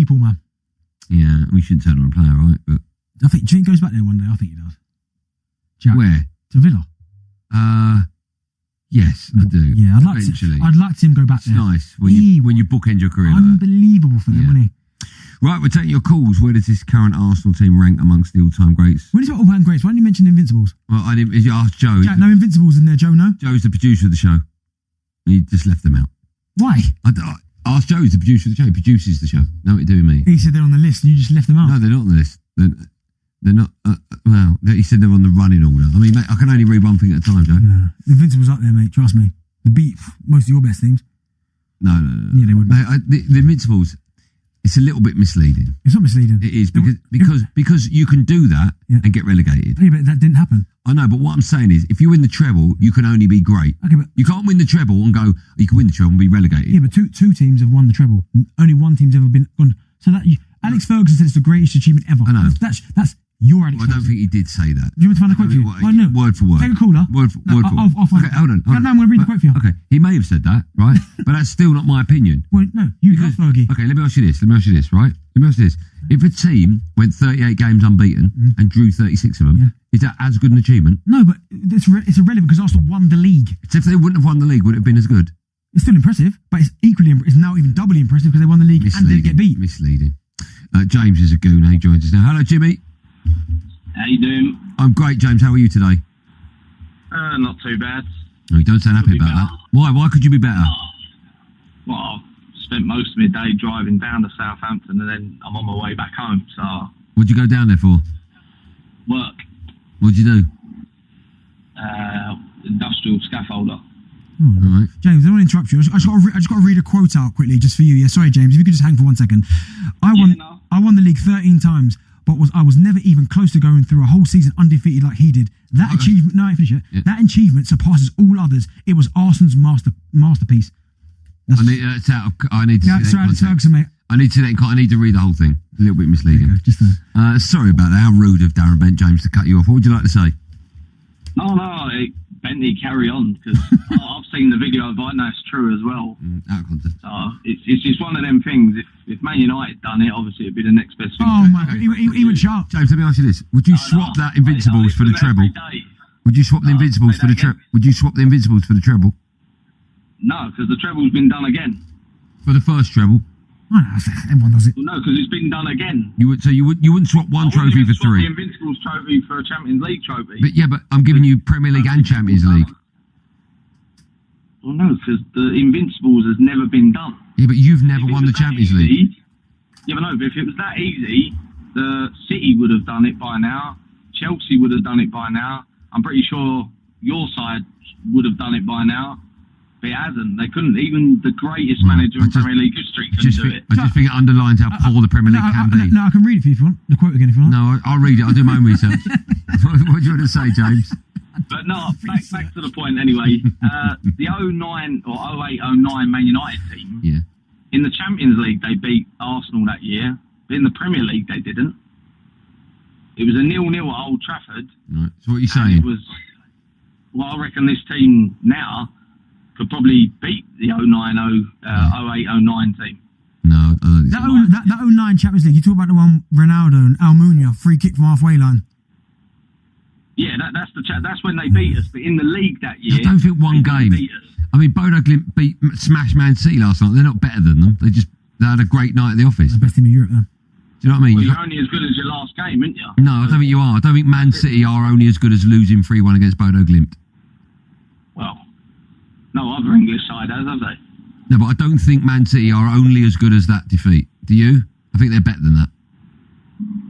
people, man. Yeah, we shouldn't turn on a player, right? But I think, do you think he goes back there one day? I think he does. Jack. Where? To Villa. Yes, I do. Yeah, I'd like to see him go back there. It's nice when you bookend your career. Unbelievable for them, wasn't he? Right, we're taking your calls. Where does this current Arsenal team rank amongst the all-time greats? When is it all-time greats? Why didn't you mention Invincibles? Well, I didn't. You asked Joe. Jack, no Invincibles in there, Joe, no? Joe's the producer of the show. He just left them out. Why? I asked Joe, he's the producer of the show. He produces the show. Nothing to do with me. He said they're on the list and you just left them out. No, they're not on the list. They're not. He said they're on the running order. I mean, mate, I can only read one thing at a time, Joe. Yeah. The Invincibles up there, mate. Trust me. They beat most of your best teams. No. Yeah, they would. Mate, the Invincibles, it's a little bit misleading. It's not misleading. It is because you can do that and get relegated. Yeah, but that didn't happen. I know, but what I'm saying is, if you win the treble, you can only be great. Okay, but you can't win the treble and go. You can win the treble and be relegated. Yeah, but two teams have won the treble. Only one team's ever been gone. So that Alex Ferguson said it's the greatest achievement ever. I know. That's your Alex. I don't think he did say that. Do you want to find a quote for you? No. Word for word. Take a caller. Word for word. I'll find okay, hold on. No, I'm going to read the quote for you. Okay, he may have said that, right? But that's still not my opinion. Well, no, you love Fergie. Okay, let me ask you this, right? Let me ask you this. If a team went 38 games unbeaten and drew 36 of them, is that as good an achievement? No, but it's irrelevant because Arsenal won the league. So if they wouldn't have won the league, would it have been as good? It's still impressive, but it's now even doubly impressive because they won the league and didn't get beat. Misleading. James is a goon. He joins us now. Hello, Jimmy. How you doing? I'm great, James. How are you today? Not too bad. No, you don't sound happy about that. Why? Why could you be better? Well, I've spent most of my day driving down to Southampton and then I'm on my way back home, so... What'd you go down there for? Work. What'd you do? Industrial scaffolder. Oh, right. James, I don't want to interrupt you. I just got to read a quote out quickly just for you. Yeah, sorry, James. If you could just hang for 1 second. I won the league 13 times, but I was never even close to going through a whole season undefeated like he did. That achievement, no, I finish it. Yeah. That achievement surpasses all others. It was Arsenal's masterpiece. I need to see that Ferguson, mate. I need to read the whole thing. A little bit misleading. Okay, just sorry about that. How rude of Darren Bent, James, to cut you off. What would you like to say? No, Bentley, carry on, because I've seen the video of it, and that's true as well. Out of context. So it's just one of them things. If Man United done it, obviously it'd be the next best thing. Oh my God, he went sharp. James, let me ask you this: would you swap that Invincibles for the treble? Would you swap the Invincibles for the treble? Would you swap the Invincibles for the treble? No, because the treble's been done again. For the first treble. Everyone does it. Well, no, because it's been done again. You wouldn't swap one trophy for three. The Invincibles trophy for a Champions League trophy. But I'm giving you Premier League and Champions League. Well, no, because the Invincibles has never been done. Yeah, but you've never won the Champions League. Yeah, but no, but if it was that easy, the City would have done it by now. Chelsea would have done it by now. I'm pretty sure your side would have done it by now. But it hasn't. They couldn't. Even the greatest manager in Premier League history couldn't do it. I just think it underlines how poor the Premier League can be. No, I can read it for you if you want. The quote again if you want. No, I'll read it. I'll do my own research. What do you want to say, James? But no, back to the point anyway. The 09 or 08-09 Man United team, in the Champions League, they beat Arsenal that year. But in the Premier League, they didn't. It was a 0-0 at Old Trafford. Right. So what are you saying? I reckon this team now could probably beat the 08-09 team. No, I don't think that 09 Champions League, you talk about the one Ronaldo and Almunia, free kick from halfway line. Yeah, that's when they beat us. But in the league that year, I don't think one game. I mean, Bodo Glimt smashed Man City last night. They're not better than them. They had a great night at the office. The best team in Europe, though. Do you know what I mean? Well, you're only as good as your last game, aren't you? No, I don't think you are. I don't think Man City are only as good as losing 3-1 against Bodo Glimt. Well, no other English side has, have they? No, but I don't think Man City are only as good as that defeat. Do you? I think they're better than that.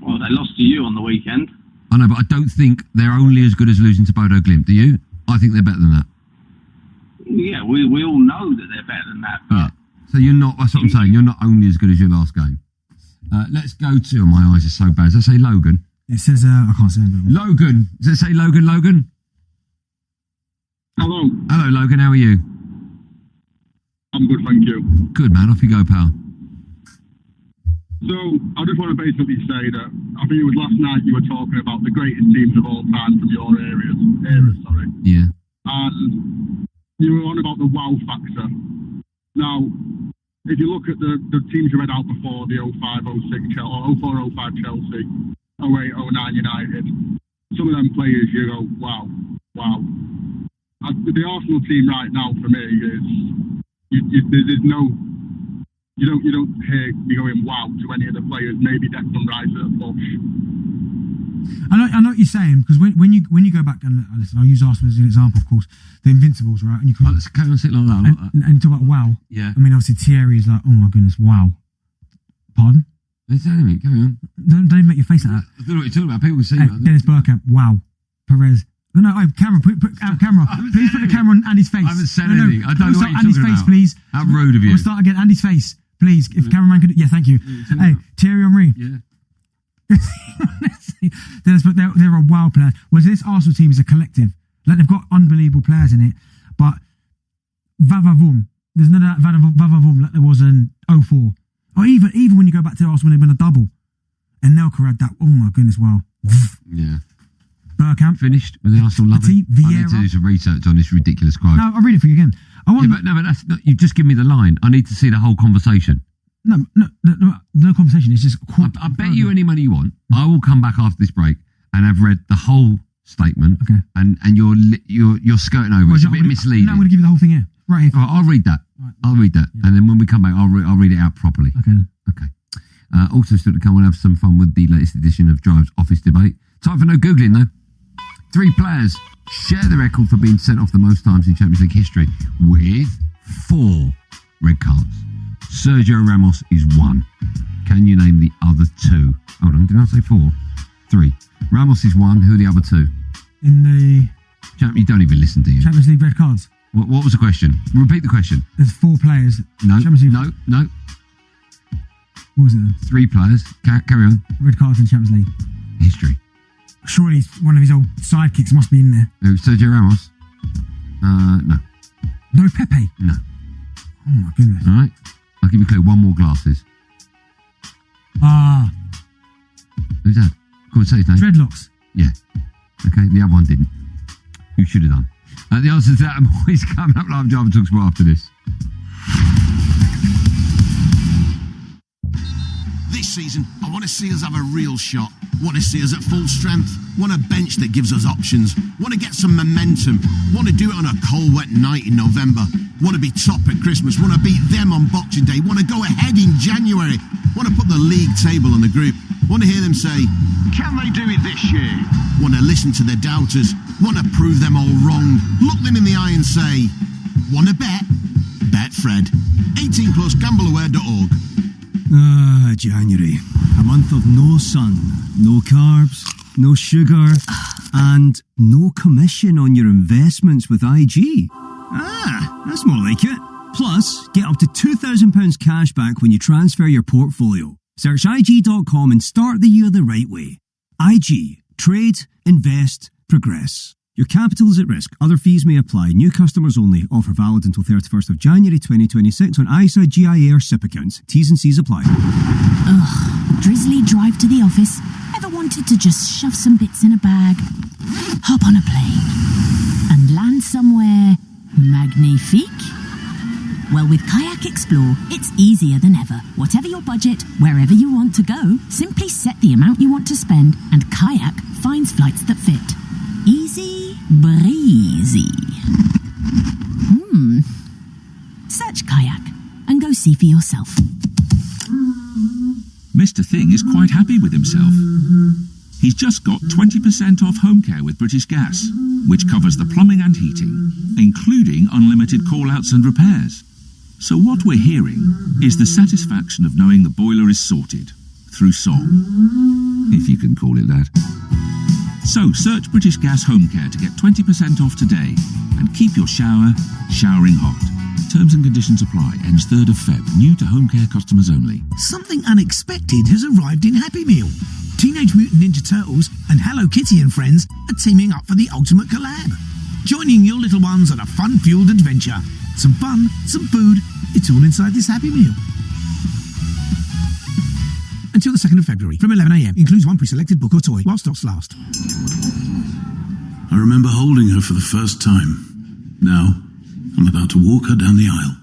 Well, they lost to you on the weekend. I know, but I don't think they're only as good as losing to Bodo Glimt. Do you? I think they're better than that. Yeah, we all know that they're better than that. But yeah. So you're not, that's what I'm saying, you're not only as good as your last game. Let's go to, my eyes are so bad. Does that say Logan? It says, I can't say it. Logan. Does it say Logan? Hello. Hello, Logan. How are you? I'm good, thank you. Good, man. Off you go, pal. So, I just want to basically say that, I think it was last night you were talking about the greatest teams of all time from your era, sorry. Yeah. And you were on about the wow factor. Now, if you look at the teams who read out before, the 05-06 Chelsea, or 04-05 Chelsea, 08-09 United, some of them players you go, wow. The Arsenal team right now for me is, there's no, you don't hear me going wow to any of the players. Maybe Declan Rice at a push. I know what you're saying, because when you go back and listen, I'll use Arsenal as an example, of course, the Invincibles, right? And you let's carry on sitting like that. And you talk about wow. Yeah. I mean, obviously Thierry is like, oh my goodness, wow. Pardon? Let's carry on. Don't even make your face like that. I don't know what you're talking about. People can see that. Dennis Bergkamp, wow. Perez. No, camera. Put camera. Please put the camera on Andy's face. I haven't said anything. I don't know what you're Andy's talking face, about. please. How rude of you. We'll start again. Andy's face, please. If cameraman could. Yeah, thank you. Hey, Thierry Henry. Yeah. They're a wow player. Whereas this Arsenal team is a collective. Like, they've got unbelievable players in it, but Vavavoom. There's none of that Vavavoom like there was in 04. Or even when you go back to Arsenal when they win a double. And Nelka had that. Oh my goodness, wow. Yeah. Bergkamp. Finished with the Arsenal loving. I need to do some research on this ridiculous quote. No, I'll read it for you again. But that's not, you just give me the line. I need to see the whole conversation. No conversation. It's just. I bet you any money you want. I will come back after this break and have read the whole statement. Okay. And you're skirting over. It's a bit misleading. No, I'm going to give you the whole thing here. Right here. All right, I'll read that. Right. I'll read that, and then when we come back, I'll read it out properly. Okay. Also, still to come, we'll have some fun with the latest edition of Drive's Office Debate. Time for no Googling, though. 3 players share the record for being sent off the most times in Champions League history with 4 red cards. Sergio Ramos is 1. Can you name the other 2? Hold on, did I say 4? 3. Ramos is 1. Who are the other 2? In the... You don't even listen, do you? Champions League red cards. What was the question? Repeat the question. There's 4 players. No. No. What was it then? 3 players. Carry on. Red cards in Champions League. History. Surely one of his old sidekicks must be in there. Who? Sergio Ramos? No. No Pepe? No. Oh my goodness. All right. I'll give you a clue. 1 more glasses. Who's that? Go on, say his name. Dreadlocks. Yeah. Okay, the other one didn't. You should have done. The answer to that and more is coming up live. Java Talks more after this. This season, I want to see us have a real shot. Want to see us at full strength. Want a bench that gives us options. Want to get some momentum. Want to do it on a cold, wet night in November. Want to be top at Christmas. Want to beat them on Boxing Day. Want to go ahead in January. Want to put the league table on the group. Want to hear them say, can they do it this year? Want to listen to their doubters. Want to prove them all wrong. Look them in the eye and say, want to bet? Bet Fred. 18 plus gambleaware.org. January. A month of no sun, no carbs, no sugar, and no commission on your investments with IG. That's more like it. Plus, get up to £2,000 cash back when you transfer your portfolio. Search IG.com and start the year the right way. IG. Trade, invest, progress. Your capital is at risk. Other fees may apply. New customers only. Offer valid until 31st of January 2026 on ISA, GIA or SIP accounts. T's and C's apply. Ugh. Drizzly drive to the office. Ever wanted to just shove some bits in a bag, hop on a plane, and land somewhere magnifique? Well, with Kayak Explore, it's easier than ever. Whatever your budget, wherever you want to go, simply set the amount you want to spend, and Kayak finds flights that fit. Easy breezy. Search Kayak and go see for yourself. Mr. Thing is quite happy with himself. He's just got 20% off home care with British Gas, which covers the plumbing and heating, including unlimited call-outs and repairs. So what we're hearing is the satisfaction of knowing the boiler is sorted through song, if you can call it that. So search British Gas Home Care to get 20% off today and keep your shower showering hot. Terms and conditions apply. Ends 3rd of Feb. New to home care customers only. Something unexpected has arrived in Happy Meal. Teenage Mutant Ninja Turtles and Hello Kitty and friends are teaming up for the ultimate collab. Joining your little ones on a fun-fueled adventure. Some fun, some food, it's all inside this Happy Meal. Until the 2nd of February, from 11 a.m. Includes one pre-selected book or toy, while stocks last. I remember holding her for the first time. Now, I'm about to walk her down the aisle.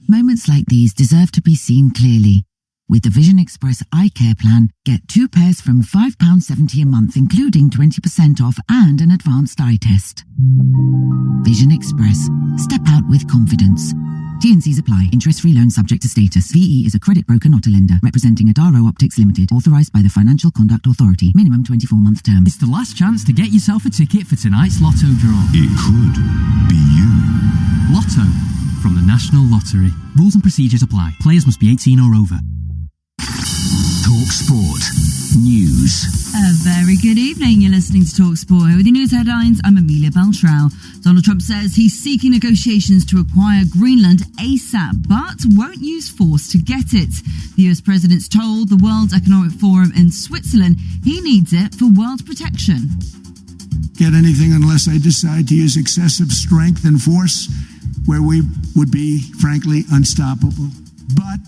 Moments like these deserve to be seen clearly. With the Vision Express Eye Care Plan, get 2 pairs from £5.70 a month, including 20% off and an advanced eye test. Vision Express. Step out with confidence. T&Cs apply. Interest-free loan subject to status. VE is a credit broker, not a lender. Representing Adaro Optics Limited. Authorised by the Financial Conduct Authority. Minimum 24-month term. It's the last chance to get yourself a ticket for tonight's Lotto draw. It could be you. Lotto from the National Lottery. Rules and procedures apply. Players must be 18 or over. Talk Sport News. A very good evening. You're listening to Talk Sport. With the news headlines, I'm Amelia Beltrao. Donald Trump says he's seeking negotiations to acquire Greenland ASAP, but won't use force to get it. The US president's told the World Economic Forum in Switzerland he needs it for world protection. Get anything unless I decide to use excessive strength and force, where we would be, frankly, unstoppable. But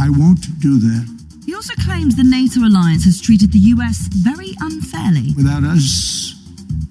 I won't do that. He also claims the NATO alliance has treated the US very unfairly. Without us,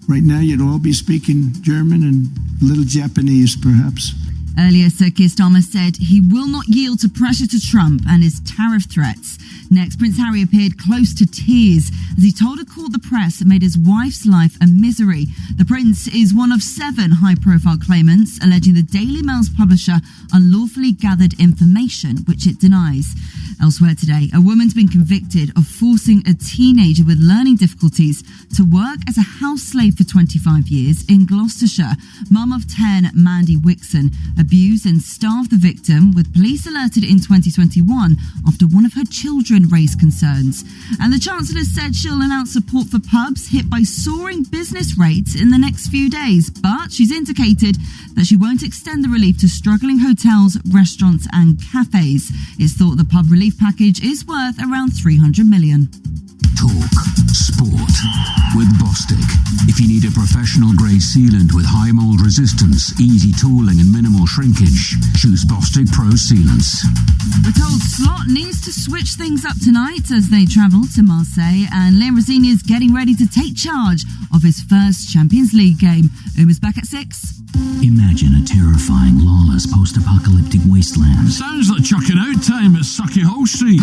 right now you'd all be speaking German and a little Japanese, perhaps. Earlier, Sir Keir Starmer said he will not yield to pressure to Trump and his tariff threats. Next, Prince Harry appeared close to tears as he told a court the press made his wife's life a misery. The Prince is one of 7 high-profile claimants alleging the Daily Mail's publisher unlawfully gathered information, which it denies. Elsewhere today, a woman's been convicted of forcing a teenager with learning difficulties to work as a house slave for 25 years in Gloucestershire. Mum of 10, Mandy Wixon, abused and starved the victim, with police alerted in 2021 after one of her children raised concerns. And the Chancellor said she'll announce support for pubs hit by soaring business rates in the next few days, but she's indicated that she won't extend the relief to struggling hotels, restaurants and cafes. It's thought the pub relief package is worth around 300 million. Talk Sport with Bostik. If you need a professional grade sealant with high mold resistance, easy tooling and minimal shrinkage, choose Bostik Pro Sealants. We're told Slot needs to switch things up tonight as they travel to Marseille, and Liam Rosini is getting ready to take charge of his first Champions League game. Uma's back at 6. Imagine a terrifying, lawless, post-apocalyptic wasteland. Sounds like chucking out time at Sucky Hall Street.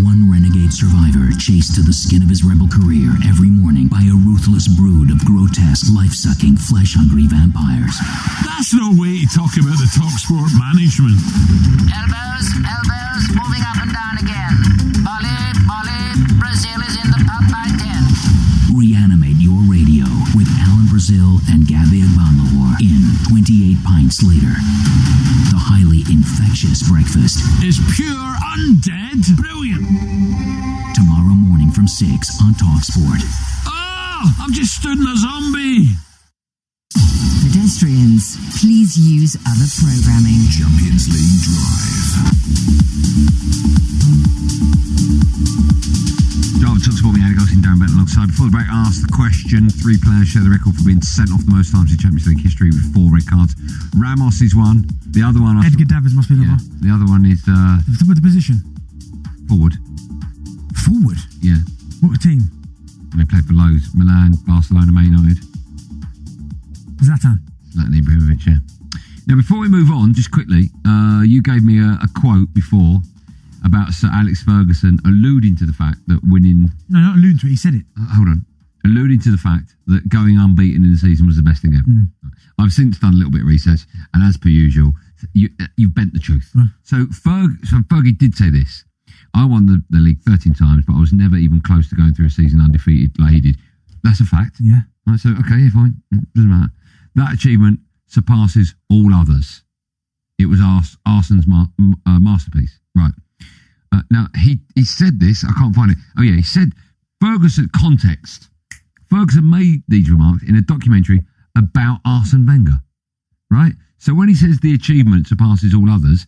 One renegade survivor chased to the skin of his rebel career every morning by a ruthless brood of grotesque, life-sucking, flesh-hungry vampires. That's no way to talk about the Talk Sport management. Elbows, moving up and down again. Volley, Brazil is in the pub by 10. Reanimate your radio with Alan Brazil and Gabby Agbanlahor in 28 Pints Later. The highly infectious breakfast is pure undead brilliant. Tomorrow morning from 6 on TalkSport. Oh, I've just stood in a zombie. Pedestrians, please use other programming. Champions League Drive. Talk Sport, me, Andy Darren Bent alongside. Before the break, I asked the question. 3 players share the record for being sent off the most times in Champions League history with 4 red cards. Ramos is one. The other one... Edgar Davids must be another. Yeah, the other one is... With the position? Forward. Forward? Yeah. What team? They played for loads. Milan, Barcelona, Man United. Zlatan Ibrahimovic, yeah. Now, before we move on, just quickly, you gave me a quote before about Sir Alex Ferguson alluding to the fact that winning... No, not alluding to it, he said it. Hold on. Alluding to the fact that going unbeaten in the season was the best thing ever. I've since done a little bit of research, and as per usual, you've bent the truth. So Fergie did say this. I won the league 13 times, but I was never even close to going through a season undefeated like he did. That's a fact. Yeah. Right, so, okay, fine. Doesn't matter. That achievement surpasses all others. It was Arsenal's masterpiece. Right. Now, he said this. I can't find it. Oh, yeah. He said, Ferguson made these remarks in a documentary about Arsene Wenger. Right? So when he says the achievement surpasses all others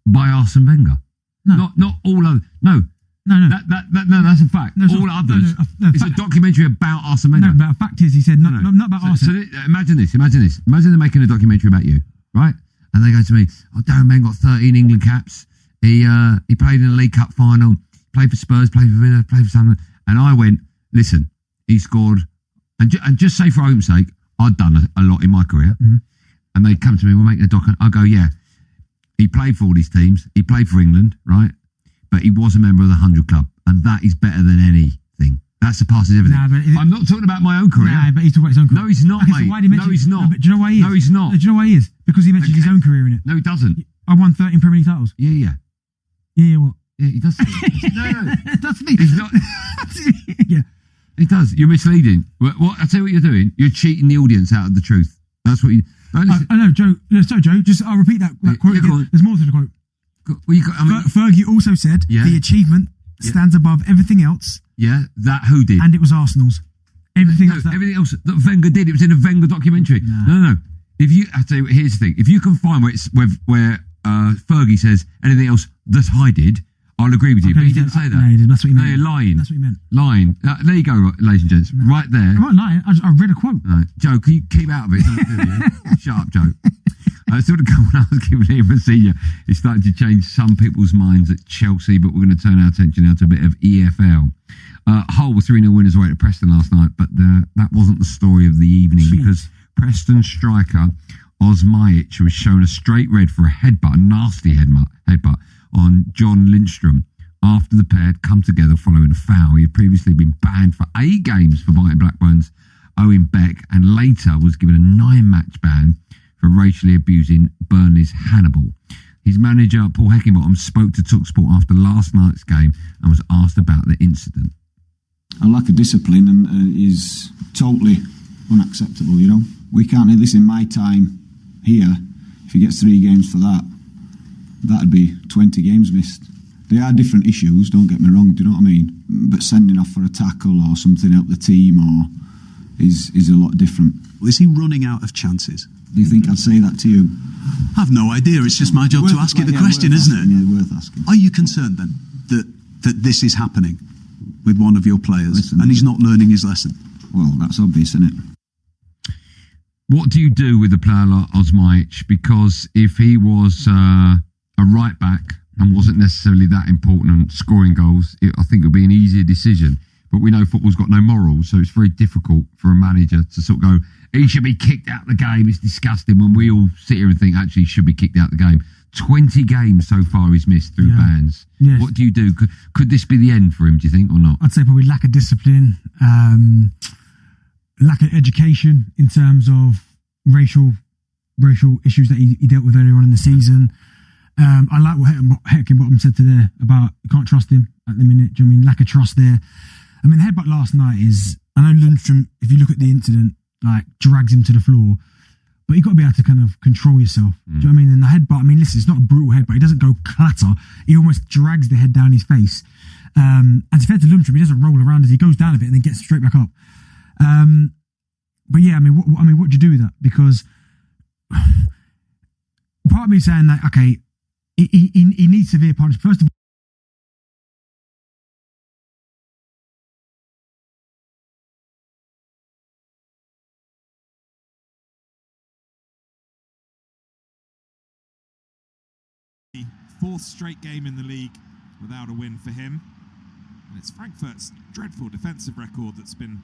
by Arsene Wenger. No. Not all others. No. No. That's a fact. All others. It's a documentary about Arsene Wenger. No, but a fact is, he said, not about Arsene. So imagine this. Imagine they're making a documentary about you, right? And they go to me, Darren Bent got 13 England caps. He played in the League Cup final, played for Spurs, played for Villa, played for Sunderland. And I went, listen, he scored. And just say for argument's sake, I'd done a lot in my career. Mm-hmm. And they'd come to me, we're making a doc. And I go, yeah. He played for all these teams. He played for England, right? But he was a member of the 100 Club, and that is better than anything. That surpasses everything. I'm not talking about my own career. Nah, but he's talking about his own career. No, he's not, mate. So why did he mention, no, he's not. No, but do you know why he is? No, he's not. Do you know why he is? Because he mentions his own career in it. No, he doesn't. I won 13 Premier League titles. Yeah. Yeah, what? Yeah, he does. No, that's me. He's not. Yeah. He does. You're misleading. What I tell you what you're doing. You're cheating the audience out of the truth. That's what you. I know, Joe. Sorry, Joe. Just I'll repeat that quote again. There's more to the quote. Well, you got, Fergie also said the achievement stands above everything else. Yeah, that who did? And it was Arsenal's. Everything else. Everything else that Wenger did. It was in a Wenger documentary. No. If you, I tell you, here's the thing. If you can find where Fergie says anything else that I did, I'll agree with you. But he didn't say that. No, he didn't. That's what he meant. No, you're lying. That's what he meant. Lying. There you go, ladies and gents. Right there. I'm not lying. I read a quote. No. Joe, can you keep out of it? Shut up, Joe. Sort of when I was giving him a senior, it started to change some people's minds at Chelsea, but we're going to turn our attention now to a bit of EFL. Hull were 3-0 winners away to Preston last night, but that wasn't the story of the evening because Preston striker Osmajic was shown a straight red for a headbutt, a nasty headbutt on John Lindstrom after the pair had come together following a foul. He had previously been banned for 8 games for biting Blackburn's Owen Beck and later was given a 9-match ban for racially abusing Burnley's Hannibal. His manager, Paul Heckingbottom, spoke to TalkSport after last night's game and was asked about the incident. A lack of discipline is totally unacceptable, you know. We can't do this in my time here. If he gets 3 games for that, that'd be 20 games missed. There are different issues, don't get me wrong, do you know what I mean? But sending off for a tackle or something out the team is a lot different. Is he running out of chances? Do you think I'd say that to you? I've no idea. It's just my job to ask you the question, isn't it? Yeah, worth asking. Are you concerned then that this is happening with one of your players and he's not learning his lesson? Well, that's obvious, isn't it? What do you do with a player like Osmajic? Because if he was a right back and wasn't necessarily that important scoring goals, I think it would be an easier decision. But we know football's got no morals, so it's very difficult for a manager to sort of go, he should be kicked out of the game, it's disgusting, when we all sit here and think, actually, he should be kicked out of the game. 20 games so far he's missed through bans. Yes. What do you do? Could this be the end for him, do you think, or not? I'd say probably lack of discipline, lack of education in terms of racial issues that he dealt with earlier on in the season. I like what Heckingbottom said today about you can't trust him at the minute. Do you know what I mean? Lack of trust there. I mean, the headbutt last night is, I know Lundstrom, if you look at the incident, like drags him to the floor, but you've got to be able to kind of control yourself. Do you know what I mean? And the headbutt, I mean, listen, it's not a brutal headbutt. He doesn't go clatter. He almost drags the head down his face. And to be fair to Lundstrom, he doesn't roll around as he goes down a bit and then gets straight back up. But yeah, I mean, what do you do with that? Because part of me is saying that, okay, he needs severe punishment. First of all, fourth straight game in the league without a win for him. And it's Frankfurt's dreadful defensive record that's been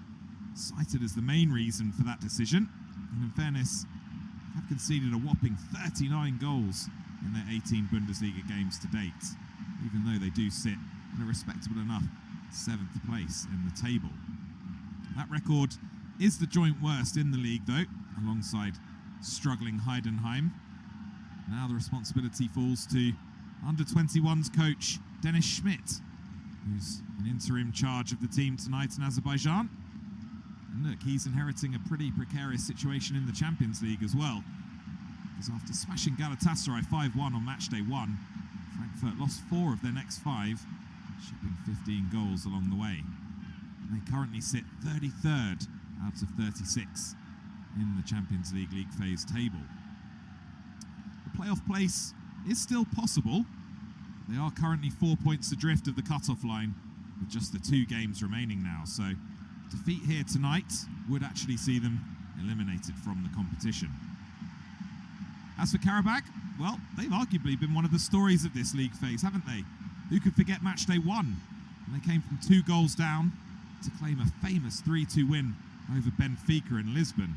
cited as the main reason for that decision. And in fairness, have conceded a whopping 39 goals in their 18 Bundesliga games to date, even though they do sit in a respectable enough 7th place in the table. That record is the joint worst in the league, though, alongside struggling Heidenheim. Now the responsibility falls to under-21s coach Dennis Schmidt, who's in interim charge of the team tonight in Azerbaijan. And look, he's inheriting a pretty precarious situation in the Champions League as well, because after smashing Galatasaray 5-1 on matchday 1, Frankfurt lost 4 of their next 5, shipping 15 goals along the way. And they currently sit 33rd out of 36 in the Champions League phase table. The playoff place is still possible. They are currently 4 points adrift of the cut-off line with just the 2 games remaining now, so defeat here tonight would actually see them eliminated from the competition. As for Qarabağ, well, they've arguably been one of the stories of this league phase, haven't they? Who could forget matchday 1? And they came from 2 goals down to claim a famous 3-2 win over Benfica in Lisbon.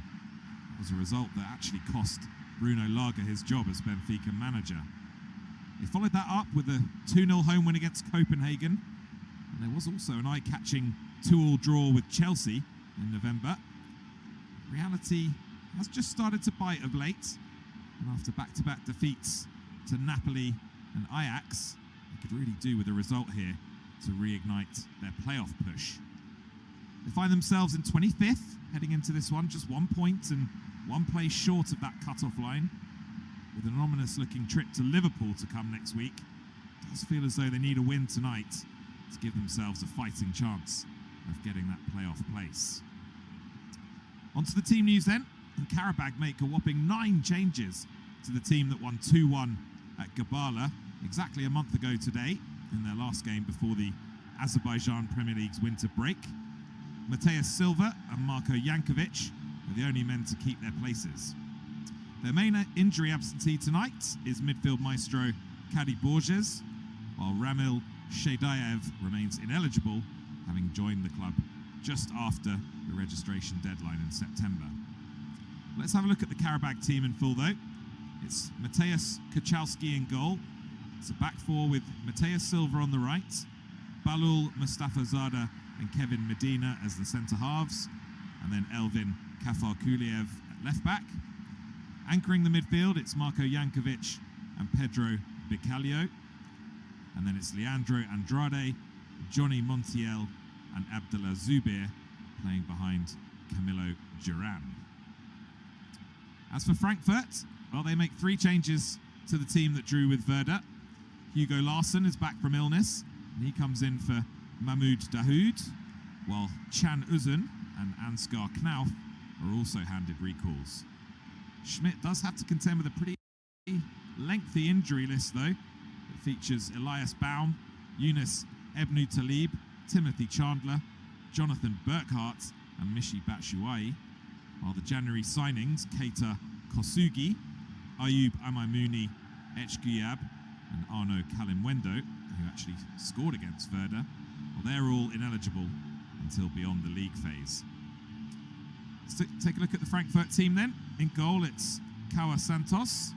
It was a result that actually cost Bruno Lager his job as Benfica manager. They followed that up with a 2-0 home win against Copenhagen. And there was also an eye-catching 2-2 draw with Chelsea in November. Reality has just started to bite of late. And after back-to-back defeats to Napoli and Ajax, they could really do with a result here to reignite their playoff push. They find themselves in 25th, heading into this one, just 1 point and 1 place short of that cut-off line, with an ominous-looking trip to Liverpool to come next week. It does feel as though they need a win tonight to give themselves a fighting chance of getting that playoff place. On to the team news then, and Qarabağ make a whopping 9 changes to the team that won 2-1 at Gabala exactly a month ago today, in their last game before the Azerbaijan Premier League's winter break. Mateus Silva and Marko Jankovic are the only men to keep their places. Their main injury absentee tonight is midfield maestro Kadi Borges, while Ramil Shedayev remains ineligible, having joined the club just after the registration deadline in September. Let's have a look at the Qarabağ team in full though. It's Mateusz Kuchalski in goal. It's a back four with Mateus Silva on the right, Balul Mustafazadeh and Kevin Medina as the centre halves, and then Elvin Kafarkuliev at left back. Anchoring the midfield, it's Marko Jankovic and Pedro Bicalio, and then it's Leandro Andrade, Johnny Montiel and Abdullah Zubir playing behind Camilo Duran. As for Frankfurt, well, they make 3 changes to the team that drew with Werder. Hugo Larsson is back from illness, and he comes in for Mahmoud Dahoud, while Can Uzun and Ansgar Knauf are also handed recalls. Schmidt does have to contend with a pretty lengthy injury list though. It features Elias Baum, Yunus Ebnu Talib, Timothy Chandler, Jonathan Burkhart and Mishi Batshuayi, while the January signings, Keita Kosugi, Ayub Amaimouni Echguyab and Arno Kalimwendo, who actually scored against Werder, well, they're all ineligible until beyond the league phase. Let's take a look at the Frankfurt team then. In goal, it's Kawa Santos.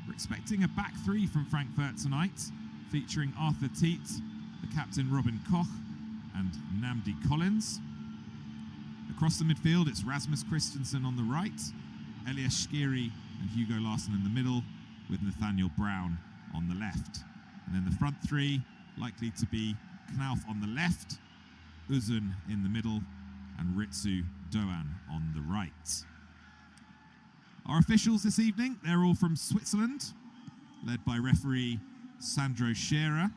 We're expecting a back 3 from Frankfurt tonight, featuring Arthur Teat, the captain Robin Koch, and Namdi Collins. Across the midfield, it's Rasmus Christensen on the right, Elias Shkiri and Hugo Larsson in the middle, with Nathaniel Brown on the left. And then the front 3, likely to be Knauf on the left, Uzun in the middle, and Ritsu Doan on the right. Our officials this evening, they're all from Switzerland, led by referee Sandro Scherer,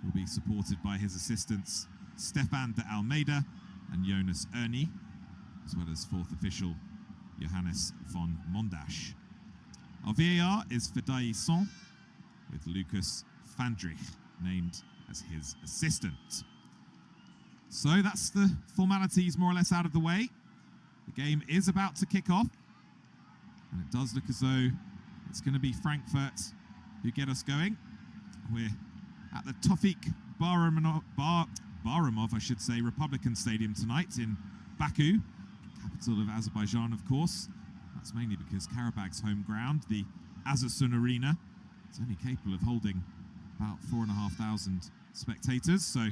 who will be supported by his assistants Stefan de Almeida and Jonas Erni, as well as 4th official Johannes von Mondasch. Our VAR is Fedai Son, with Lucas Fandrich named as his assistant. So that's the formalities more or less out of the way. The game is about to kick off, and it does look as though it's going to be Frankfurt who get us going. We're at the Tofik Baramov, I should say, Republican Stadium tonight in Baku, capital of Azerbaijan, of course. That's mainly because Qarabağ's home ground, the Azasun Arena, is only capable of holding about 4,500 spectators, so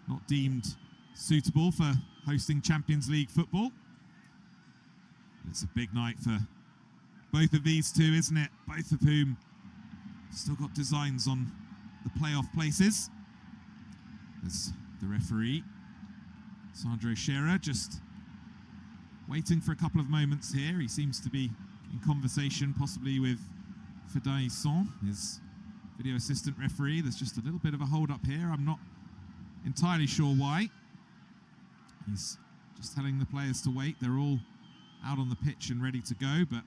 not deemed suitable for hosting Champions League football. It's a big night for both of these two, isn't it? Both of whom still got designs on the playoff places. As the referee, Sandro Scherer, just waiting for a couple of moments here. He seems to be in conversation possibly with Fedai Son, his video assistant referee. There's just a little bit of a hold up here. I'm not entirely sure why. He's just telling the players to wait. They're all out on the pitch and ready to go, but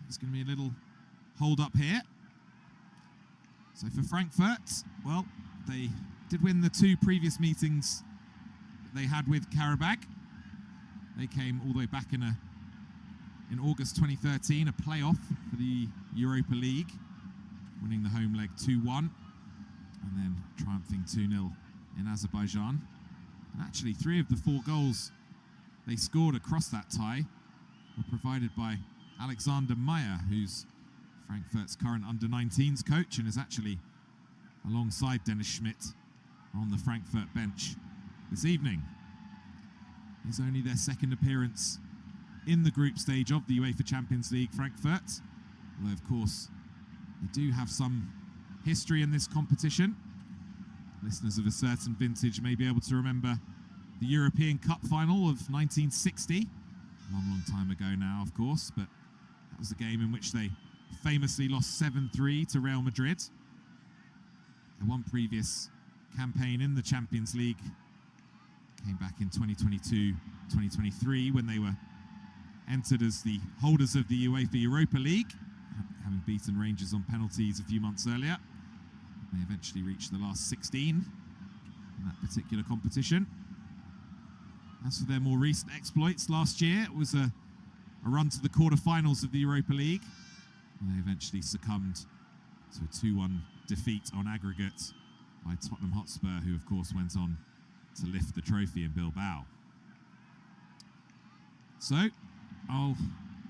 there's going to be a little hold up here. So for Frankfurt, well, they did win the 2 previous meetings that they had with Qarabağ. They came all the way back in August 2013, a playoff for the Europa League, winning the home leg 2-1 and then triumphing 2-0 in Azerbaijan. And actually 3 of the 4 goals they scored across that tie were provided by Alexander Meyer, who's Frankfurt's current under-19s coach, and is actually alongside Dennis Schmidt on the Frankfurt bench this evening. It's only their second appearance in the group stage of the UEFA Champions League, Frankfurt. Although, of course, they do have some history in this competition. Listeners of a certain vintage may be able to remember the European Cup final of 1960. Long time ago now, of course, but that was the game in which they famously lost 7-3 to Real Madrid. The one previous campaign in the Champions League came back in 2022-2023 when they were entered as the holders of the UEFA Europa League, having beaten Rangers on penalties a few months earlier. They eventually reached the last 16 in that particular competition. As for their more recent exploits, last year it was a run to the quarter-finals of the Europa League. And they eventually succumbed to a 2-1 defeat on aggregate by Tottenham Hotspur, who of course went on to lift the trophy in Bilbao. So, I'll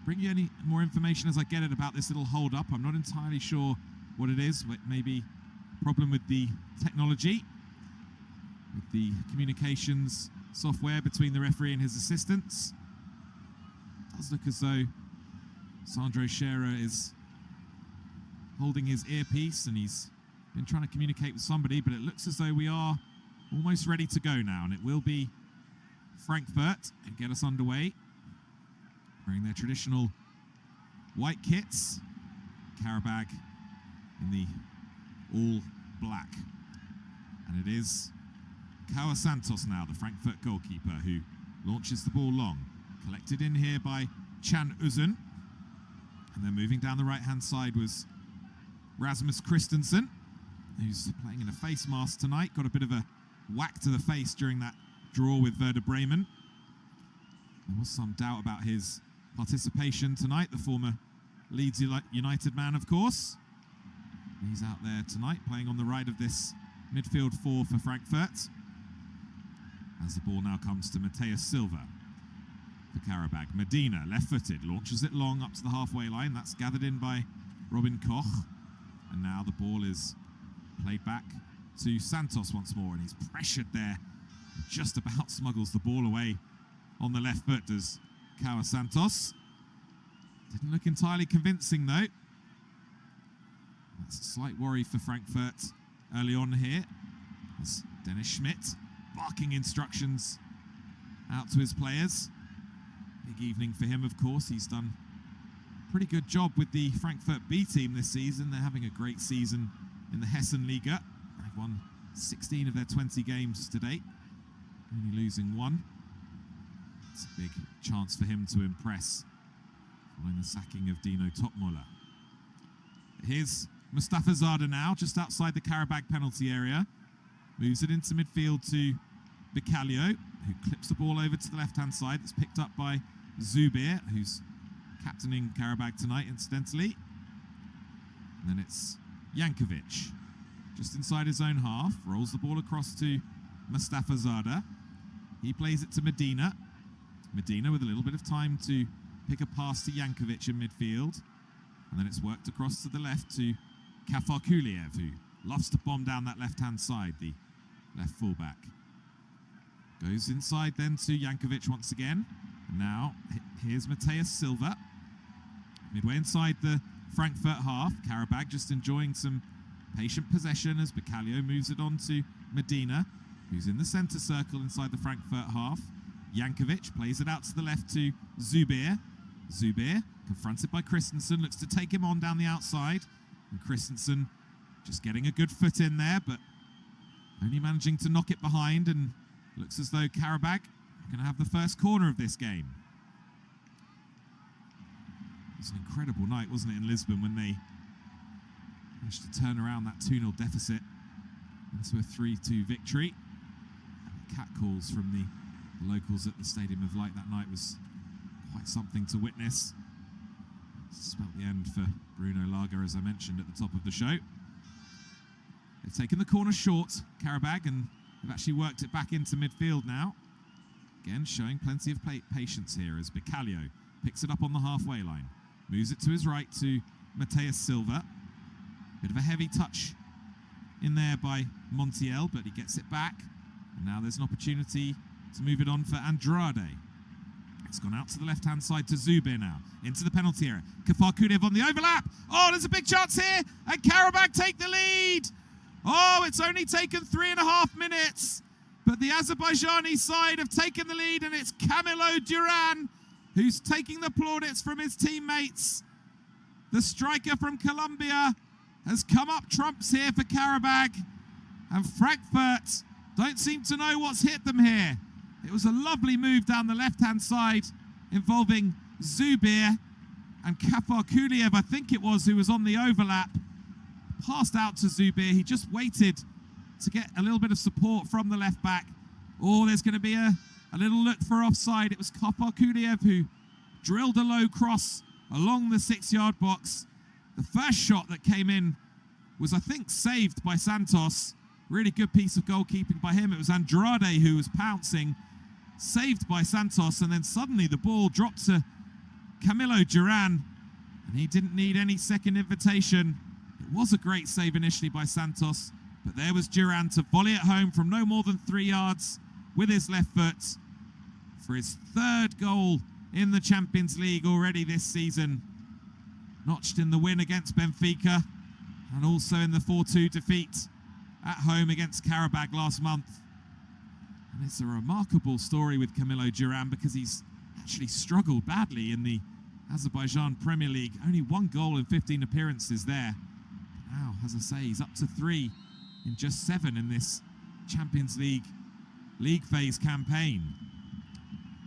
bring you any more information as I get it about this little hold-up. I'm not entirely sure what it is, but maybe a problem with the technology, with the communications software between the referee and his assistants. It does look as though Sandro Scherer is holding his earpiece and he's been trying to communicate with somebody, but it looks as though we are almost ready to go now, and it will be Frankfurt and get us underway, wearing their traditional white kits, Qarabağ in the all black. And it is Kawa Santos now, the Frankfurt goalkeeper, who launches the ball long. Collected in here by Can Uzun. And then moving down the right-hand side was Rasmus Christensen, who's playing in a face mask tonight. Got a bit of a whack to the face during that draw with Werder Bremen. There was some doubt about his participation tonight, the former Leeds United man, of course. He's out there tonight, playing on the right of this midfield four for Frankfurt. As the ball now comes to Mateus Silva for Qarabağ. Medina, left-footed, launches it long up to the halfway line. That's gathered in by Robin Koch. And now the ball is played back to Santos once more, and he's pressured there. Just about smuggles the ball away on the left foot, does Kawa Santos. Didn't look entirely convincing, though. That's a slight worry for Frankfurt early on here. As Dennis Schmidt barking instructions out to his players. Big evening for him, of course. He's done a pretty good job with the Frankfurt B team this season. They're having a great season in the Hessen Liga. They've won 16 of their 20 games to date, only losing one. It's a big chance for him to impress following the sacking of Dino Topmuller. Here's Mustafa Zarda now, just outside the Qarabağ penalty area. Moves it into midfield to Bicalio, who clips the ball over to the left-hand side. It's picked up by Zubir, who's captaining Qarabağ tonight, incidentally. And then it's Jankovic, just inside his own half, rolls the ball across to Mustafa Zarda. He plays it to Medina. Medina with a little bit of time to pick a pass to Jankovic in midfield. And then it's worked across to the left to Kafar Kuliev, who loves to bomb down that left-hand side, the left fullback. Goes inside then to Jankovic once again. And now here's Mateus Silva. Midway inside the Frankfurt half. Qarabağ just enjoying some patient possession as Bicalio moves it on to Medina, who's in the centre circle inside the Frankfurt half. Jankovic plays it out to the left to Zubir. Zubir, confronted by Christensen, looks to take him on down the outside. And Christensen just getting a good foot in there, but only managing to knock it behind, and looks as though Qarabağ are going to have the first corner of this game. It was an incredible night, wasn't it, in Lisbon, when they managed to turn around that 2-0 deficit into a 3-2 victory. And the catcalls from the locals at the Stadium of Light that night was quite something to witness. Spelt the end for Bruno Lager, as I mentioned at the top of the show. They've taken the corner short, Qarabağ, and they've actually worked it back into midfield now. Again, showing plenty of patience here as Bicalio picks it up on the halfway line. Moves it to his right to Mateus Silva. Bit of a heavy touch in there by Montiel, but he gets it back. And now there's an opportunity to move it on for Andrade. It's gone out to the left-hand side to Zubir now. Into the penalty area. Kafarkudev on the overlap. Oh, there's a big chance here. And Qarabağ take the lead. Oh, it's only taken 3.5 minutes. But the Azerbaijani side have taken the lead, and it's Camilo Duran who's taking the plaudits from his teammates. The striker from Colombia has come up trumps here for Qarabağ. And Frankfurt don't seem to know what's hit them here. It was a lovely move down the left-hand side involving Zubir and Kafarkudev, I think it was, who was on the overlap. Passed out to Zubir. He just waited to get a little bit of support from the left back. Oh, there's going to be a little look for offside. It was Kafarkudev who drilled a low cross along the 6-yard box. The first shot that came in was, I think, saved by Santos. Really good piece of goalkeeping by him. It was Andrade who was pouncing, saved by Santos, and then suddenly the ball dropped to Camilo Duran, and he didn't need any second invitation. It was a great save initially by Santos, but there was Duran to volley it home from no more than 3 yards with his left foot for his 3rd goal in the Champions League already this season. Notched in the win against Benfica, and also in the 4-2 defeat at home against Qarabağ last month. And it's a remarkable story with Camilo Duran because he's actually struggled badly in the Azerbaijan Premier League. Only 1 goal in 15 appearances there. Now, as I say, he's up to 3 in just 7 in this Champions League phase campaign.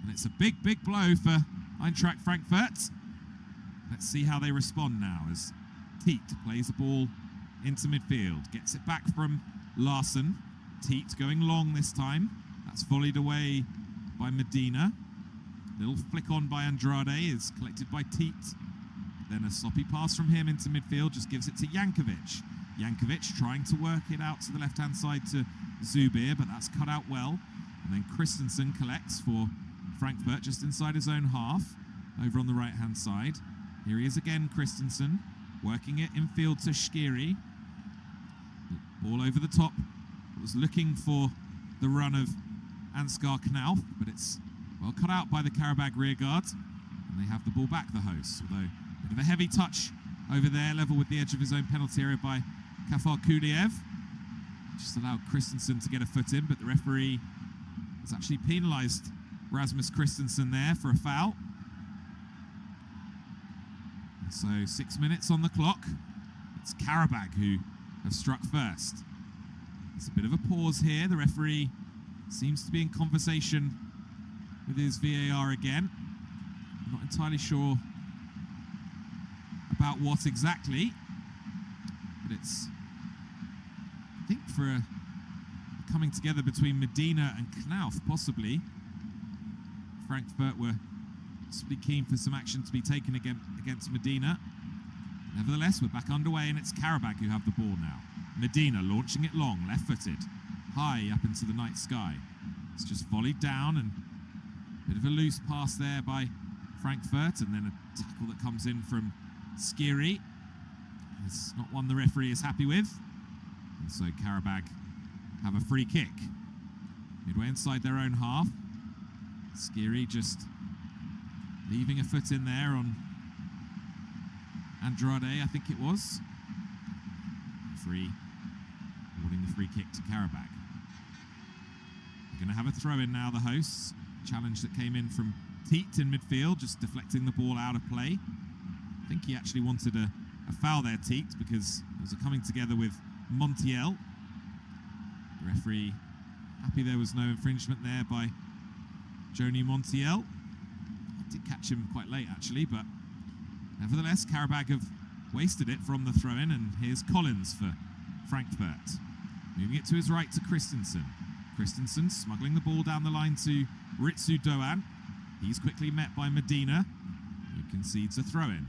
And it's a big, big blow for Eintracht Frankfurt. Let's see how they respond now as Teat plays the ball into midfield. Gets it back from Larson. Teat going long this time. That's volleyed away by Medina. Little flick on by Andrade is collected by Teat. Then a sloppy pass from him into midfield just gives it to Jankovic. Jankovic trying to work it out to the left-hand side to Zubir, but that's cut out well. And then Christensen collects for Frankfurt just inside his own half, over on the right-hand side. Here he is again, Christensen, working it infield to Shqiri. Ball over the top. It was looking for the run of Ansgar Knauf, but it's well cut out by the Qarabağ rear guard. And they have the ball back, the hosts. Although a bit of a heavy touch over there, level with the edge of his own penalty area by Kafarkudev. Just allowed Christensen to get a foot in, but the referee has actually penalised Rasmus Christensen there for a foul. So 6 minutes on the clock. It's Qarabağ who have struck first. There's a bit of a pause here. The referee seems to be in conversation with his VAR again. I'm not entirely sure about what exactly, but it's, I think, for a coming together between Medina and Knauf, possibly. Frankfurt were possibly keen for some action to be taken against Medina. Nevertheless, we're back underway, and it's Qarabağ who have the ball now. Medina launching it long, left-footed, high up into the night sky. It's just volleyed down, and a bit of a loose pass there by Frankfurt, and then a tackle that comes in from Shqiri. It's not one the referee is happy with. And so Qarabağ have a free kick. Midway inside their own half. Shqiri just leaving a foot in there on Andrade, I think it was. Awarding the free kick to Qarabağ. They're going to have a throw-in now, the hosts. Challenge that came in from Teat in midfield, just deflecting the ball out of play. I think he actually wanted a foul there, Teat, because it was a coming together with Montiel. The referee happy there was no infringement there by Joni Montiel. I did catch him quite late, actually, but nevertheless, Qarabağ have wasted it from the throw-in, and here's Collins for Frankfurt. Moving it to his right to Christensen. Christensen smuggling the ball down the line to Ritsu Doan. He's quickly met by Medina, who concedes a throw-in.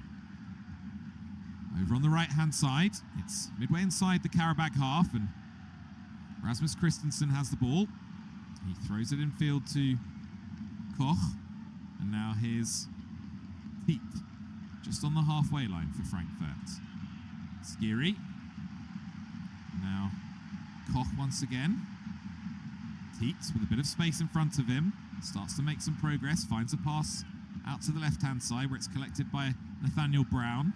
Over on the right-hand side, it's midway inside the Qarabağ half, and Rasmus Christensen has the ball. He throws it in field to Koch, and now here's Teat. just on the halfway line for Frankfurt. Skiri. Now Koch once again. Tietz with a bit of space in front of him. Starts to make some progress. Finds a pass out to the left-hand side where it's collected by Nathaniel Brown.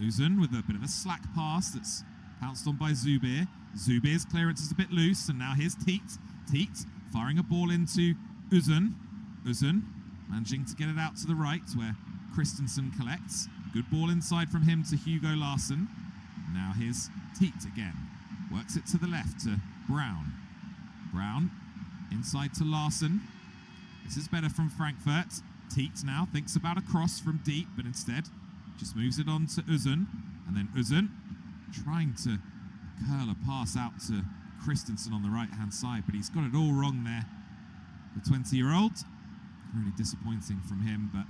Uzun with a bit of a slack pass that's pounced on by Zubir. Zubir's clearance is a bit loose, and now here's Tietz. Tietz firing a ball into Uzun. Uzun managing to get it out to the right where Christensen collects. Good ball inside from him to Hugo Larsson. Now here's Tietz again. Works it to the left to Brown. Brown inside to Larsson. This is better from Frankfurt. Tietz now thinks about a cross from deep, but instead just moves it on to Uzun. And then Uzun trying to curl a pass out to Christensen on the right-hand side, but he's got it all wrong there. The 20-year-old. Really disappointing from him, but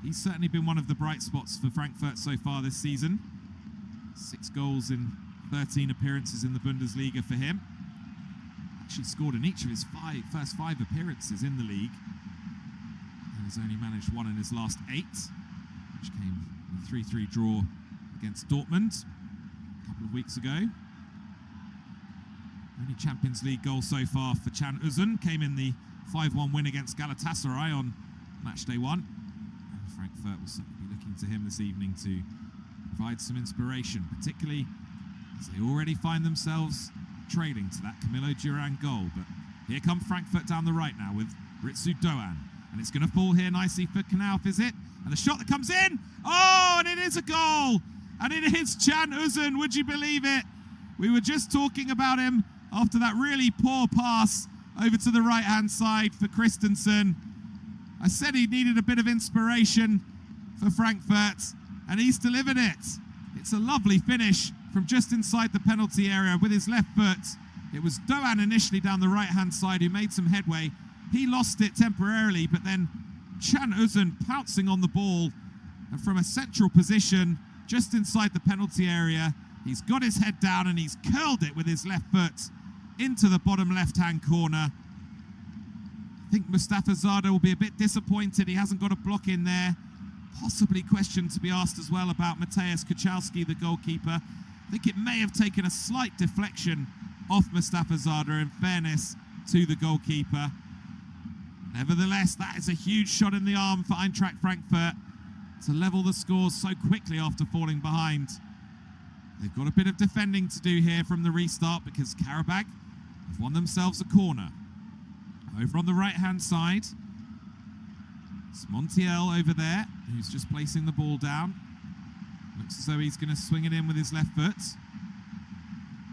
he's certainly been one of the bright spots for Frankfurt so far this season. 6 goals in 13 appearances in the Bundesliga for him. Actually scored in each of his first 5 appearances in the league. And has only managed 1 in his last 8, which came in a 3-3 draw against Dortmund a couple of weeks ago. Only Champions League goal so far for Can Uzun came in the 5-1 win against Galatasaray on match day 1. And Frankfurt will certainly be looking to him this evening to provide some inspiration, particularly as they already find themselves trailing to that Camilo Duran goal. But here come Frankfurt down the right now with Ritsu Doan. And it's going to fall here nicely for Knauf, is it? And the shot that comes in! Oh, and it is a goal! And it is Can Uzun, would you believe it? We were just talking about him after that really poor pass over to the right-hand side for Christensen. I said he needed a bit of inspiration for Frankfurt, and he's delivered it. It's a lovely finish from just inside the penalty area with his left foot. It was Doan initially down the right-hand side who made some headway. He lost it temporarily, but then Can Uzun pouncing on the ball, and from a central position just inside the penalty area, he's got his head down and he's curled it with his left foot into the bottom left-hand corner. I think Mustafa Zada will be a bit disappointed he hasn't got a block in there. Possibly question to be asked as well about Mateusz Kuchalski, the goalkeeper. I think it may have taken a slight deflection off Mustafa Zada, in fairness to the goalkeeper. Nevertheless, that is a huge shot in the arm for Eintracht Frankfurt to level the scores so quickly after falling behind. They've got a bit of defending to do here from the restart because Qarabağ have won themselves a corner. Over on the right-hand side, it's Montiel over there, who's just placing the ball down. Looks as though he's going to swing it in with his left foot.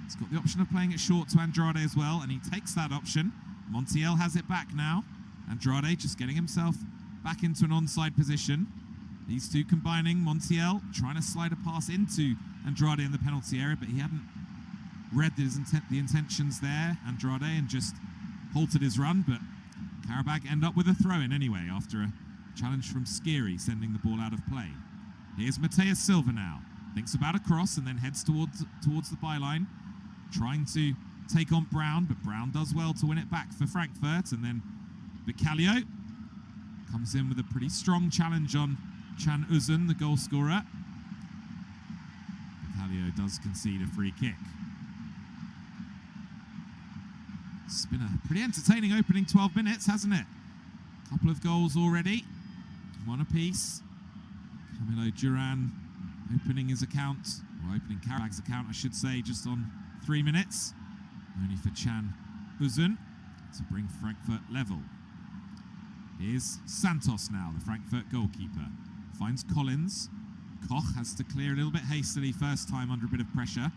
He's got the option of playing it short to Andrade as well, and he takes that option. Montiel has it back now. Andrade just getting himself back into an onside position. These two combining. Montiel trying to slide a pass into Andrade in the penalty area, but he hadn't read the intentions there, Andrade, and just halted his run. But Qarabağ end up with a throw-in anyway after a challenge from Skiri sending the ball out of play. Here's Mateus Silva now. Thinks about a cross and then heads towards the byline, trying to take on Brown, but Brown does well to win it back for Frankfurt. And then Bicalio comes in with a pretty strong challenge on Can Uzun, the goal scorer. Bicalio does concede a free kick. It's been a pretty entertaining opening 12 minutes, hasn't it? A couple of goals already, 1 apiece. Camilo Duran opening his account, or opening Qarabağ's account, I should say, just on 3 minutes. Only for Can Uzun to bring Frankfurt level. Here's Santos now, the Frankfurt goalkeeper. Finds Collins. Koch has to clear a little bit hastily first time under a bit of pressure.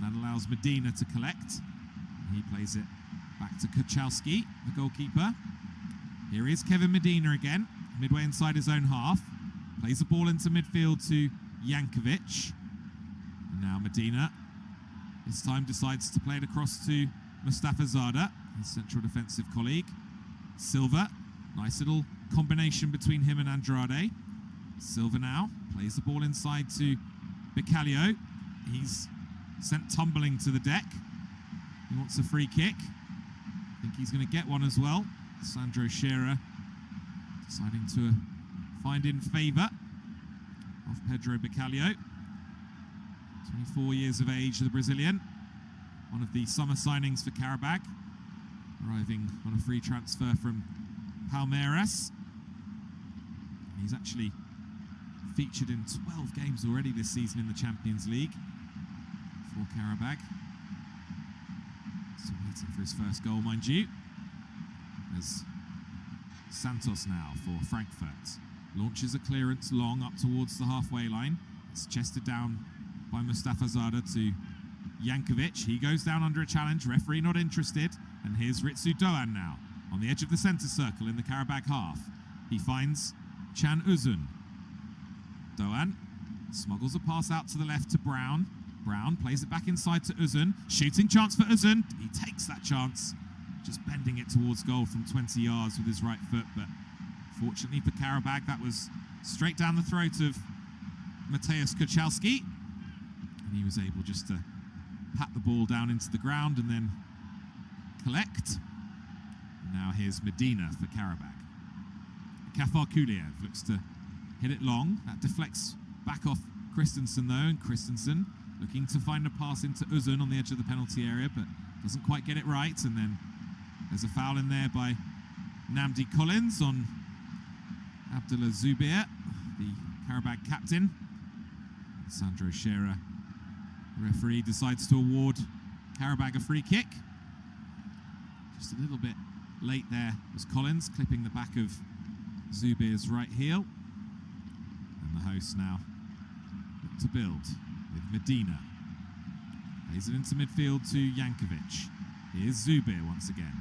That allows Medina to collect. And he plays it back to Kuchalski, the goalkeeper. Here is Kevin Medina again, midway inside his own half. Plays the ball into midfield to Jankovic. And now Medina, this time decides to play it across to Mustafa Zada, his central defensive colleague. Silva, nice little combination between him and Andrade. Silva now plays the ball inside to Bicalio. He's sent tumbling to the deck. He wants a free kick. I think he's going to get one as well. Sandro Scherer deciding to find in favour off Pedro Bacalhau. 24 years of age, the Brazilian. One of the summer signings for Qarabağ, arriving on a free transfer from Palmeiras. He's actually featured in 12 games already this season in the Champions League for Qarabağ. Still waiting for his first goal, mind you. As Santos now for Frankfurt. Launches a clearance long up towards the halfway line. It's chested down by Mustafa Zada to Jankovic. He goes down under a challenge. Referee not interested. And here's Ritsu Doğan now on the edge of the centre circle in the Qarabağ half. He finds Can Uzun. Doğan smuggles a pass out to the left to Brown. Brown plays it back inside to Uzun. Shooting chance for Uzun. He takes that chance, just bending it towards goal from 20 yards with his right foot. But fortunately for Qarabağ, that was straight down the throat of Mateusz Kuchalski. And he was able just to pat the ball down into the ground and then collect. And now here's Medina for Qarabağ. Kafar Kuliev looks to hit it long. That deflects back off Christensen though, and Christensen looking to find a pass into Uzun on the edge of the penalty area, but doesn't quite get it right. And then there's a foul in there by Namdi Collins on Abdullah Zubair, the Qarabağ captain. Sandro Scherer, the referee, decides to award Qarabağ a free kick. Just a little bit late there was Collins, clipping the back of Zubair's right heel. And the hosts now look to build with Medina. Plays it into midfield to Jankovic. Here's Zubair once again.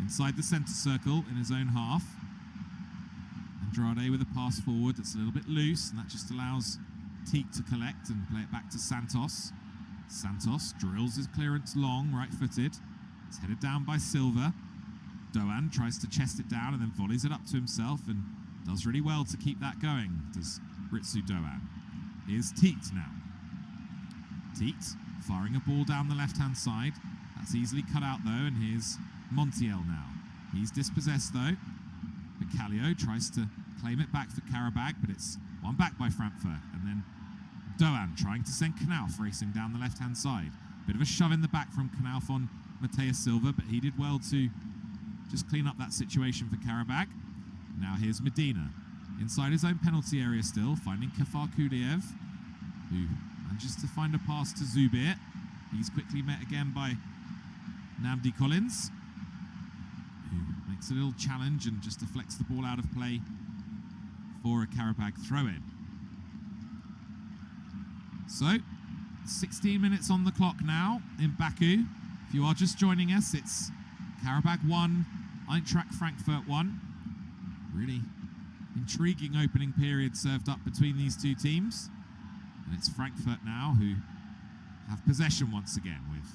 Inside the centre circle in his own half. Andrade with a pass forward that's a little bit loose, and that just allows Teak to collect and play it back to Santos. Santos drills his clearance long, right-footed. It's headed down by Silva. Doğan tries to chest it down and then volleys it up to himself and does really well to keep that going, does Ritsu Doğan. Here's Teat now. Teat firing a ball down the left-hand side. That's easily cut out though, and here's Montiel now. He's dispossessed though. Bacalhau tries to claim it back for Qarabağ, but it's won back by Frankfurt. And then Doğan trying to send Knauf racing down the left-hand side. Bit of a shove in the back from Knauf on Mateusz Silva, but he did well to just clean up that situation for Qarabağ. Now here's Medina. Inside his own penalty area still, finding Kafar Kuliev, who manages to find a pass to Zubair. He's quickly met again by Namdi Collins, who makes a little challenge and just deflects the ball out of play for a Qarabağ throw-in. So, 16 minutes on the clock now in Baku. If you are just joining us, it's Qarabağ 1, Eintracht Frankfurt 1. Really intriguing opening period served up between these two teams. And it's Frankfurt now who have possession once again with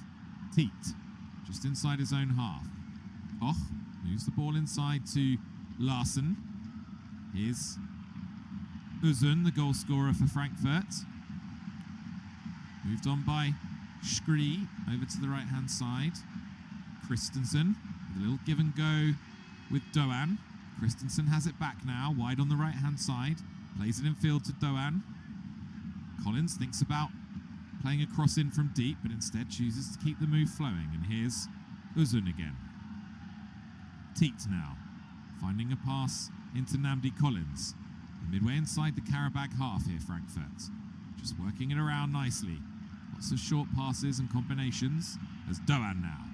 Teat just inside his own half. Koch moves the ball inside to Larsen. Here's Uzun, the goal scorer for Frankfurt. Moved on by Schree over to the right-hand side. Christensen with a little give and go with Doğan. Christensen has it back now, wide on the right-hand side. Plays it in field to Doğan. Collins thinks about playing a cross in from deep, but instead chooses to keep the move flowing. And here's Uzun again. Teat now, finding a pass into Namdi Collins. Midway inside the Qarabağ half here, Frankfurt. Just working it around nicely. Lots of short passes and combinations as Doğan now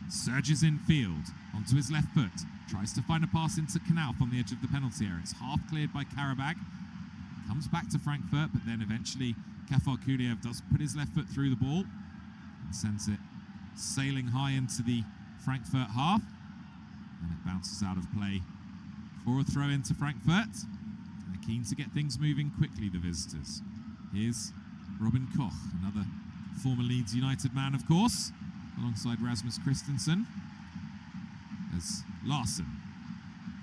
surges in field onto his left foot. Tries to find a pass into Knauf on the edge of the penalty area. It's half cleared by Qarabağ. Comes back to Frankfurt, but then eventually Kafar Kuliev does put his left foot through the ball and sends it sailing high into the Frankfurt half. And it bounces out of play for a throw into Frankfurt. They're keen to get things moving quickly, the visitors. Here's Robin Koch, another former Leeds United man, of course, alongside Rasmus Christensen. As Larsen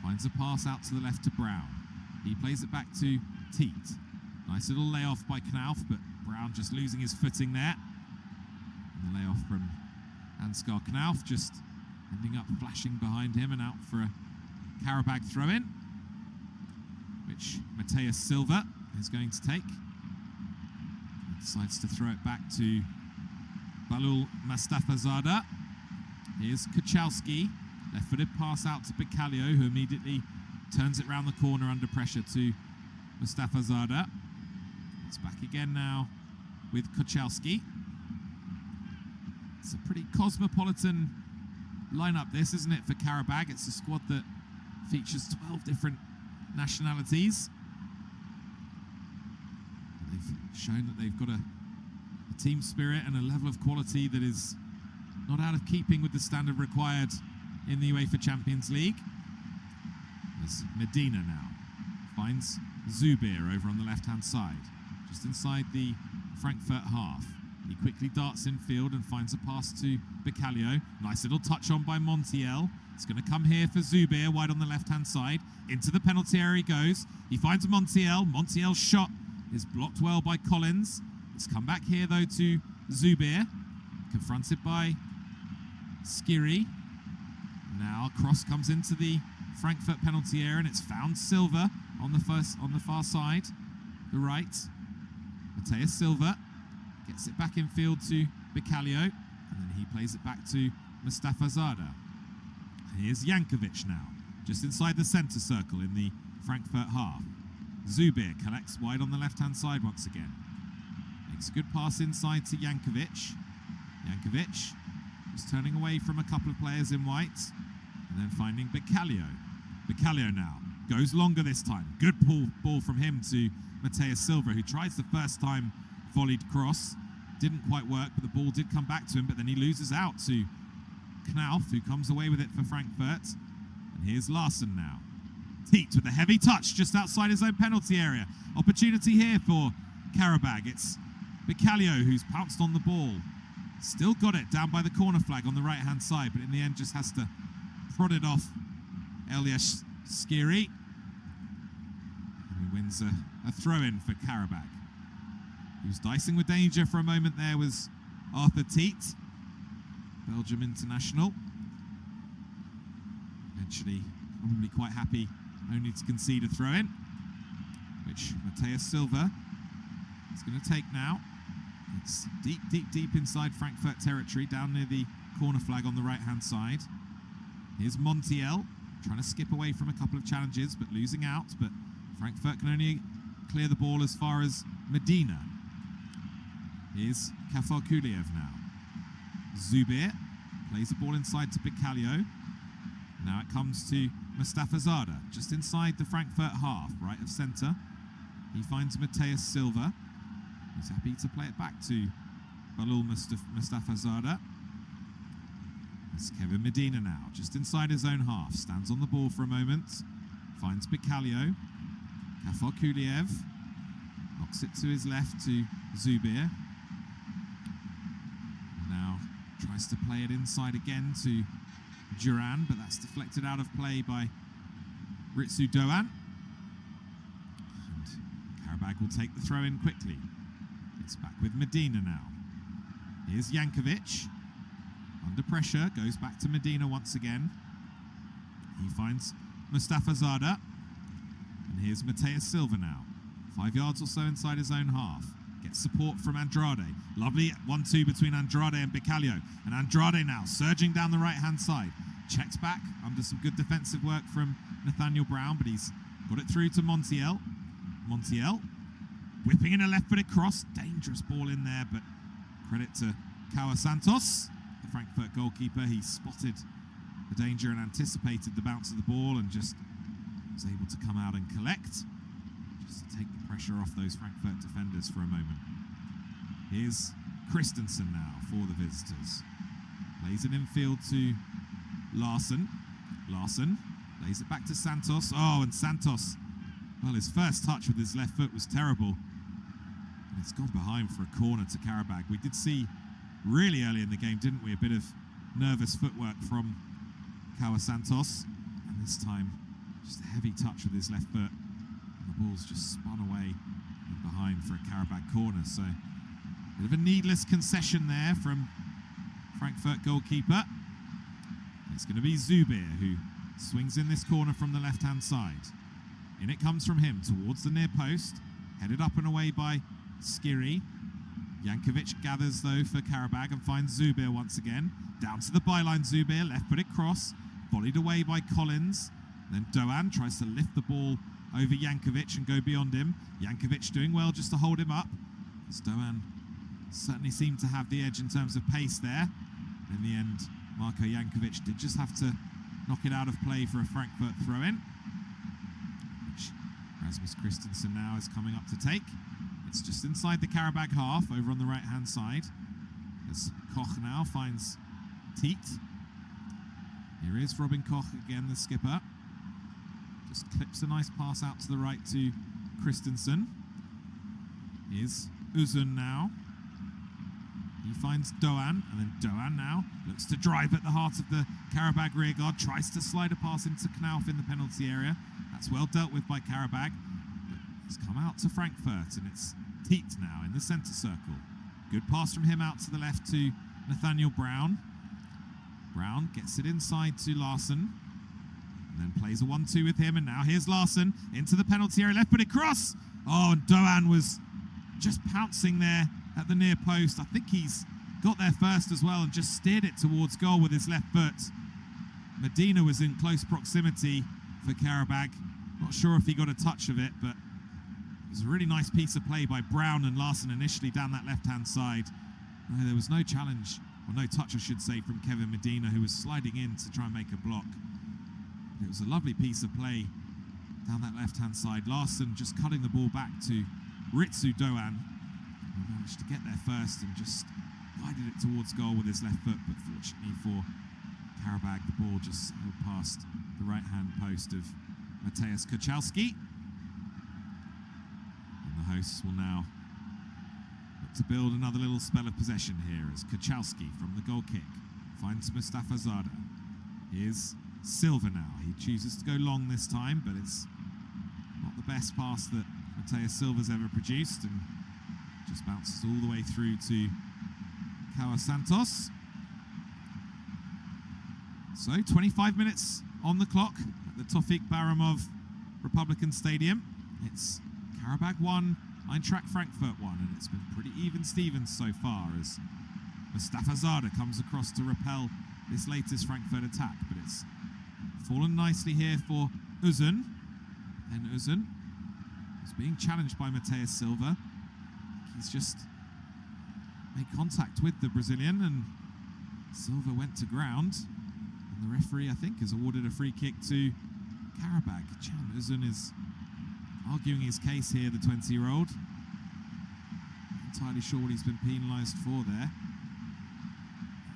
finds a pass out to the left to Brown. He plays it back to Teat. Nice little layoff by Knauf, but Brown just losing his footing there. And the layoff from Ansgar Knauf just ending up flashing behind him and out for a Qarabağ throw-in, which Mateusz Silva is going to take. Decides to throw it back to Balul Mustafazadeh. Here's Kuchalski. Left-footed pass out to Bicalio, who immediately turns it round the corner under pressure to Mustafazadeh. It's back again now with Kuchalski. It's a pretty cosmopolitan lineup, this, isn't it, for Qarabağ? It's a squad that features 12 different nationalities. They've shown that they've got a team spirit and a level of quality that is not out of keeping with the standard required in the UEFA Champions League. There's Medina now. Finds Zubir over on the left-hand side, just inside the Frankfurt half. He quickly darts infield and finds a pass to Bicalio. Nice little touch on by Montiel. It's going to come here for Zubir, wide on the left-hand side. Into the penalty area he goes. He finds Montiel. Montiel's shot is blocked well by Collins. It's come back here, though, to Zubir. Confronted by Skiri. Now cross comes into the Frankfurt penalty area, and it's found Silva on the far side, the right. Mateus Silva gets it back in field to Bicalio, and then he plays it back to Mustafazadeh. Here's Jankovic now, just inside the centre circle in the Frankfurt half. Zubir collects wide on the left-hand side once again. Makes a good pass inside to Jankovic. Jankovic just turning away from a couple of players in white, and then finding Bicalio. Bicalio now goes longer this time. Good ball from him to Mateus Silva, who tries the first time volleyed cross. Didn't quite work, but the ball did come back to him, but then he loses out to Knauf, who comes away with it for Frankfurt. And here's Larsson now. Teat with a heavy touch just outside his own penalty area. Opportunity here for Qarabağ. It's Bicalio who's pounced on the ball. Still got it down by the corner flag on the right-hand side, but in the end just has to prod it off Elias Skiri. And he wins a throw-in for Qarabağ. He was dicing with danger for a moment there was Arthur Teat, Belgium international. Eventually, probably quite happy only to concede a throw-in, which Mateus Silva is going to take now. It's deep inside Frankfurt territory, down near the corner flag on the right-hand side. Here's Montiel, trying to skip away from a couple of challenges, but losing out. But Frankfurt can only clear the ball as far as Medina. Here's Kafarkuliev now. Zubir plays the ball inside to Bicalio. Now it comes to Mustafazadeh, just inside the Frankfurt half, right of centre. He finds Mateus Silva. He's happy to play it back to Balul Mustafazadeh. It's Kevin Medina now, just inside his own half. Stands on the ball for a moment. Finds Bicalio. Kafarkuliev knocks it to his left to Zubir. Now tries to play it inside again to Duran, but that's deflected out of play by Ritsu Doan. And Qarabağ will take the throw in quickly. It's back with Medina now. Here's Jankovic. Under pressure, goes back to Medina once again. He finds Mustafazadeh. And here's Mateus Silva now. 5 yards or so inside his own half. Gets support from Andrade. Lovely 1-2 between Andrade and Bicalio. And Andrade now surging down the right-hand side. Checks back under some good defensive work from Nathaniel Brown, but he's got it through to Montiel. Montiel whipping in a left-footed cross. Dangerous ball in there, but credit to Kawa Santos, the Frankfurt goalkeeper. He spotted the danger and anticipated the bounce of the ball and just was able to come out and collect, just to take the pressure off those Frankfurt defenders for a moment. Here's Christensen now for the visitors. Plays it infield to Larsson. Larsson lays it back to Santos. Oh, and Santos, well, his first touch with his left foot was terrible. And it's gone behind for a corner to Qarabağ. We did see really early in the game, didn't we, a bit of nervous footwork from Kawa Santos. And this time, just a heavy touch with his left foot. And the ball's just spun away and behind for a Qarabağ corner. So, a bit of a needless concession there from Frankfurt goalkeeper. It's going to be Zubir who swings in this corner from the left-hand side. In it comes from him towards the near post. Headed up and away by Skiri. Jankovic gathers though for Qarabağ and finds Zubir once again. Down to the byline, Zubir, left-footed cross, volleyed away by Collins. Then Doğan tries to lift the ball over Jankovic and go beyond him. Jankovic doing well just to hold him up, as Doğan certainly seemed to have the edge in terms of pace there. In the end, Marko Jankovic did just have to knock it out of play for a Frankfurt throw-in, which Rasmus Christensen now is coming up to take. It's just inside the Qarabağ half, over on the right-hand side, as Koch now finds Teat. Here is Robin Koch again, the skipper. Just clips a nice pass out to the right to Christensen. Here's Uzun now. He finds Doğan, and then Doğan now looks to drive at the heart of the Qarabağ rearguard, tries to slide a pass into Knauf in the penalty area. That's well dealt with by Qarabağ, but it's come out to Frankfurt, and it's Teat now in the centre circle. Good pass from him out to the left to Nathaniel Brown. Brown gets it inside to Larsson, and then plays a 1-2 with him, and now here's Larsson into the penalty area, left-footed cross! Oh, and Doğan was just pouncing there at the near post. I think he's got there first as well and just steered it towards goal with his left foot. Medina was in close proximity for Qarabağ. Not sure if he got a touch of it, but it was a really nice piece of play by Brown and Larsson initially down that left-hand side. No, there was no challenge, or no touch I should say, from Kevin Medina, who was sliding in to try and make a block. It was a lovely piece of play down that left-hand side. Larsson just cutting the ball back to Ritsu Doğan. He managed to get there first and just guided it towards goal with his left foot, but fortunately for Qarabağ, the ball just sailed past the right-hand post of Mateusz Kochalski. And the hosts will now look to build another little spell of possession here as Kochalski from the goal kick finds Mustafa Zada. Here's Silva now. He chooses to go long this time, but it's not the best pass that Mateus Silva's ever produced, and just bounces all the way through to Kawa Santos. So 25 minutes on the clock at the Tofik Baramov Republican Stadium. It's Qarabağ 1, Eintracht Frankfurt 1, and it's been pretty even Stevens so far as Mustafa Zada comes across to repel this latest Frankfurt attack, but it's fallen nicely here for Uzun. And Uzun is being challenged by Mateus Silva. He's just made contact with the Brazilian, and Silva went to ground. And the referee, I think, has awarded a free kick to Qarabağ. Can Uzun is arguing his case here, the 20-year-old. Not entirely sure what he's been penalised for there.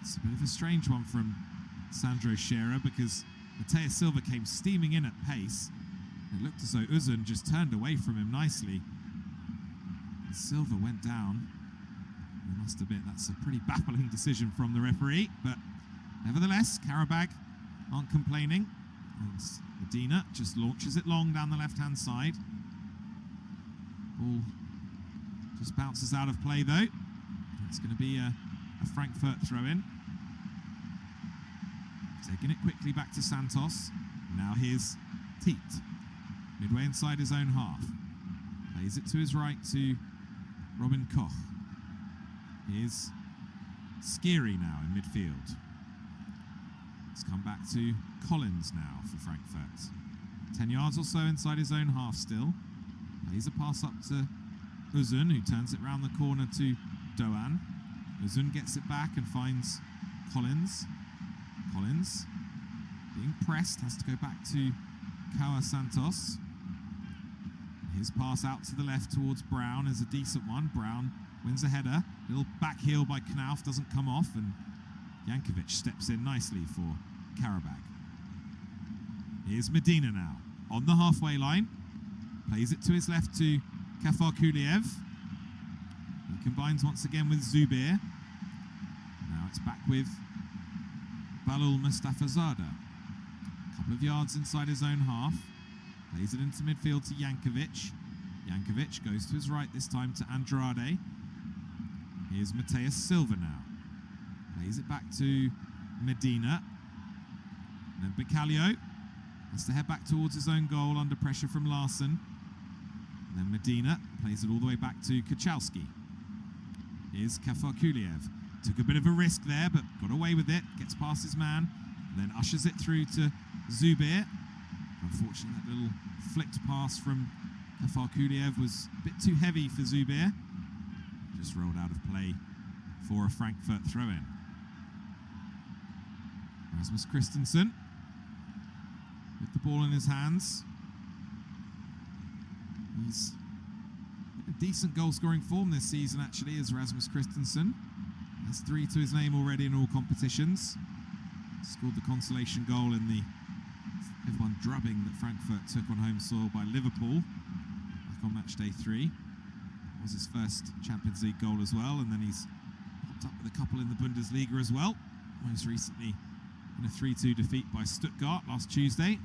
It's a bit of a strange one from Sandro Scherer, because Mateus Silva came steaming in at pace. It looked as though Uzun just turned away from him nicely. And Silva went down. I must admit, that's a pretty baffling decision from the referee, but nevertheless, Qarabağ aren't complaining. And Medina just launches it long down the left-hand side. Ball just bounces out of play though. It's going to be a Frankfurt throw-in. Taking it quickly back to Santos. Now here's Teat, midway inside his own half. Plays it to his right to Robin Koch. Here's Skiri now in midfield. It's come back to Collins now for Frankfurt. 10 yards or so inside his own half still. Plays a pass up to Uzun, who turns it round the corner to Doğan. Uzun gets it back and finds Collins. Collins, being pressed, has to go back to Kawa Santos. His pass out to the left towards Brown is a decent one. Brown wins a header. Little back heel by Knauf doesn't come off, and Jankovic steps in nicely for Qarabağ. Here's Medina now, on the halfway line. Plays it to his left to Kafar Kuliev. He combines once again with Zubir. Now it's back with Balul Mustafa Zada. A couple of yards inside his own half. Plays it into midfield to Jankovic. Jankovic goes to his right this time to Andrade. Here's Mateus Silva now. Plays it back to Medina. And then Bicalio has to head back towards his own goal under pressure from Larsson. And then Medina plays it all the way back to Kochalski. Here's Kafarkuliev. Took a bit of a risk there, but got away with it. Gets past his man, and then ushers it through to Zubair. Unfortunately, that little flicked pass from Kafarkuliev was a bit too heavy for Zubair. Just rolled out of play for a Frankfurt throw-in. Rasmus Christensen with the ball in his hands. He's in a decent goal-scoring form this season, actually, as Rasmus Christensen. Has 3 to his name already in all competitions. Scored the consolation goal in the 5-1 drubbing that Frankfurt took on home soil by Liverpool back on match day 3. It was his first Champions League goal as well, and then he's popped up with a couple in the Bundesliga as well. Most recently in a 3-2 defeat by Stuttgart last Tuesday.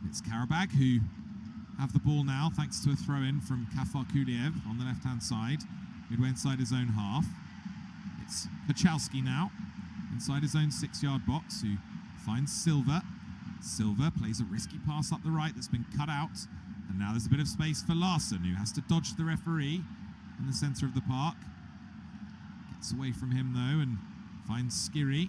It's Qarabağ who have the ball now, thanks to a throw-in from Kafarkuliev on the left-hand side, midway inside his own half. It's Pachowski now, inside his own 6-yard box, who finds Silva. Silva plays a risky pass up the right that's been cut out, and now there's a bit of space for Larsson, who has to dodge the referee in the centre of the park. Gets away from him though and finds Skiri.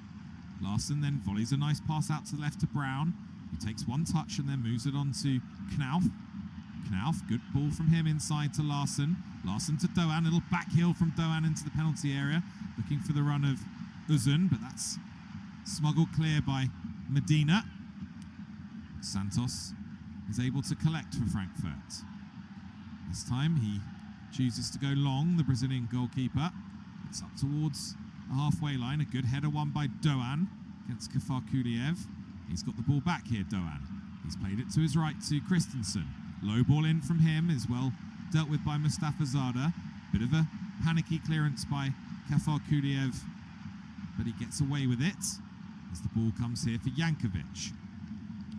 Larsson then volleys a nice pass out to the left to Brown, who takes one touch and then moves it on to Knauf. Knauf, good ball from him inside to Larsson. Larsson to Doan, a little back heel from Doan into the penalty area, looking for the run of Uzun, but that's smuggled clear by Medina. Santos is able to collect for Frankfurt. This time he chooses to go long, the Brazilian goalkeeper. It's up towards the halfway line, a good header won by Doan against Kafarkuliev. He's got the ball back here, Doan. He's played it to his right to Christensen. Low ball in from him is well dealt with by Mustafa Zada. Bit of a panicky clearance by Kafarkuliev, but he gets away with it as the ball comes here for Jankovic.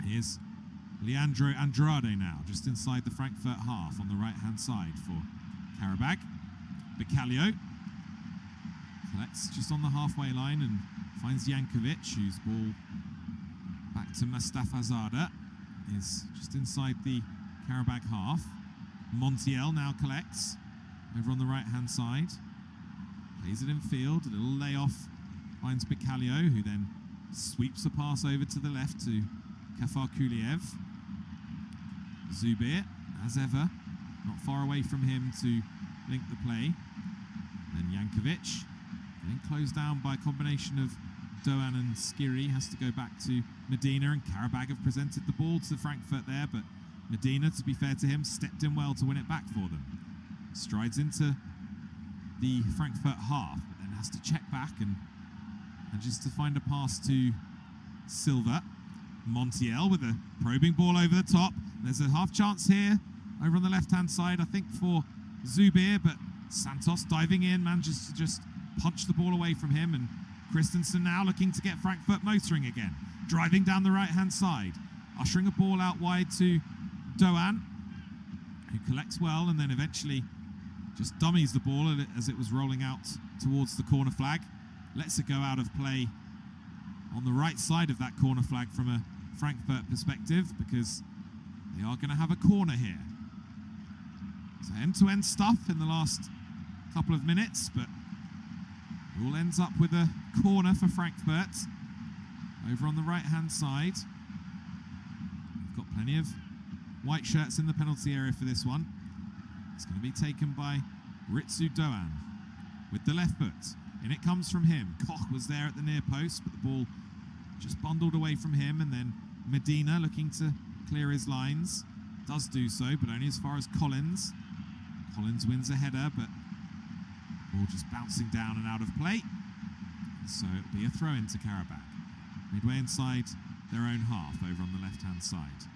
Here's Leandro Andrade now, just inside the Frankfurt half on the right-hand side for Qarabağ. Bicalio collects just on the halfway line and finds Jankovic, whose ball back to Mustafa Zada is just inside the Qarabağ half. Montiel now collects over on the right-hand side. Plays it in field, a little layoff, finds Bicalio, who then sweeps a pass over to the left to Kafarkuliev. Zubair, as ever, not far away from him to link the play. Then Jankovic, getting closed down by a combination of Doan and Skiri, has to go back to Medina, and Qarabağ have presented the ball to Frankfurt there, but Medina, to be fair to him, stepped in well to win it back for them. Strides into the Frankfurt half, but then has to check back and just to find a pass to Silva. Montiel with a probing ball over the top. There's a half chance here over on the left-hand side, I think, for Zubair, but Santos diving in manages to just punch the ball away from him, and Christensen now looking to get Frankfurt motoring again. Driving down the right-hand side, ushering a ball out wide to Doan, who collects well and then eventually just dummies the ball as it was rolling out towards the corner flag. Lets it go out of play on the right side of that corner flag from a Frankfurt perspective, because they are going to have a corner here. So end-to-end stuff in the last couple of minutes, but it all ends up with a corner for Frankfurt over on the right-hand side. We've got plenty of white shirts in the penalty area for this one. It's going to be taken by Ritsu Doan with the left foot. In it comes from him. Koch was there at the near post, but the ball just bundled away from him, and then Medina looking to clear his lines. Does do so, but only as far as Collins. Collins wins a header, but ball just bouncing down and out of play. So it'll be a throw-in to Qarabağ. Midway inside their own half over on the left-hand side.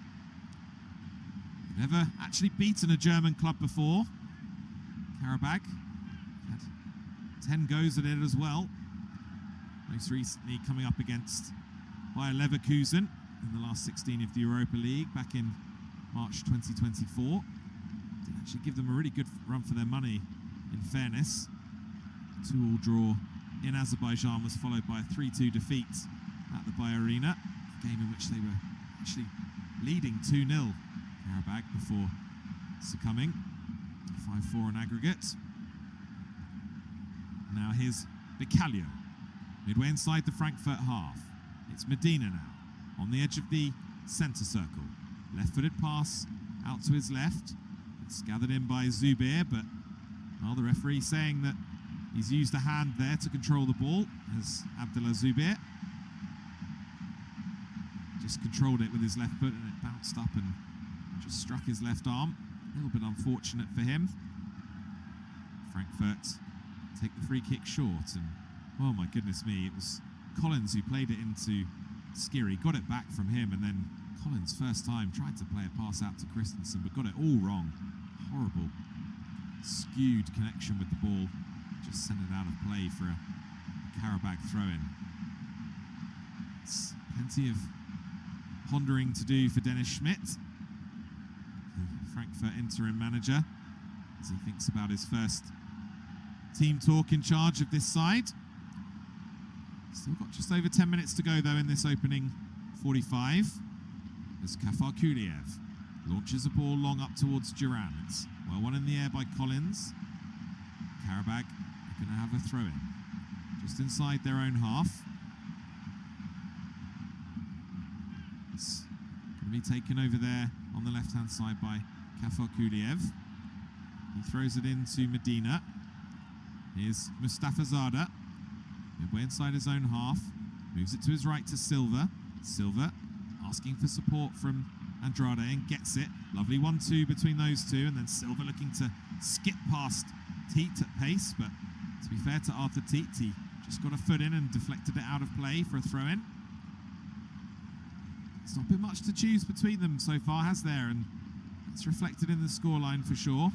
They've never actually beaten a German club before. Qarabağ had 10 goes at it as well. Most recently coming up against Bayer Leverkusen in the last 16 of the Europa League back in March 2024. Did actually give them a really good run for their money, in fairness. 2-2 draw in Azerbaijan was followed by a 3-2 defeat at the Bayer Arena, a game in which they were actually leading 2-0 Qarabağ before succumbing. 5-4 in aggregate. Now here's Bicalio, midway inside the Frankfurt half. It's Medina now, on the edge of the centre circle. Left-footed pass out to his left. It's gathered in by Zubir, but the referee saying that he's used a hand there to control the ball, as Abdullah Zubir just controlled it with his left foot, and it bounced up and just struck his left arm. A little bit unfortunate for him. Frankfurt take the free kick short, and oh my goodness me, it was Collins who played it into Skiri, got it back from him, and then Collins first time tried to play a pass out to Christensen but got it all wrong. Horrible skewed connection with the ball, just sent it out of play for a Qarabağ throw-in. It's plenty of pondering to do for Dennis Schmidt, the Frankfurt interim manager, as he thinks about his first team talk in charge of this side. Still got just over 10 minutes to go though in this opening 45, as Kafarkuliev launches a ball long up towards Duran. It's well one in the air by Collins. Qarabağ are going to have a throw-in just inside their own half. It's going to be taken over there on the left-hand side by Kafarkuliev. He throws it into Medina. Here's Mustafa Zada, midway inside his own half. Moves it to his right to Silva. Silva asking for support from Andrade and gets it. Lovely 1-2 between those two, and then Silva looking to skip past Teat at pace, but to be fair to Arthur Teat, he just got a foot in and deflected it out of play for a throw-in. It's not been much to choose between them so far, has there? And it's reflected in the scoreline for sure.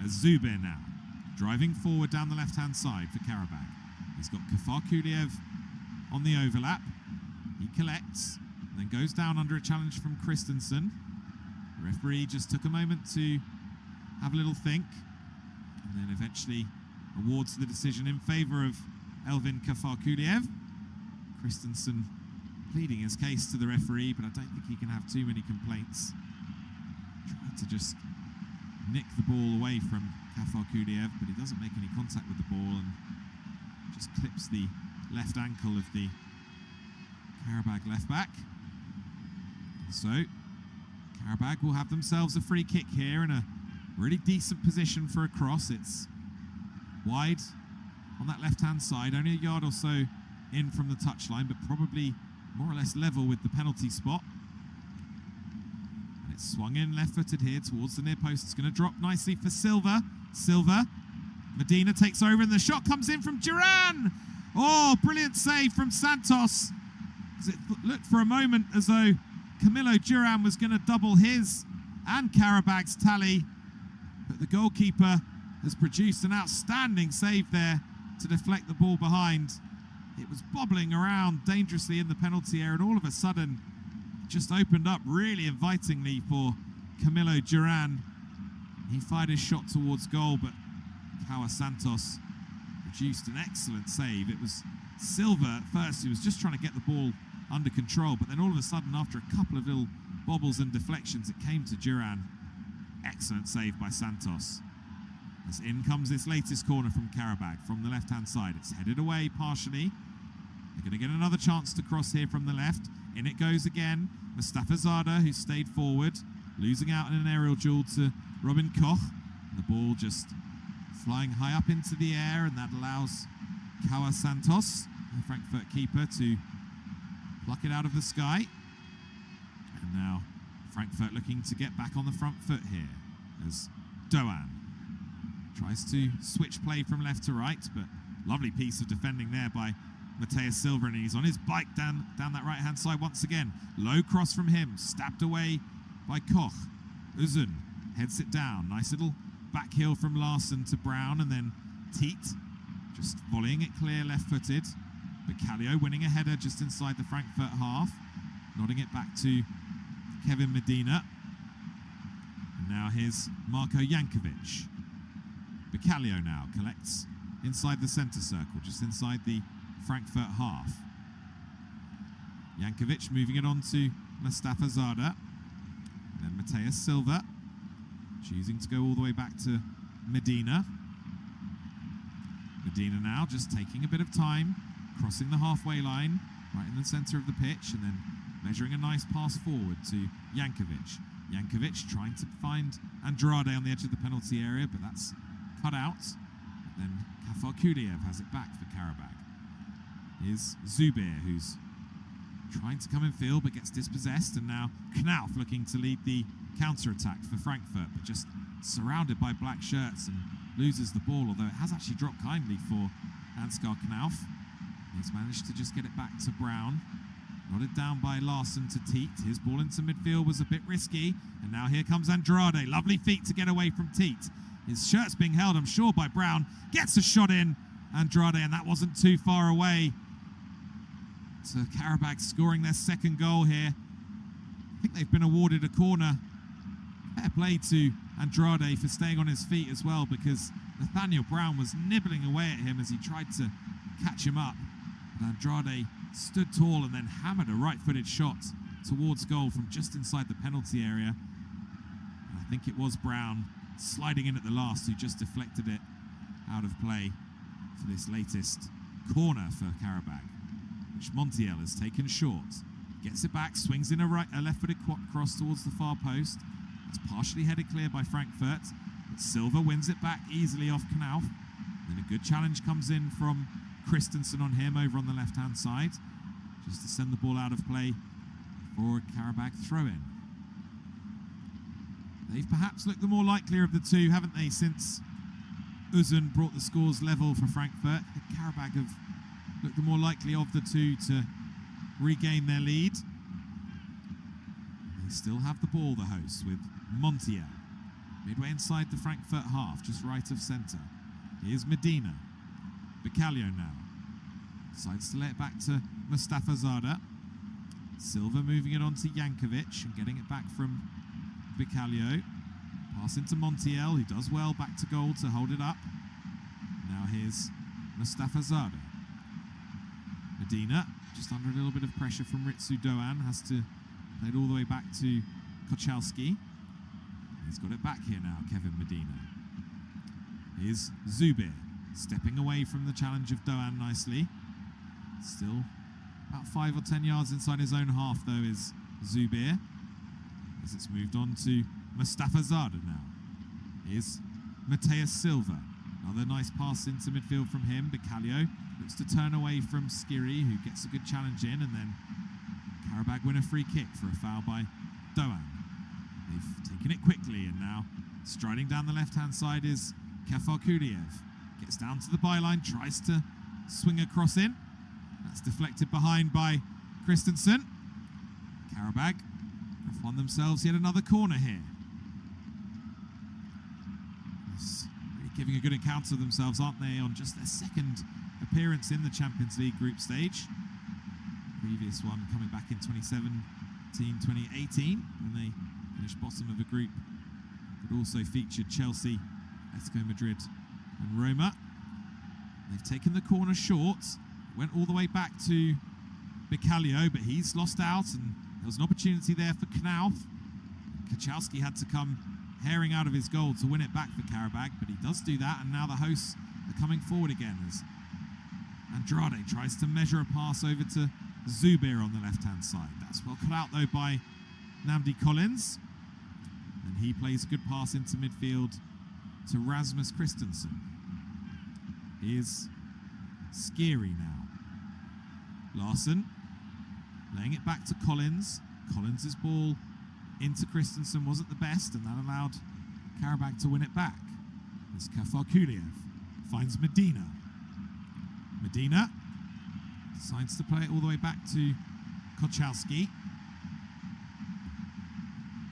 As Zubir now, driving forward down the left-hand side for Qarabağ. He's got Kafarkuliev on the overlap. He collects, and then goes down under a challenge from Christensen. The referee just took a moment to have a little think, and then eventually awards the decision in favour of Elvin Kafarkuliev. Christensen pleading his case to the referee, but I don't think he can have too many complaints. Tried to just nick the ball away from Kafarkuliev, but he doesn't make any contact with the ball and just clips the left ankle of the Qarabağ left back. So Qarabağ will have themselves a free kick here in a really decent position for a cross. It's wide on that left-hand side, only a yard or so in from the touchline, but probably more or less level with the penalty spot. And it's swung in left-footed here towards the near post. It's going to drop nicely for Silva. Silva, Medina takes over, and the shot comes in from Duran. Oh, brilliant save from Santos. It looked for a moment as though Camilo Duran was going to double his and Qarabağ's tally, but the goalkeeper has produced an outstanding save there to deflect the ball behind. It was bobbling around dangerously in the penalty area, and all of a sudden just opened up really invitingly for Camilo Duran. He fired his shot towards goal, but Kawa Santos produced an excellent save. It was Silva at first who was just trying to get the ball under control, but then all of a sudden, after a couple of little bobbles and deflections, it came to Duran. Excellent save by Santos. As in comes this latest corner from Qarabağ from the left-hand side. It's headed away partially. They're going to get another chance to cross here from the left. In it goes again. Mustafa Zada, who stayed forward, losing out in an aerial duel to Robin Koch. The ball just flying high up into the air, and that allows Kawa Santos, the Frankfurt keeper, to pluck it out of the sky. And now Frankfurt looking to get back on the front foot here as Doan tries to switch play from left to right, but lovely piece of defending there by Mateus Silva, and he's on his bike down that right-hand side once again. Low cross from him, stabbed away by Koch. Uzun heads it down. Nice little back heel from Larson to Brown, and then Teat just volleying it clear left-footed. Bicalio winning a header just inside the Frankfurt half, nodding it back to Kevin Medina. And now here's Marko Jankovic. Bicalio now collects inside the centre circle, just inside the Frankfurt half. Jankovic moving it on to Mustafa Zada. Then Mateus Silva choosing to go all the way back to Medina. Medina now just taking a bit of time, crossing the halfway line, right in the centre of the pitch, and then measuring a nice pass forward to Jankovic. Jankovic trying to find Andrade on the edge of the penalty area, but that's cut out. Then Kafarkuliev has it back for Qarabağ. Here's Zubir, who's trying to come in field but gets dispossessed, and now Knauf looking to lead the counter-attack for Frankfurt, but just surrounded by black shirts and loses the ball, although it has actually dropped kindly for Ansgar Knauf. He's managed to just get it back to Brown. Nodded down by Larsson to Teat. His ball into midfield was a bit risky, and now here comes Andrade. Lovely feet to get away from Teat. His shirt's being held, I'm sure, by Brown. Gets a shot in, Andrade, and that wasn't too far away. So Qarabağ scoring their second goal here. I think they've been awarded a corner. Fair play to Andrade for staying on his feet as well, because Nathaniel Brown was nibbling away at him as he tried to catch him up. But Andrade stood tall and then hammered a right-footed shot towards goal from just inside the penalty area. And I think it was Brown sliding in at the last who just deflected it out of play for this latest corner for Qarabağ, which Montiel has taken short. Gets it back, swings in a left-footed cross towards the far post. It's partially headed clear by Frankfurt, but Silva wins it back easily off Knauf. Then a good challenge comes in from Christensen on him over on the left-hand side, just to send the ball out of play for a Qarabağ throw-in. They've perhaps looked the more likelier of the two, haven't they, since Uzun brought the scores level for Frankfurt. Qarabağ have looked the more likely of the two to regain their lead. They still have the ball, the hosts, with Montiel midway inside the Frankfurt half, just right of centre. Here's Medina. Bicalio now decides to let it back to Mustafa Zada. Silva moving it on to Jankovic and getting it back from Bicalio. Pass into Montiel, who does well back to goal to hold it up. Now here's Mustafa Zada. Medina just under a little bit of pressure from Ritsu Doan, has to play it all the way back to Kochalski. He's got it back here now, Kevin Medina. Here's Zubir, stepping away from the challenge of Doan nicely. Still about 5 or 10 yards inside his own half, though, is Zubir, as it's moved on to Mustafa Zada now. Here's Mateus Silva. Another nice pass into midfield from him. Bicalio looks to turn away from Skiri, who gets a good challenge in, and then Qarabağ win a free kick for a foul by Doan. They've taken it quickly, and now striding down the left-hand side is Kafarkuliev. Gets down to the byline, tries to swing a cross in. That's deflected behind by Christensen. Qarabağ have won themselves yet another corner here. Really giving a good account of themselves, aren't they, on just their second appearance in the Champions League group stage. Previous one coming back in 2017-2018 when they finished bottom of a group that also featured Chelsea, Atletico Madrid and Roma. They've taken the corner short, went all the way back to Bicalio, but he's lost out, and there was an opportunity there for Knauf. Kochalski had to come herring out of his goal to win it back for Qarabağ, but he does do that, and now the hosts are coming forward again as Andrade tries to measure a pass over to Zubir on the left-hand side. That's well cut out, though, by Namdi Collins, and he plays a good pass into midfield to Rasmus Christensen. Here's Skiri now. Larsson laying it back to Collins. Collins' ball into Christensen wasn't the best, and that allowed Qarabağ to win it back. As Kafarkuliev finds Medina. Medina decides to play it all the way back to Kochalski.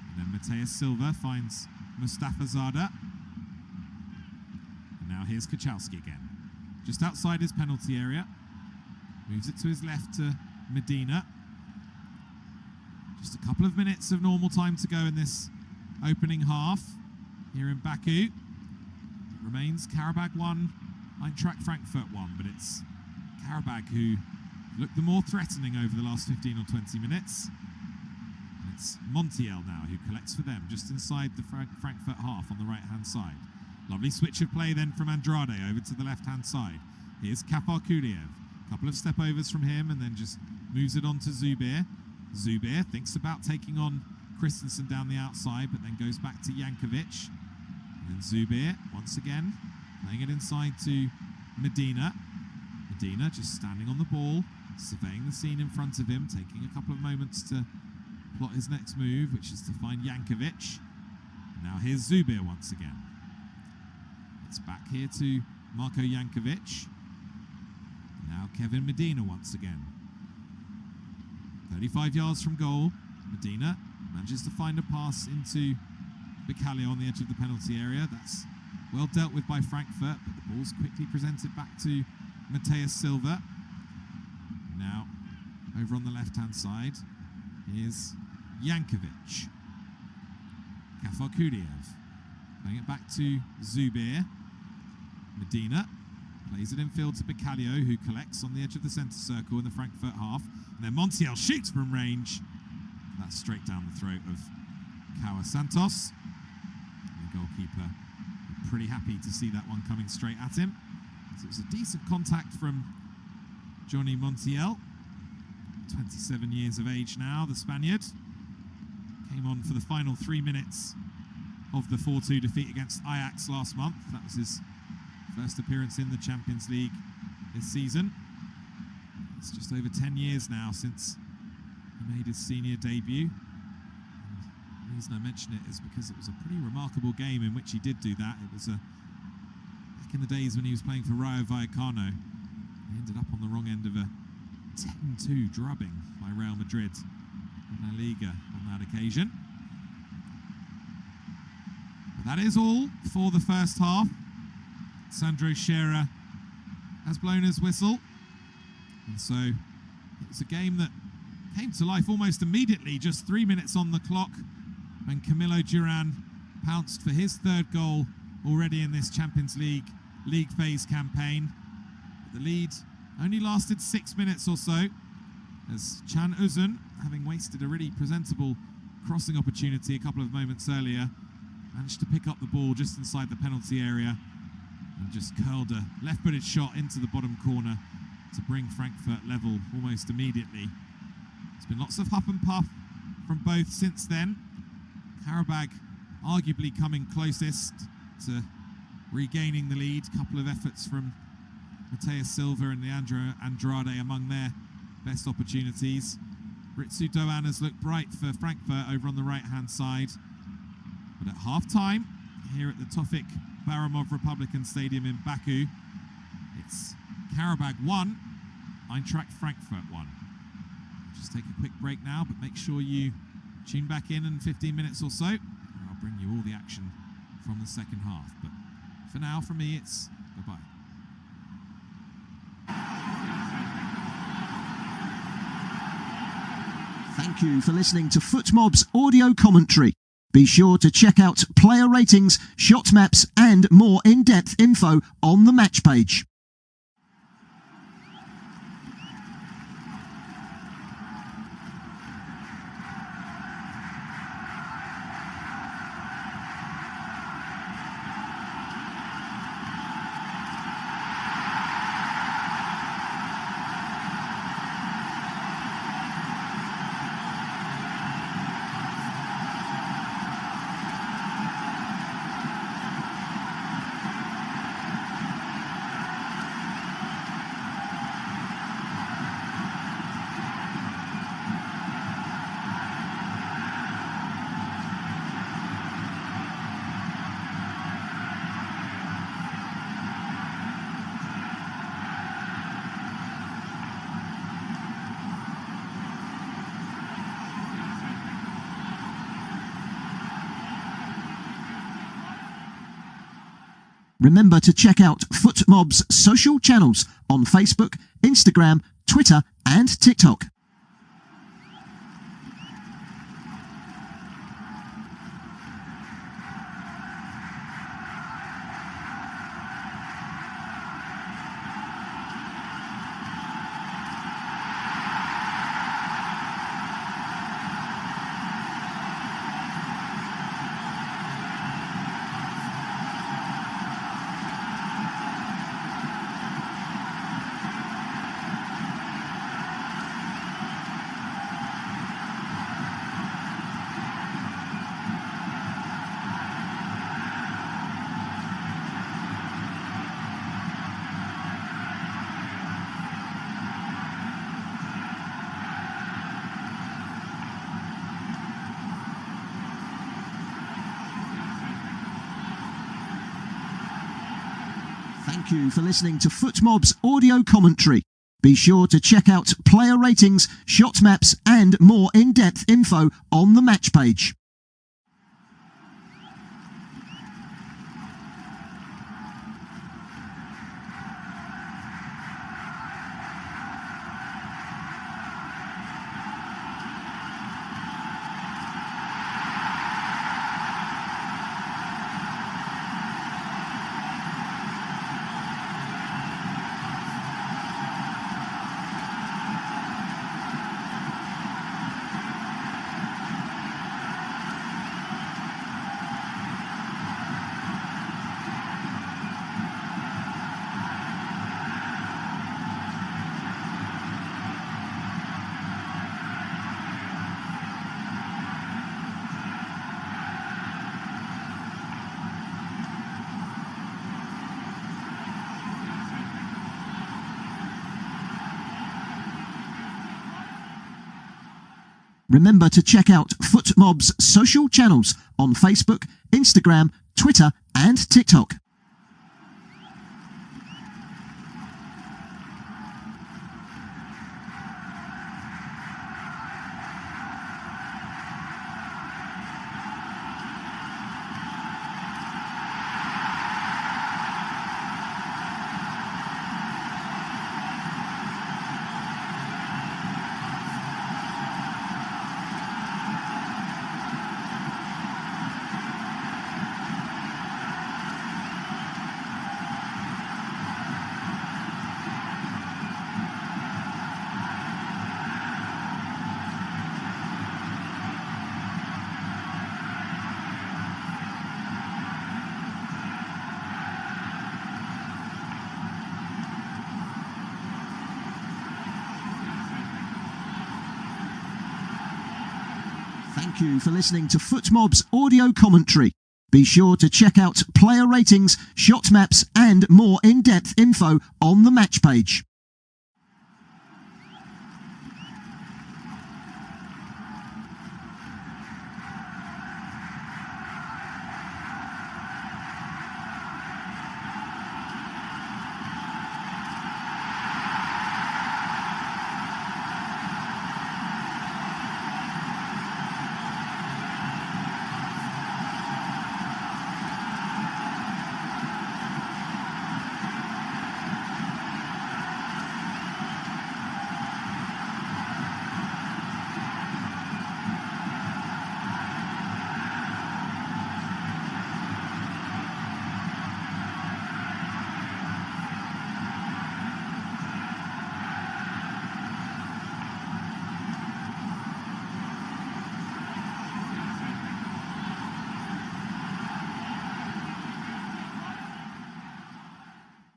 And then Mateus Silva finds Mustafa Zada. And now here's Kochalski again. Just outside his penalty area. Moves it to his left to Medina. Just a couple of minutes of normal time to go in this opening half here in Baku. It remains Qarabağ 1, Eintracht Frankfurt 1, but it's Qarabağ who looked the more threatening over the last 15 or 20 minutes. And it's Montiel now who collects for them just inside the Frankfurt half on the right-hand side. Lovely switch of play then from Andrade over to the left-hand side. Here's Kaparkuliev. A couple of step-overs from him and then just moves it on to Zubir. Zubir thinks about taking on Christensen down the outside, but then goes back to Jankovic. And then Zubir, once again, playing it inside to Medina. Medina just standing on the ball, surveying the scene in front of him, taking a couple of moments to plot his next move, which is to find Jankovic. Now here's Zubir once again. It's back here to Marko Jankovic. Now Kevin Medina once again. 35 yards from goal. Medina manages to find a pass into Bicalio on the edge of the penalty area. That's well dealt with by Frankfurt, but the ball's quickly presented back to Mateus Silva. Now, over on the left-hand side, is Jankovic. Kafarkuliev playing it back to Zubir. Medina plays it infield to Bicalio, who collects on the edge of the centre circle in the Frankfurt half. And then Montiel shoots from range. That's straight down the throat of Kawa Santos. The goalkeeper pretty happy to see that one coming straight at him. So it was a decent contact from Johnny Montiel. 27 years of age now, the Spaniard. Came on for the final 3 minutes of the 4-2 defeat against Ajax last month. That was his first appearance in the Champions League this season. It's just over 10 years now since he made his senior debut. And the reason I mention it is because it was a pretty remarkable game in which he did do that. It was back in the days when he was playing for Rayo Vallecano. He ended up on the wrong end of a 10-2 drubbing by Real Madrid in La Liga on that occasion. But that is all for the first half. Sandro Scherer has blown his whistle. And so it's a game that came to life almost immediately, just 3 minutes on the clock, when Camilo Duran pounced for his third goal already in this Champions League phase campaign. But the lead only lasted 6 minutes or so, as Can Uzun, having wasted a really presentable crossing opportunity a couple of moments earlier, managed to pick up the ball just inside the penalty area and just curled a left-footed shot into the bottom corner to bring Frankfurt level almost immediately. There's been lots of huff and puff from both since then. Qarabağ arguably coming closest to regaining the lead. A couple of efforts from Mateus Silva and Leandro Andrade among their best opportunities. Ritsu Doan has looked bright for Frankfurt over on the right-hand side. But at half-time, here at the Tofik Baramov Republican Stadium in Baku, it's Qarabağ 1, Eintracht Frankfurt 1. Just take a quick break now, but make sure you tune back in 15 minutes or so, and I'll bring you all the action from the second half. But for now, from me, it's bye-bye. Thank you for listening to Footmob's audio commentary. Be sure to check out player ratings, shot maps and more in-depth info on the match page. Remember to check out Footmob's social channels on Facebook, Instagram, Twitter and TikTok. Thank you for listening to FootMob's audio commentary. Be sure to check out player ratings, shot maps and more in-depth info on the match page. Remember to check out FootMob's social channels on Facebook, Instagram, Twitter and TikTok. Thank you for listening to FootMob's audio commentary. Be sure to check out player ratings, shot maps and more in-depth info on the match page.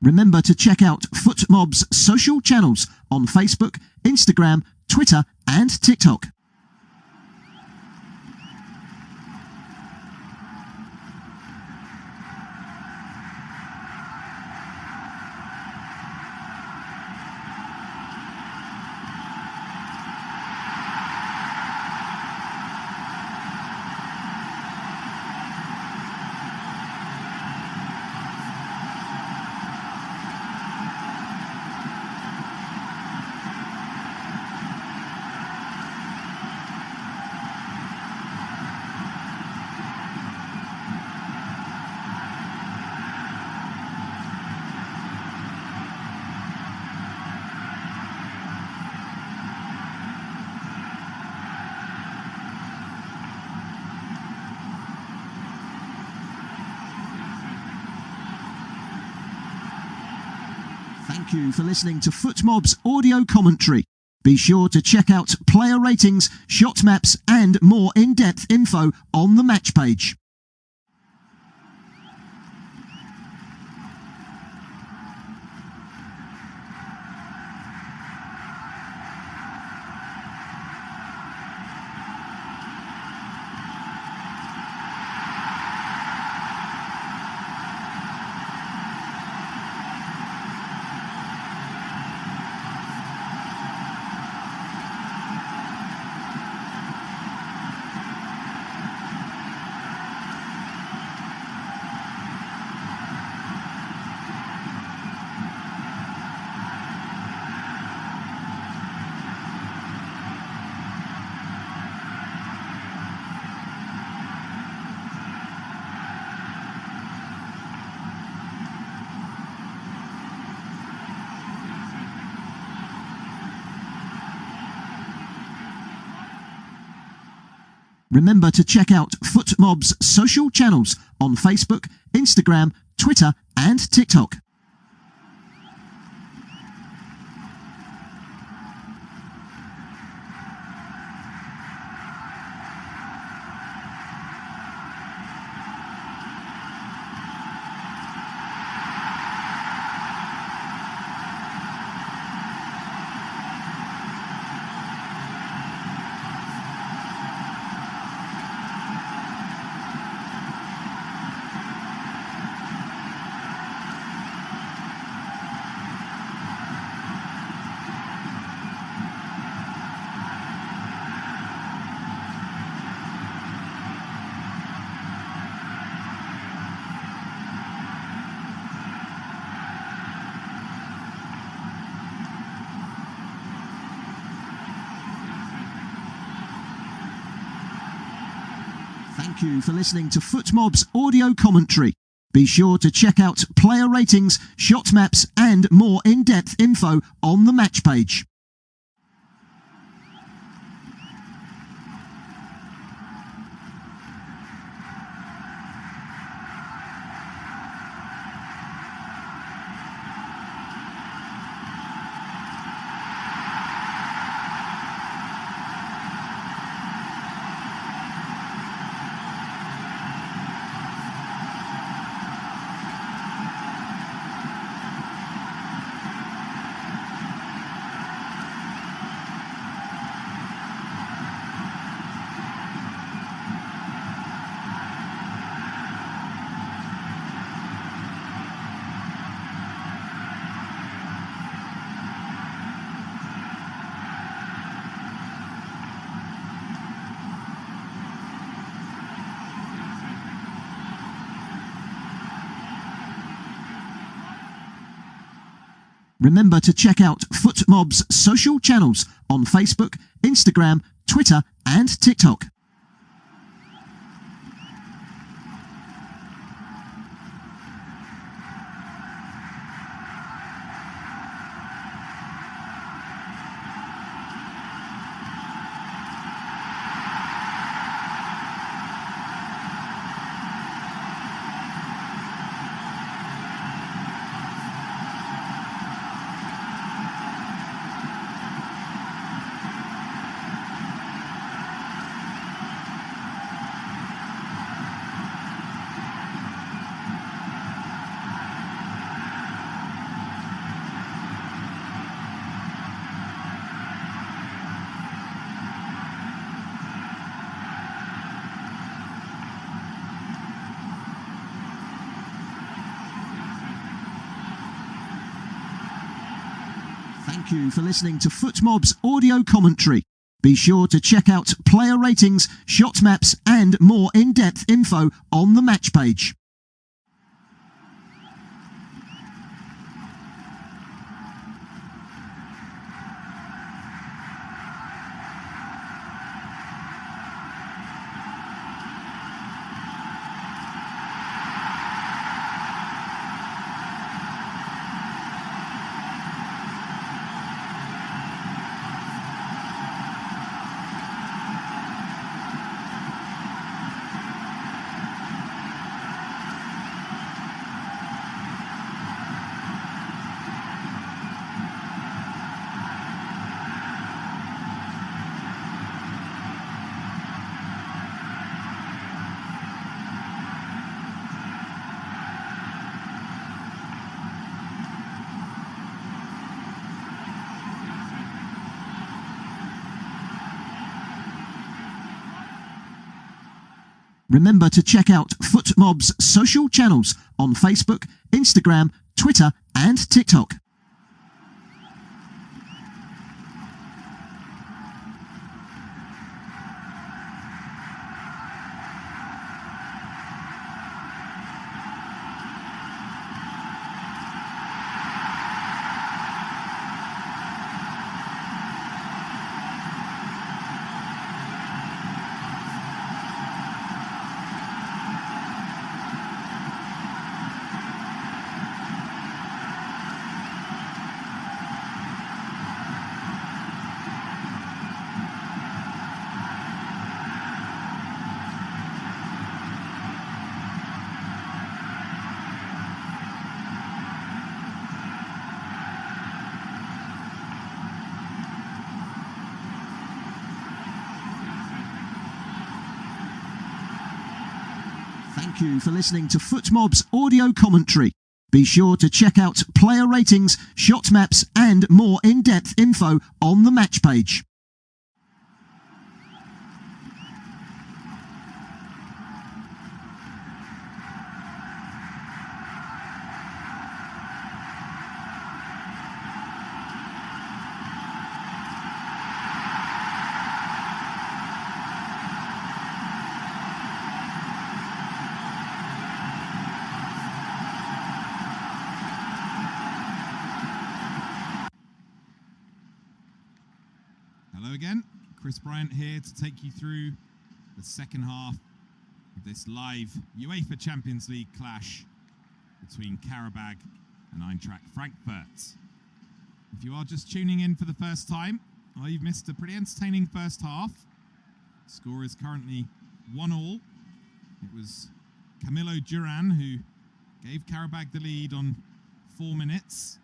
Remember to check out FootMob's social channels on Facebook, Instagram, Twitter and TikTok. Thank you for listening to FootMob's audio commentary. Be sure to check out player ratings, shot maps and more in-depth info on the match page. Remember to check out FootMob's social channels on Facebook, Instagram, Twitter and TikTok. Thank you for listening to FootMob's audio commentary. Be sure to check out player ratings, shot maps and more in-depth info on the match page. Remember to check out FootMob's social channels on Facebook, Instagram, Twitter and TikTok. Thank you for listening to FootMob's audio commentary. Be sure to check out player ratings, shot maps and more in-depth info on the match page. Remember to check out FootMob's social channels on Facebook, Instagram, Twitter and TikTok. Thank you for listening to FootMob's audio commentary. Be sure to check out player ratings, shot maps and more in-depth info on the match page. Hello again, Chris Bryant here to take you through the second half of this live UEFA Champions League clash between Qarabağ and Eintracht Frankfurt. If you are just tuning in for the first time, well, you've missed a pretty entertaining first half. The score is currently 1-1. It was Camilo Duran who gave Qarabağ the lead on 4 minutes,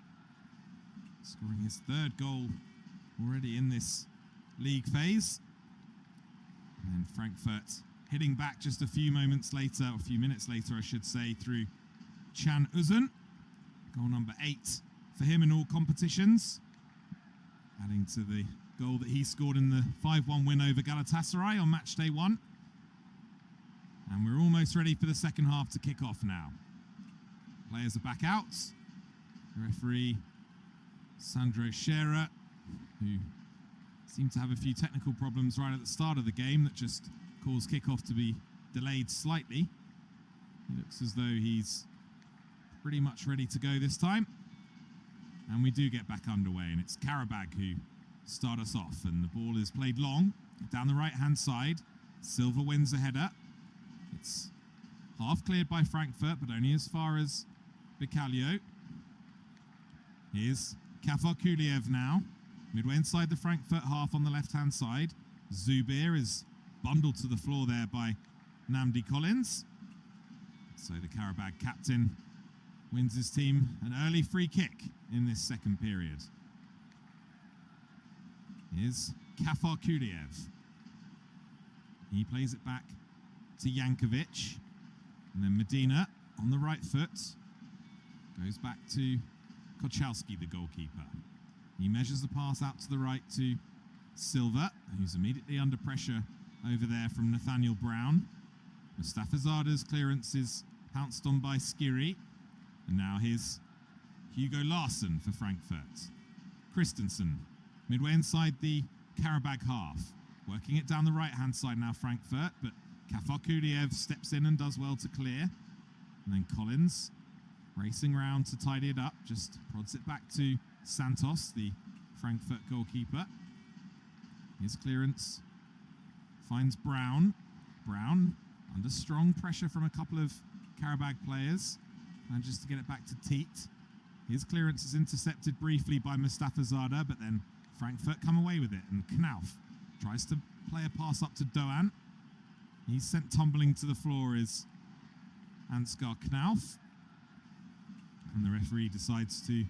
scoring his third goal already in this league phase. And then Frankfurt hitting back just a few minutes later, I should say, through Can Uzun. Goal number 8 for him in all competitions, adding to the goal that he scored in the 5-1 win over Galatasaray on match day 1. And we're almost ready for the second half to kick off now. Players are back out. The referee, Sandro Scherer, who seemed to have a few technical problems right at the start of the game that just caused kickoff to be delayed slightly. He looks as though he's pretty much ready to go this time. And we do get back underway, and it's Qarabağ who start us off, and the ball is played long down the right-hand side. Silva wins the header. It's half cleared by Frankfurt, but only as far as Bicalio. Here's Kafarkuliev now. Midway inside the Frankfurt half on the left-hand side. Zubir is bundled to the floor there by Namdi Collins. So the Qarabağ captain wins his team an early free kick in this second period. Here's Kafarkuliev. He plays it back to Jankovic. And then Medina on the right foot goes back to Kochalski, the goalkeeper. He measures the pass out to the right to Silva, who's immediately under pressure over there from Nathaniel Brown. Mustafazada's clearance is pounced on by Skiri. And now here's Hugo Larsson for Frankfurt. Christensen, midway inside the Qarabağ half. Working it down the right-hand side now, Frankfurt, but Kafarkuliev steps in and does well to clear. And then Collins racing round to tidy it up, just prods it back to Santos, the Frankfurt goalkeeper. His clearance finds Brown. Brown, under strong pressure from a couple of Qarabağ players, manages to get it back to Teat. His clearance is intercepted briefly by Mustafazada, but then Frankfurt come away with it, and Knauf tries to play a pass up to Doğan. He's sent tumbling to the floor is Ansgar Knauf. And the referee decides to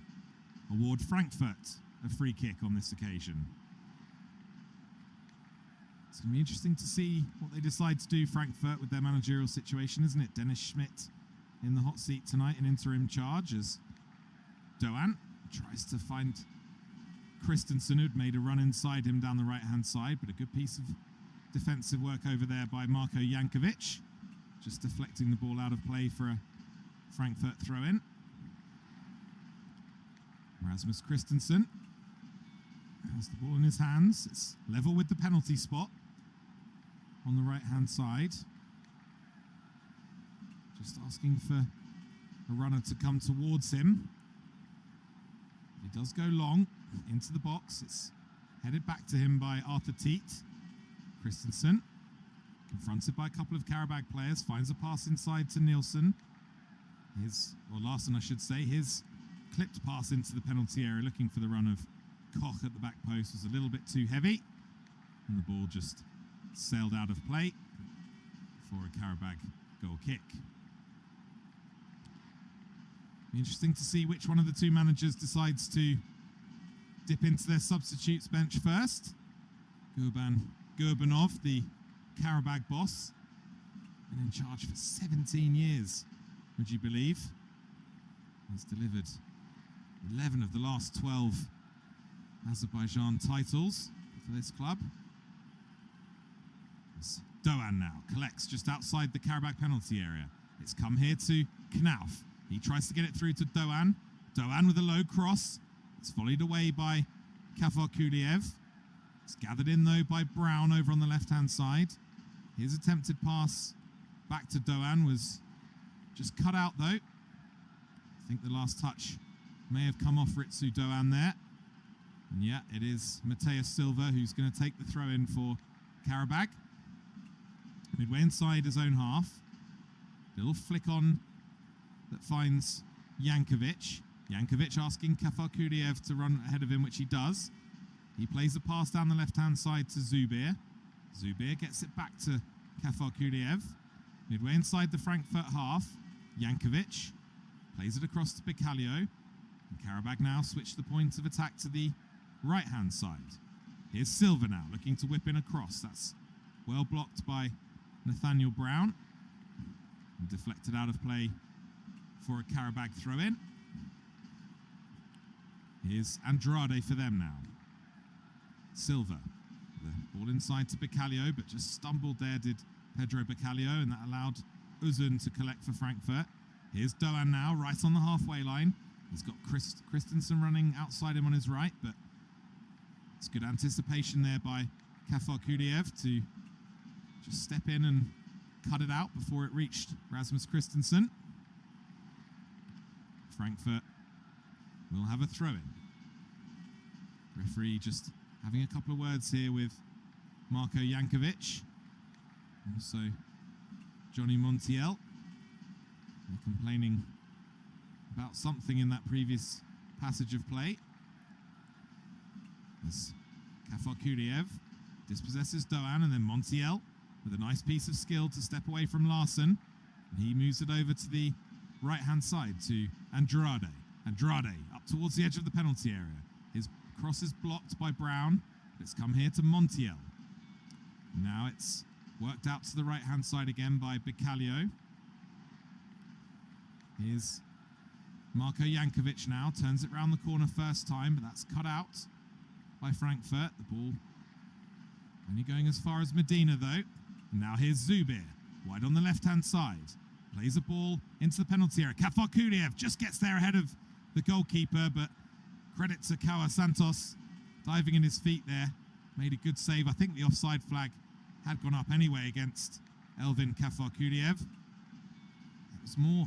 award Frankfurt a free kick on this occasion. It's going to be interesting to see what they decide to do, Frankfurt, with their managerial situation, isn't it? Dennis Schmidt in the hot seat tonight in interim charge as Doğan tries to find Christensen, who'd made a run inside him down the right-hand side, but a good piece of defensive work over there by Marko Jankovic, just deflecting the ball out of play for a Frankfurt throw-in. Rasmus Christensen has the ball in his hands. It's level with the penalty spot on the right-hand side. Just asking for a runner to come towards him. He does go long into the box. It's headed back to him by Arthur Teat. Christensen, confronted by a couple of Qarabağ players, finds a pass inside to Nielsen. Larson, I should say. His clipped pass into the penalty area, looking for the run of Koch at the back post, was a little bit too heavy, and the ball just sailed out of play for a Qarabağ goal kick. Interesting to see which one of the two managers decides to dip into their substitutes bench first. Gurbanov, the Qarabağ boss, Been in charge for 17 years, would you believe? He's delivered 11 of the last 12 Azerbaijan titles for this club. It's Doğan now collects just outside the Qarabağ penalty area. It's come here to Knauf. He tries to get it through to Doğan. Doğan with a low cross. It's volleyed away by Kafarkuliev. It's gathered in though by Brown over on the left-hand side. His attempted pass back to Doğan was just cut out though. I think the last touch may have come off Ritsu Doğan there. And yeah, it is Mateus Silva who's going to take the throw in for Qarabağ. Midway inside his own half. Little flick on that finds Jankovic. Jankovic asking Kafarkuliev to run ahead of him, which he does. He plays a pass down the left-hand side to Zubir. Zubir gets it back to Kafarkuliev. Midway inside the Frankfurt half, Jankovic plays it across to Bicalio. And Qarabağ now switch the point of attack to the right-hand side. Here's Silva now, looking to whip in a cross. That's well blocked by Nathaniel Brown. And deflected out of play for a Qarabağ throw-in. Here's Andrade for them now. Silva, the ball inside to Bicalio, but just stumbled there did Pedro Bicalio, and that allowed Uzun to collect for Frankfurt. Here's Doğan now, right on the halfway line. He's got Christensen running outside him on his right, but it's good anticipation there by Kafarkuliev to just step in and cut it out before it reached Rasmus Christensen. Frankfurt will have a throw-in. Referee just having a couple of words here with Marko Jankovic. Also Johnny Montiel. They're complaining about something in that previous passage of play. As Kafarkuliev dispossesses Doğan, and then Montiel with a nice piece of skill to step away from Larsen. And he moves it over to the right-hand side to Andrade. Andrade up towards the edge of the penalty area. His cross is blocked by Brown. It's come here to Montiel. Now it's worked out to the right-hand side again by Bicalio. Here's Marko Jankovic now. Turns it round the corner first time, but that's cut out by Frankfurt. The ball only going as far as Medina though. And now here's Zubir, wide on the left-hand side. Plays a ball into the penalty area. Kafarkuliev just gets there ahead of the goalkeeper, but credit to Kawa Santos diving in his feet there. Made a good save. I think the offside flag had gone up anyway against Elvin Kafarkuliev. It was more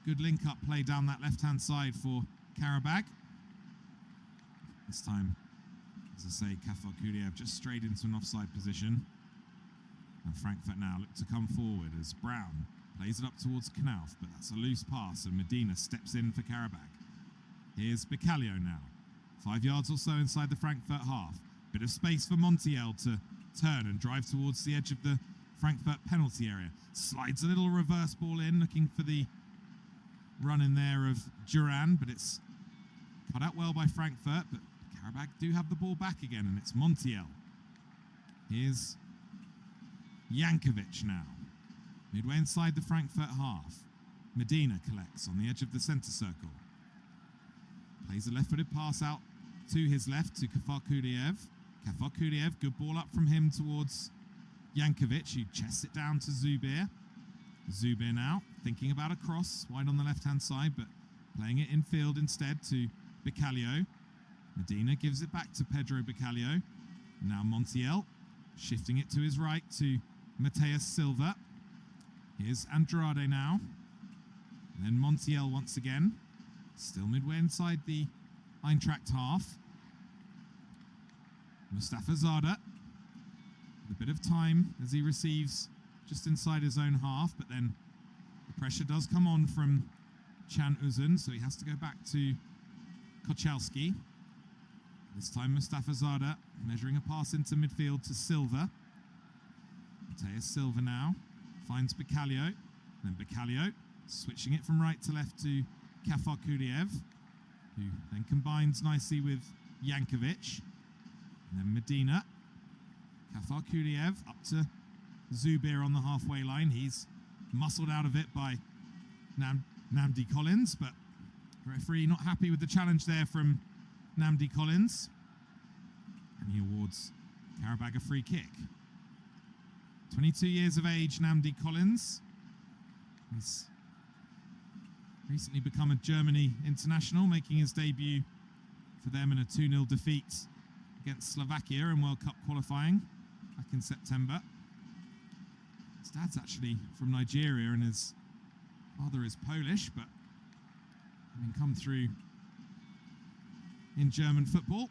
good link-up play down that left-hand side for Qarabağ. This time, as I say, Kafarkuliev just straight into an offside position. And Frankfurt now look to come forward as Brown plays it up towards Knauf, but that's a loose pass and Medina steps in for Qarabağ. Here's Bicalio now. 5 yards or so inside the Frankfurt half. Bit of space for Montiel to turn and drive towards the edge of the Frankfurt penalty area. Slides a little reverse ball in, looking for the run in there of Duran, but it's cut out well by Frankfurt, but Qarabağ do have the ball back again, and it's Montiel. Here's Jankovic now. Midway inside the Frankfurt half. Medina collects on the edge of the centre circle. Plays a left-footed pass out to his left to Kafarkuliev. Kafarkuliev, good ball up from him towards Jankovic, who chests it down to Zubir. Zubir now thinking about a cross wide on the left-hand side, but playing it infield instead to Bicalio. Medina gives it back to Pedro Bicalio. Now Montiel shifting it to his right to Mateus Silva. Here's Andrade now. And then Montiel once again. Still midway inside the Eintracht half. Mustafa Zada with a bit of time as he receives just inside his own half, but then the pressure does come on from Can Uzun, so he has to go back to Kochalski. This time Mustafa Zada measuring a pass into midfield to Silva. Mateus Silva now finds Bicalio, then Bicalio switching it from right to left to Kafarkuliev, who then combines nicely with Jankovic. And then Medina. Kafarkuliev up to Zubir on the halfway line. He's muscled out of it by Namdi Collins, but the referee not happy with the challenge there from Namdi Collins, and he awards Qarabağ a free kick. 22 years of age, Namdi Collins. He's recently become a Germany international, making his debut for them in a 2-0 defeat against Slovakia in World Cup qualifying back in September. His dad's actually from Nigeria and his father is Polish, but having come through in German football,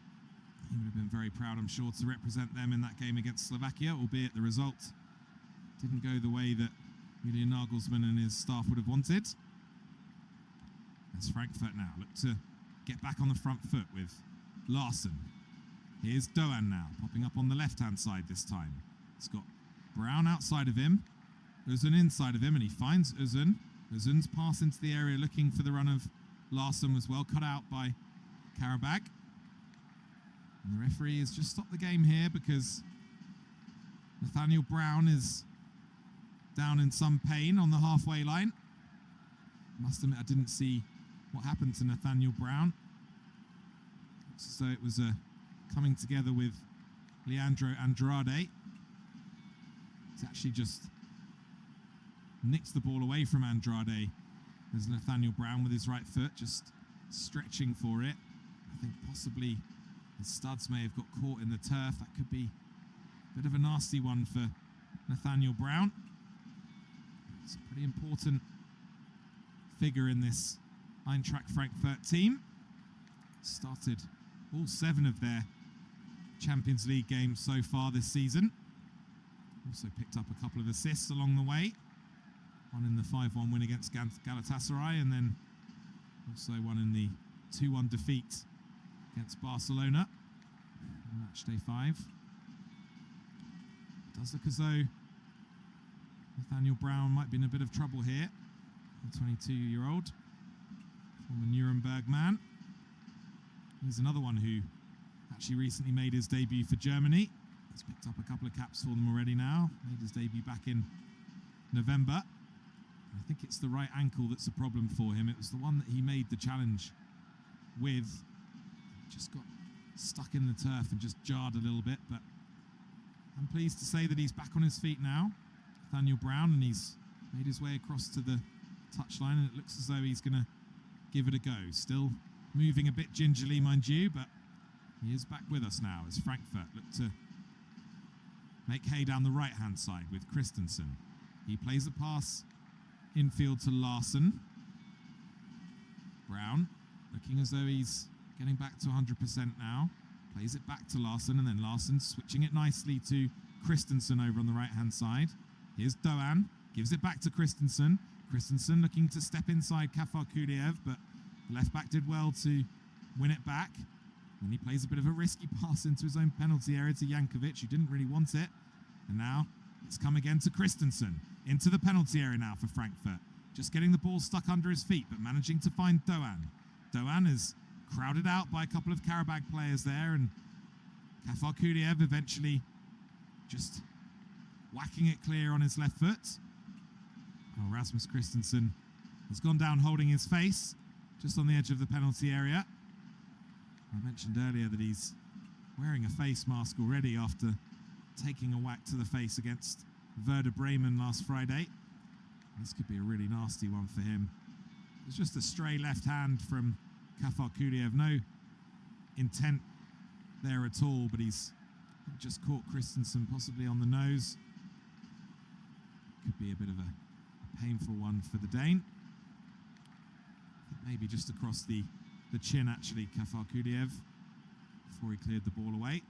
he would have been very proud, I'm sure, to represent them in that game against Slovakia, albeit the result didn't go the way that Julian Nagelsmann and his staff would have wanted. As Frankfurt now look to get back on the front foot with Larsson. Here's Doan now, popping up on the left-hand side this time. He's got Brown outside of him, Özun inside of him, and he finds Özun. Özun's pass into the area looking for the run of Larsson was well cut out by Qarabağ. And the referee has just stopped the game here because Nathaniel Brown is down in some pain on the halfway line. Must admit I didn't see what happened to Nathaniel Brown. So it was a coming together with Leandro Andrade. He's actually just nicked the ball away from Andrade as Nathaniel Brown with his right foot, just stretching for it. I think possibly his studs may have got caught in the turf. That could be a bit of a nasty one for Nathaniel Brown. It's a pretty important figure in this Eintracht Frankfurt team. Started all 7 of their Champions League games so far this season. Also picked up a couple of assists along the way. One in the 5-1 win against Galatasaray, and then also one in the 2-1 defeat against Barcelona in match day 5. It does look as though Nathaniel Brown might be in a bit of trouble here. The 22-year-old, former Nuremberg man. He's another one who actually recently made his debut for Germany. He's picked up a couple of caps for them already now. Made his debut back in November. I think it's the right ankle that's a problem for him. It was the one that he made the challenge with. Just got stuck in the turf and just jarred a little bit, but I'm pleased to say that he's back on his feet now, Nathaniel Brown, and he's made his way across to the touchline, and it looks as though he's going to give it a go. Still moving a bit gingerly, mind you, but he is back with us now as Frankfurt look to make hay down the right-hand side with Christensen. He plays a pass infield to Larsson. Brown looking as though he's getting back to 100% now. Plays it back to Larsson, and then Larsson switching it nicely to Christensen over on the right-hand side. Here's Doan, gives it back to Christensen. Christensen looking to step inside Kafar Kuliev, but the left-back did well to win it back. And he plays a bit of a risky pass into his own penalty area to Jankovic, who didn't really want it. And now it's come again to Christensen. Into the penalty area now for Frankfurt. Just getting the ball stuck under his feet, but managing to find Doan. Doan is crowded out by a couple of Qarabağ players there, and Kafar Kuliev eventually just whacking it clear on his left foot. Oh, Rasmus Christensen has gone down holding his face just on the edge of the penalty area. I mentioned earlier that he's wearing a face mask already after taking a whack to the face against Werder Bremen last Friday. This could be a really nasty one for him. It's just a stray left hand from Kafar Kuliev. No intent there at all, but he's just caught Christensen possibly on the nose. Could be a bit of a painful one for the Dane. Maybe just across the chin, actually, Kafar Kuliev, before he cleared the ball away.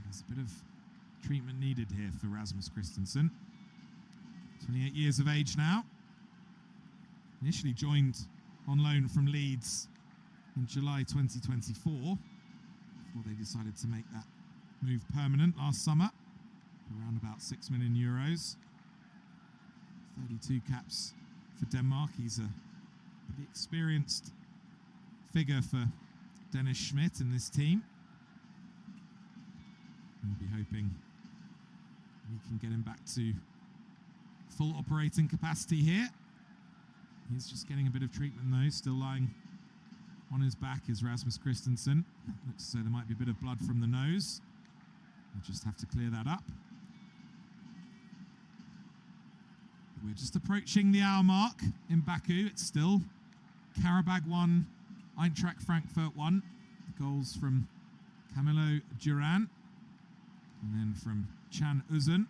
There's a bit of treatment needed here for Rasmus Christensen. 28 years of age now. Initially joined on loan from Leeds in July 2024, before they decided to make that move permanent last summer, around about €6 million. 32 caps for Denmark. He's a pretty experienced figure for Dennis Schmidt in this team. We'll be hoping he can get him back to full operating capacity here. He's just getting a bit of treatment though, still lying on his back is Rasmus Christensen. Looks as though there might be a bit of blood from the nose. We'll just have to clear that up. We're just approaching the hour mark in Baku. It's still Qarabağ 1, Eintracht Frankfurt 1. The goals from Camilo Duran and then from Can Uzun.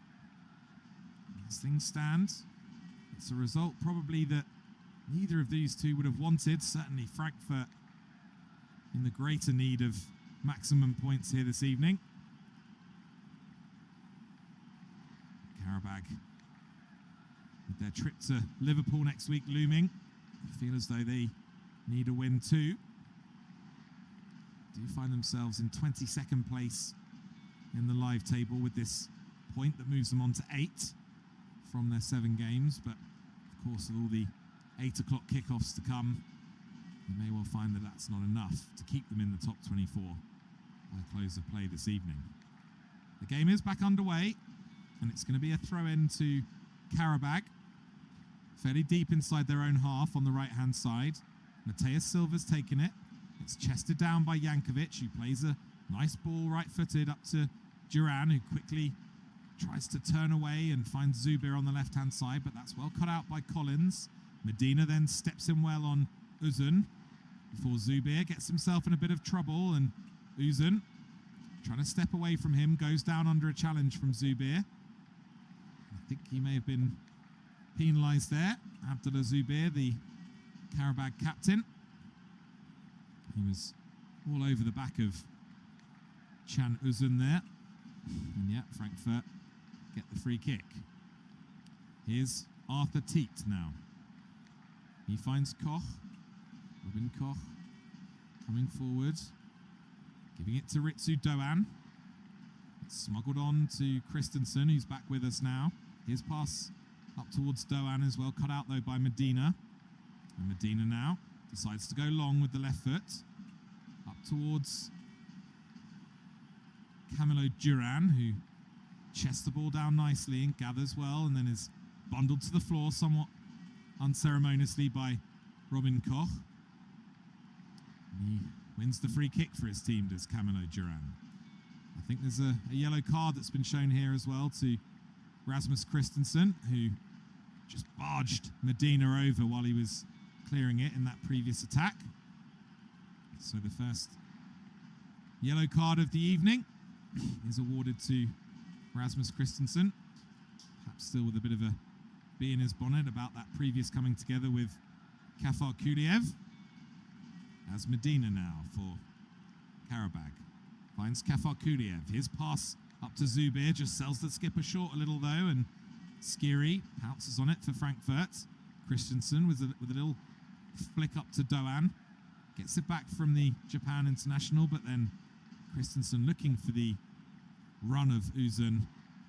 As things stand, it's a result probably that neither of these two would have wanted. Certainly Frankfurt in the greater need of maximum points here this evening. Qarabağ, with their trip to Liverpool next week looming, feel as though they need a win too. Do find themselves in 22nd place in the live table with this point that moves them on to 8 from their 7 games. But of course, with all the 8 o'clock kickoffs to come, you may well find that that's not enough to keep them in the top 24 by close of play this evening. The game is back underway, and it's going to be a throw-in to Qarabağ, fairly deep inside their own half on the right-hand side. Mateus Silva's taken it. It's chested down by Jankovic, who plays a nice ball right-footed up to Duran, who quickly tries to turn away and finds Zubir on the left-hand side, but that's well cut out by Collins. Medina then steps in well on Uzun before Zubir gets himself in a bit of trouble, and Uzun, trying to step away from him, goes down under a challenge from Zubir. I think he may have been penalised there. Abdullah Zubir, the Qarabağ captain. He was all over the back of Can Uzun there. And yet Frankfurt get the free kick. Here's Arthur Teat now. He finds Koch. Robin Koch coming forward. Giving it to Ritsu Doan. It's smuggled on to Christensen, who's back with us now. His pass up towards Doan as well, cut out though by Medina. And Medina now decides to go long with the left foot. Up towards Camilo Duran, who chests the ball down nicely and gathers well, and then is bundled to the floor somewhat unceremoniously by Robin Koch. And he wins the free kick for his team, does Camilo Duran. I think there's a yellow card that's been shown here as well to Rasmus Christensen, who just barged Medina over while he was clearing it in that previous attack. So the first yellow card of the evening is awarded to Rasmus Christensen, perhaps still with a bit of a bee in his bonnet about that previous coming together with Kafar Kuliev. As Medina now for Qarabağ. Finds Kafar Kuliev. His pass up to Zubir just sells the skipper short a little though, and Skiri pounces on it for Frankfurt. Christensen with a little flick up to Doan. Gets it back from the Japan international, but then Christensen looking for the run of Uzun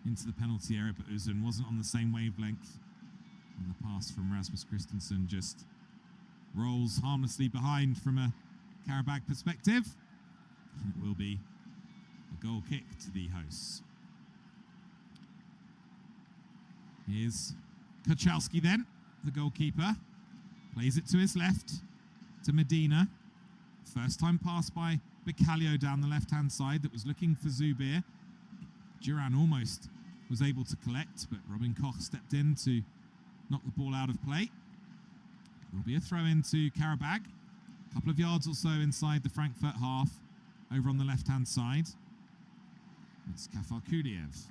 into the penalty area, but Uzun wasn't on the same wavelength. And the pass from Rasmus Christensen just rolls harmlessly behind from a Qarabağ perspective. And it will be a goal kick to the hosts. Here's Kochalski then, the goalkeeper. Plays it to his left, to Medina. First time pass by Bicalio down the left-hand side that was looking for Zubir. Duran almost was able to collect, but Robin Koch stepped in to knock the ball out of play. It will be a throw-in to Qarabağ. A couple of yards or so inside the Frankfurt half, over on the left-hand side. It's Kafar Kuliev,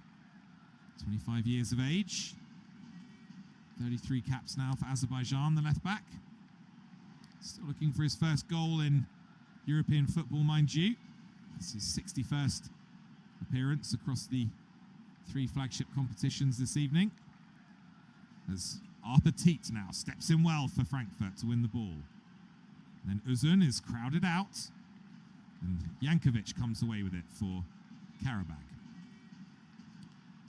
25 years of age. 33 caps now for Azerbaijan, the left-back. Still looking for his first goal in European football, mind you. It's his 61st appearance across the 3 flagship competitions this evening. As Arthur Teat now steps in well for Frankfurt to win the ball. Then Uzun is crowded out, and Jankovic comes away with it for Qarabağ.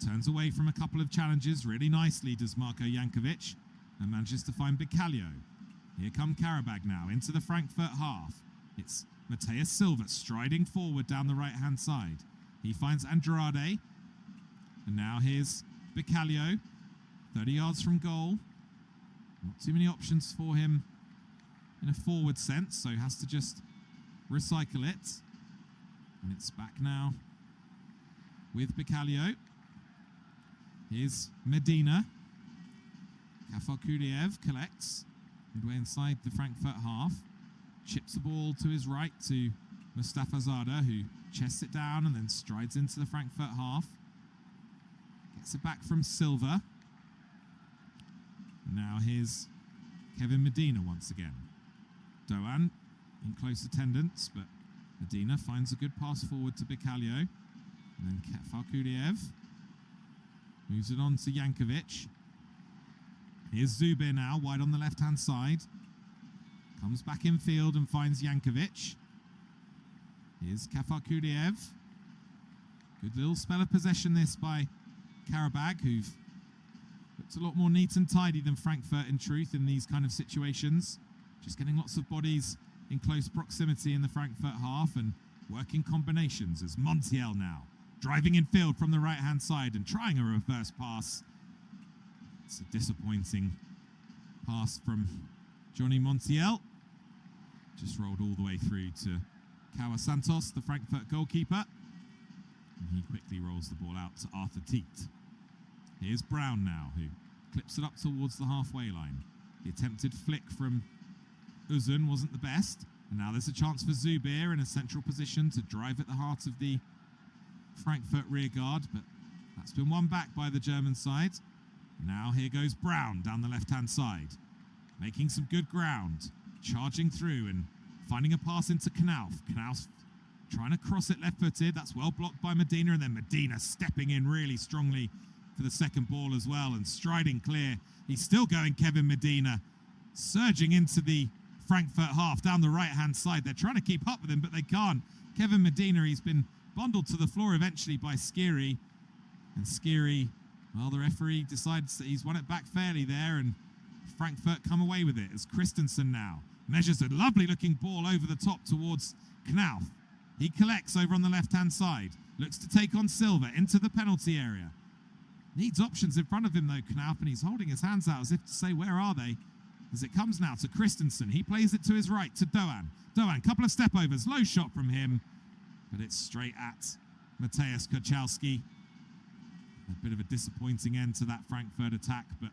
Turns away from a couple of challenges really nicely, does Marko Jankovic, and manages to find Bicalio. Here come Qarabağ now into the Frankfurt half. It's Mateus Silva striding forward down the right-hand side. He finds Andrade. And now here's Bicalio, 30 yards from goal. Not too many options for him in a forward sense, so has to just recycle it. And it's back now with Bicalio. Here's Medina. Kafarkuliev collects midway inside the Frankfurt half. Chips the ball to his right to Mustafa Zada, who chests it down and then strides into the Frankfurt half. Gets it back from Silva. Now here's Kevin Medina once again. Doan in close attendance, but Medina finds a good pass forward to Bicalio. And then Kafarkuliev moves it on to Jankovic. Here's Zubir now, wide on the left-hand side. Comes back in field and finds Jankovic. Here's Kafarkuliev. Good little spell of possession this by Qarabağ, who've looked a lot more neat and tidy than Frankfurt in truth in these kind of situations. Just getting lots of bodies in close proximity in the Frankfurt half and working combinations as Montiel now driving in field from the right-hand side and trying a reverse pass. It's a disappointing pass from Johnny Montiel. Just rolled all the way through to Kawa Santos, the Frankfurt goalkeeper. And he quickly rolls the ball out to Arthur Teat. Here's Brown now, who clips it up towards the halfway line. The attempted flick from Uzun wasn't the best. And now there's a chance for Zubir in a central position to drive at the heart of the Frankfurt rearguard, but that's been won back by the German side. Now here goes Brown down the left-hand side, making some good ground, charging through and finding a pass into Knauf. Knauf trying to cross it left-footed. That's well blocked by Medina, and then Medina stepping in really strongly for the second ball as well and striding clear. He's still going, Kevin Medina, surging into the Frankfurt half down the right-hand side. They're trying to keep up with him, but they can't. Kevin Medina, he's been bundled to the floor eventually by Skiri. And Skiri, well, the referee decides that he's won it back fairly there, and Frankfurt come away with it as Christensen now measures a lovely looking ball over the top towards Knauf. He collects over on the left-hand side, looks to take on Silva into the penalty area. Needs options in front of him though, Knauf, and he's holding his hands out as if to say, where are they? As it comes now to Christensen. He plays it to his right to Doan. Doan, couple of step overs, low shot from him, but it's straight at Mateusz Kochalski. A bit of a disappointing end to that Frankfurt attack, but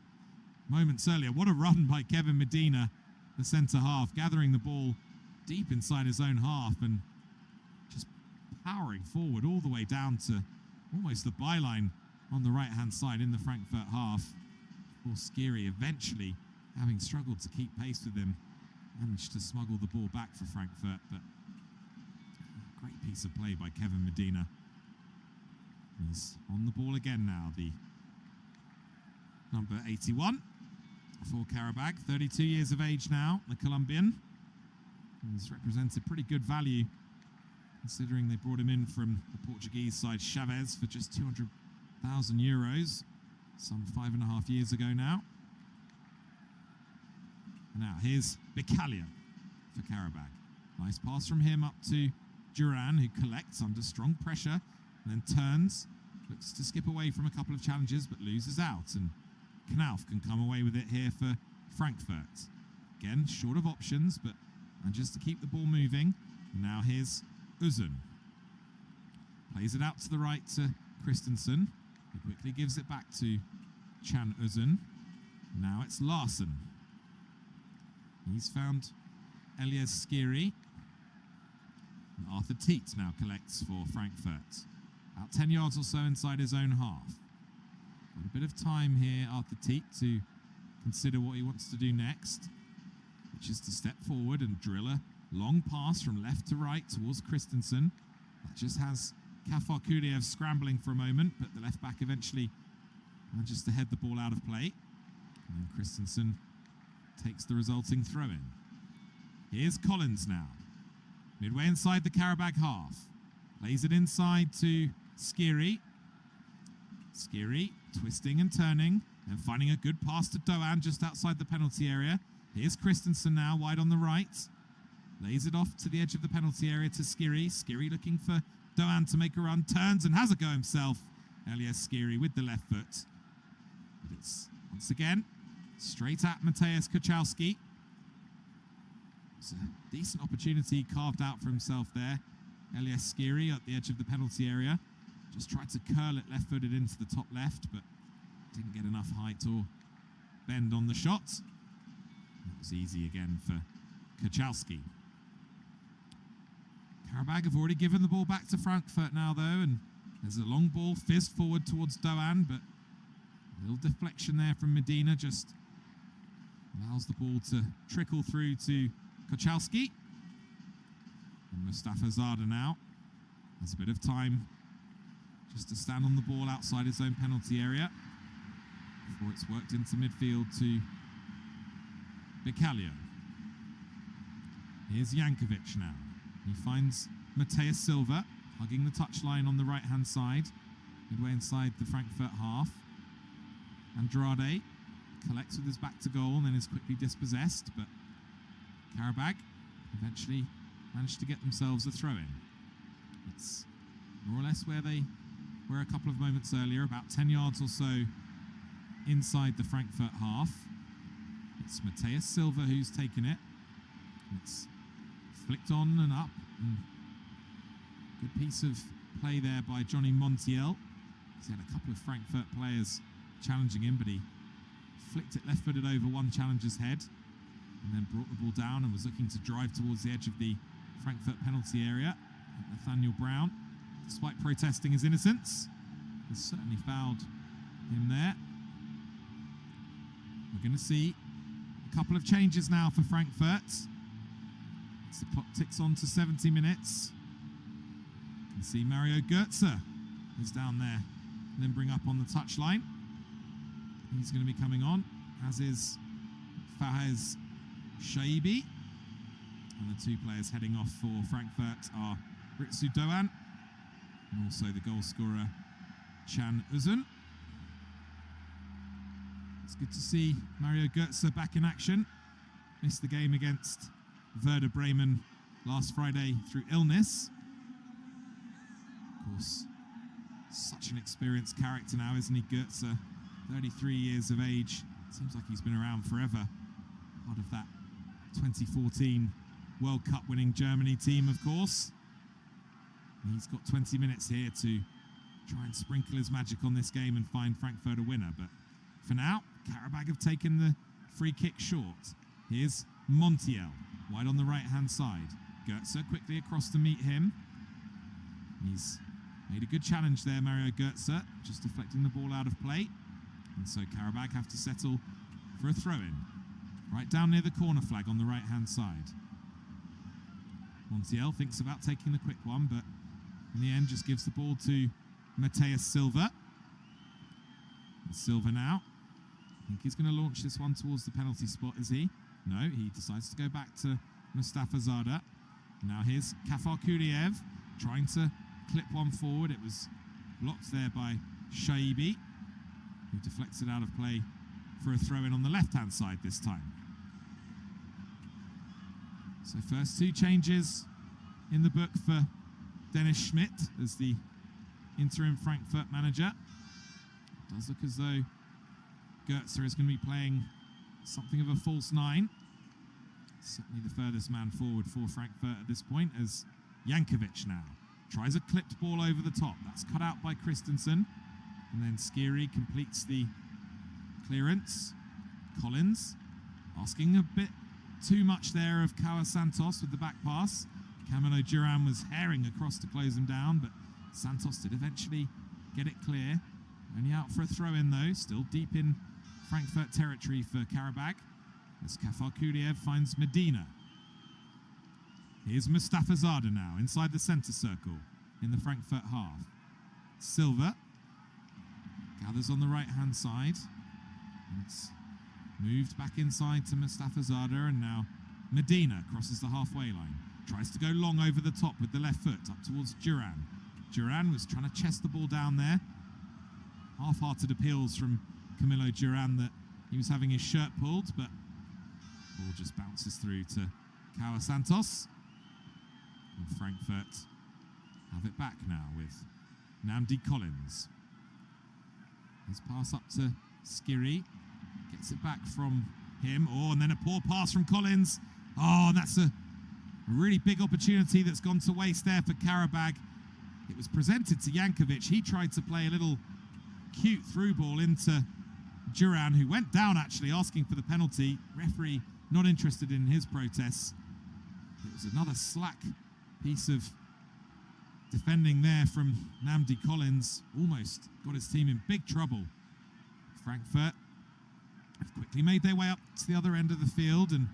moments earlier, what a run by Kevin Medina, the centre half, gathering the ball deep inside his own half and just powering forward all the way down to almost the byline on the right-hand side in the Frankfurt half. Poor Skiri, eventually, having struggled to keep pace with him, managed to smuggle the ball back for Frankfurt, but a great piece of play by Kevin Medina. He's on the ball again now, the number 81 for Qarabağ, 32 years of age now, the Colombian. He's represented pretty good value, considering they brought him in from the Portuguese side Chavez for just €200,000, some 5.5 years ago now. Now here's Bicalio for Qarabağ. Nice pass from him up to Duran, who collects under strong pressure and then turns, looks to skip away from a couple of challenges but loses out, and Knauf can come away with it here for Frankfurt. Again, short of options, but manages to keep the ball moving. And now here's Uzun. Plays it out to the right to Christensen, who quickly gives it back to Can Uzun. Now it's Larsen. He's found Elias Skiri. And Arthur Teat now collects for Frankfurt. About 10 yards or so inside his own half. Got a bit of time here, Arthur Teat, to consider what he wants to do next, which is to step forward and drill a long pass from left to right towards Christensen. That just has Kafarkuliev scrambling for a moment, but the left back eventually manages to head the ball out of play. And Christensen takes the resulting throw-in. Here's Collins now. Midway inside the Qarabağ half. Plays it inside to Skiri. Skiri twisting and turning and finding a good pass to Doan just outside the penalty area. Here's Christensen now, wide on the right. Lays it off to the edge of the penalty area to Skiri. Skiri looking for Doan to make a run. Turns and has a go himself. Elias Skiri with the left foot. But it's, once again, straight at Mateusz Kuchalski. It's a decent opportunity carved out for himself there. Elias Skiri at the edge of the penalty area. Just tried to curl it left-footed into the top left, but didn't get enough height or bend on the shot. It was easy again for Kuchalski. Qarabağ have already given the ball back to Frankfurt now, though, and there's a long ball fizzed forward towards Doğan, but a little deflection there from Medina just allows the ball to trickle through to Kuchalski. And Mustafa Zarda now has a bit of time just to stand on the ball outside his own penalty area before it's worked into midfield to Bicalio. Here's Jankovic now. He finds Mateus Silva hugging the touchline on the right-hand side, midway inside the Frankfurt half. Andrade collects with his back to goal and then is quickly dispossessed, but Qarabağ eventually managed to get themselves a throw-in. It's more or less where they were a couple of moments earlier, about 10 yards or so inside the Frankfurt half. It's Mateus Silva who's taken it. It's flicked on and up. And good piece of play there by Johnny Montiel. He's had a couple of Frankfurt players challenging him, but he flicked it left-footed over one challenger's head and then brought the ball down and was looking to drive towards the edge of the Frankfurt penalty area. Nathaniel Brown, despite protesting his innocence, has certainly fouled him there. We're going to see a couple of changes now for Frankfurt. As the clock ticks on to 70 minutes. You can see Mario Götze is down there, limbering up on the touchline. He's going to be coming on, as is Fahez Shaibi. And the two players heading off for Frankfurt are Ritsu Doğan and also the goal scorer Can Uzun. It's good to see Mario Götze back in action. Missed the game against Werder Bremen last Friday through illness. Of course, such an experienced character now, isn't he, Götze? 33 years of age. Seems like he's been around forever. Part of that 2014 World Cup winning Germany team, of course. He's got 20 minutes here to try and sprinkle his magic on this game and find Frankfurt a winner. But for now, Qarabağ have taken the free kick short. Here's Montiel, wide on the right-hand side. Götze quickly across to meet him. He's made a good challenge there, Mario Götze, just deflecting the ball out of play. And so Qarabağ have to settle for a throw-in. Right down near the corner flag on the right-hand side. Montiel thinks about taking the quick one, but in the end just gives the ball to Mateus Silva. And Silva now. I think he's going to launch this one towards the penalty spot, is he? No, he decides to go back to Mustafa Zarda. Now here's Kafar Kuriev trying to clip one forward. It was blocked there by Shaibi, who deflects it out of play for a throw-in on the left-hand side this time. So first two changes in the book for Dennis Schmidt as the interim Frankfurt manager. It does look as though Götze is going to be playing something of a false nine. Certainly the furthest man forward for Frankfurt at this point, as Jankovic now tries a clipped ball over the top. That's cut out by Christensen. And then Skiri completes the clearance. Collins asking a bit too much there of Kawa Santos with the back pass. Camilo Duran was herring across to close him down, but Santos did eventually get it clear. Only out for a throw-in though, still deep in Frankfurt territory for Qarabağ, as Kafar Kuriev finds Medina. Here's Mustafa Zarda now, inside the centre circle in the Frankfurt half. Silva gathers on the right-hand side. It's moved back inside to Mustafa Zarda, and now Medina crosses the halfway line. Tries to go long over the top with the left foot up towards Duran. Duran was trying to chest the ball down there. Half-hearted appeals from Camilo Duran that he was having his shirt pulled, but the ball just bounces through to Kawa Santos. And Frankfurt have it back now with Namdi Collins. His pass up to Skiri. Gets it back from him. Oh, and then a poor pass from Collins. Oh, and that's a really big opportunity that's gone to waste there for Qarabağ. It was presented to Jankovic. He tried to play a little cute through ball into Duran, who went down actually asking for the penalty. Referee not interested in his protests. It was another slack piece of defending there from Namdi Collins. Almost got his team in big trouble. Frankfurt have quickly made their way up to the other end of the field, and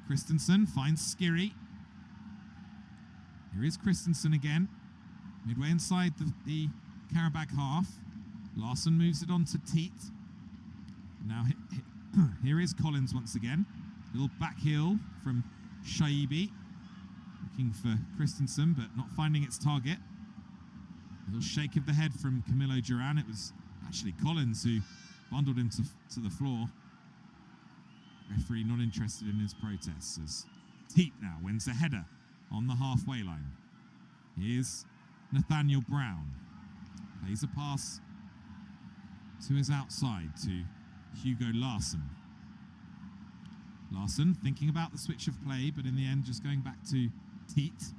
Christensen finds Skiri. Here is Christensen again, midway inside the Qarabağ half. Larsson moves it on to Teat. Now here is Collins once again. Little back heel from Shaibi. Looking for Christensen, but not finding its target. A little shake of the head from Camilo Duran. It was actually Collins who bundled him to the floor. Referee not interested in his protests as Teat now wins the header on the halfway line. Here's Nathaniel Brown. Plays a pass to his outside to Hugo Larsson. Larsson thinking about the switch of play, but in the end just going back to Teat.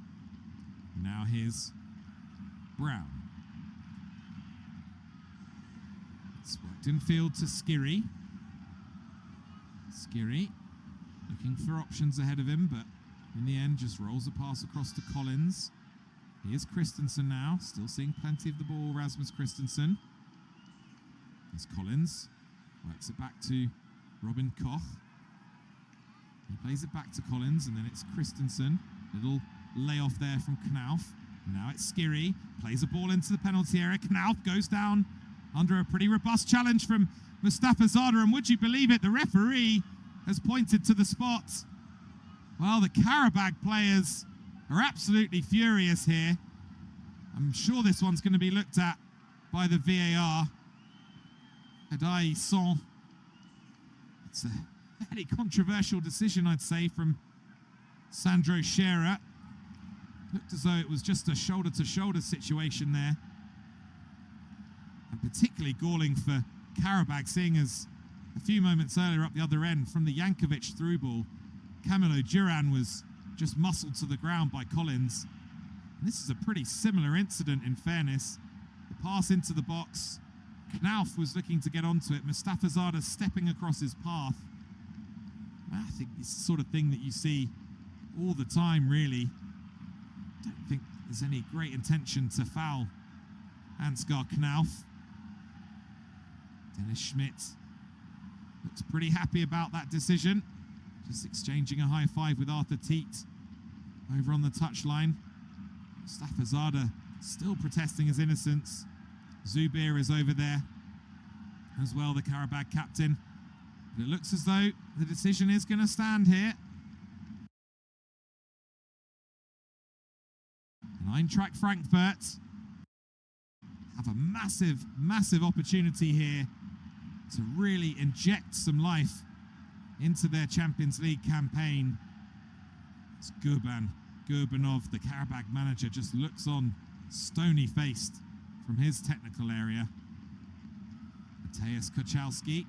Now here's Brown. It's worked in field to Skiri. Skiri looking for options ahead of him, but in the end just rolls a pass across to Collins. Here's Christensen now, still seeing plenty of the ball, Rasmus Christensen. Here's Collins, works it back to Robin Koch. He plays it back to Collins, and then it's Christensen. Little layoff there from Knauf. Now it's Skiri, plays a ball into the penalty area. Knauf goes down under a pretty robust challenge from Mustafa Zada, and would you believe it, the referee has pointed to the spot. Well, the Qarabağ players are absolutely furious here. I'm sure this one's going to be looked at by the VAR. Adai Son. It's a very controversial decision, I'd say, from Sandro Scherer. Looked as though it was just a shoulder-to-shoulder situation there. And particularly galling for Qarabağ, seeing as a few moments earlier up the other end from the Jankovic through ball, Camilo Duran was just muscled to the ground by Collins. And this is a pretty similar incident, in fairness. The pass into the box. Knauf was looking to get onto it. Mustafa Zada stepping across his path. I think it's the sort of thing that you see all the time, really. Don't think there's any great intention to foul Ansgar Knauf. Dennis Schmidt looks pretty happy about that decision. Just exchanging a high five with Arthur Teat over on the touchline. Mustafa Zada still protesting his innocence. Zubir is over there as well, the Qarabağ captain. But it looks as though the decision is going to stand here. And Eintracht Frankfurt have a massive, massive opportunity here to really inject some life into their Champions League campaign. It's Gurbanov, the Qarabağ manager, just looks on stony-faced from his technical area. Mateusz Kochalski,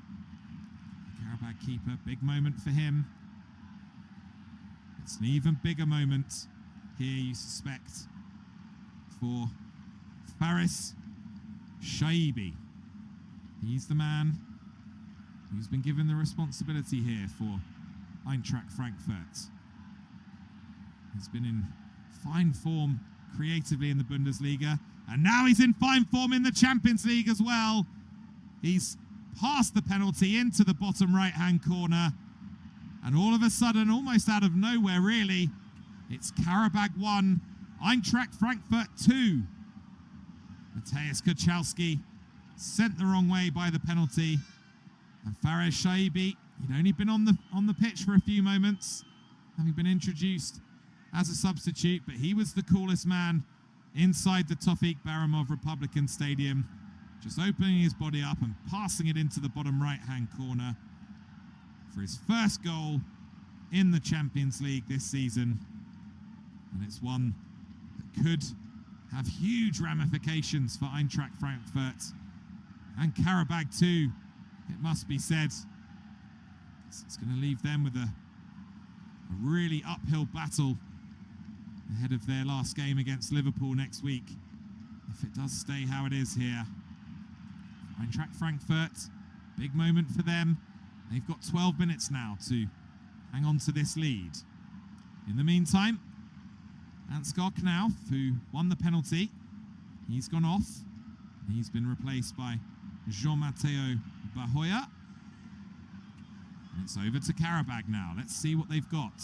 the Qarabağ keeper, big moment for him. It's an even bigger moment here, you suspect, for Faris Shaibi. He's the man who's been given the responsibility here for Eintracht Frankfurt. He's been in fine form creatively in the Bundesliga, and now he's in fine form in the Champions League as well. He's passed the penalty into the bottom right-hand corner, and all of a sudden, almost out of nowhere really, it's Qarabağ 1, Eintracht Frankfurt 2. Mateusz Kochalski sent the wrong way by the penalty, and Faris Shaibi, he'd only been on the pitch for a few moments, having been introduced as a substitute, but he was the coolest man inside the Tofik Baramov Republican Stadium, just opening his body up and passing it into the bottom right-hand corner for his first goal in the Champions League this season. And it's one that could have huge ramifications for Eintracht Frankfurt And Qarabağ too, it must be said. It's going to leave them with a really uphill battle ahead of their last game against Liverpool next week, if it does stay how it is here. Eintracht Frankfurt, big moment for them. They've got 12 minutes now to hang on to this lead. In the meantime, Ansgar Knauf, who won the penalty, he's gone off. He's been replaced by Jean-Matteo Bahoya. And it's over to Qarabağ now. Let's see what they've got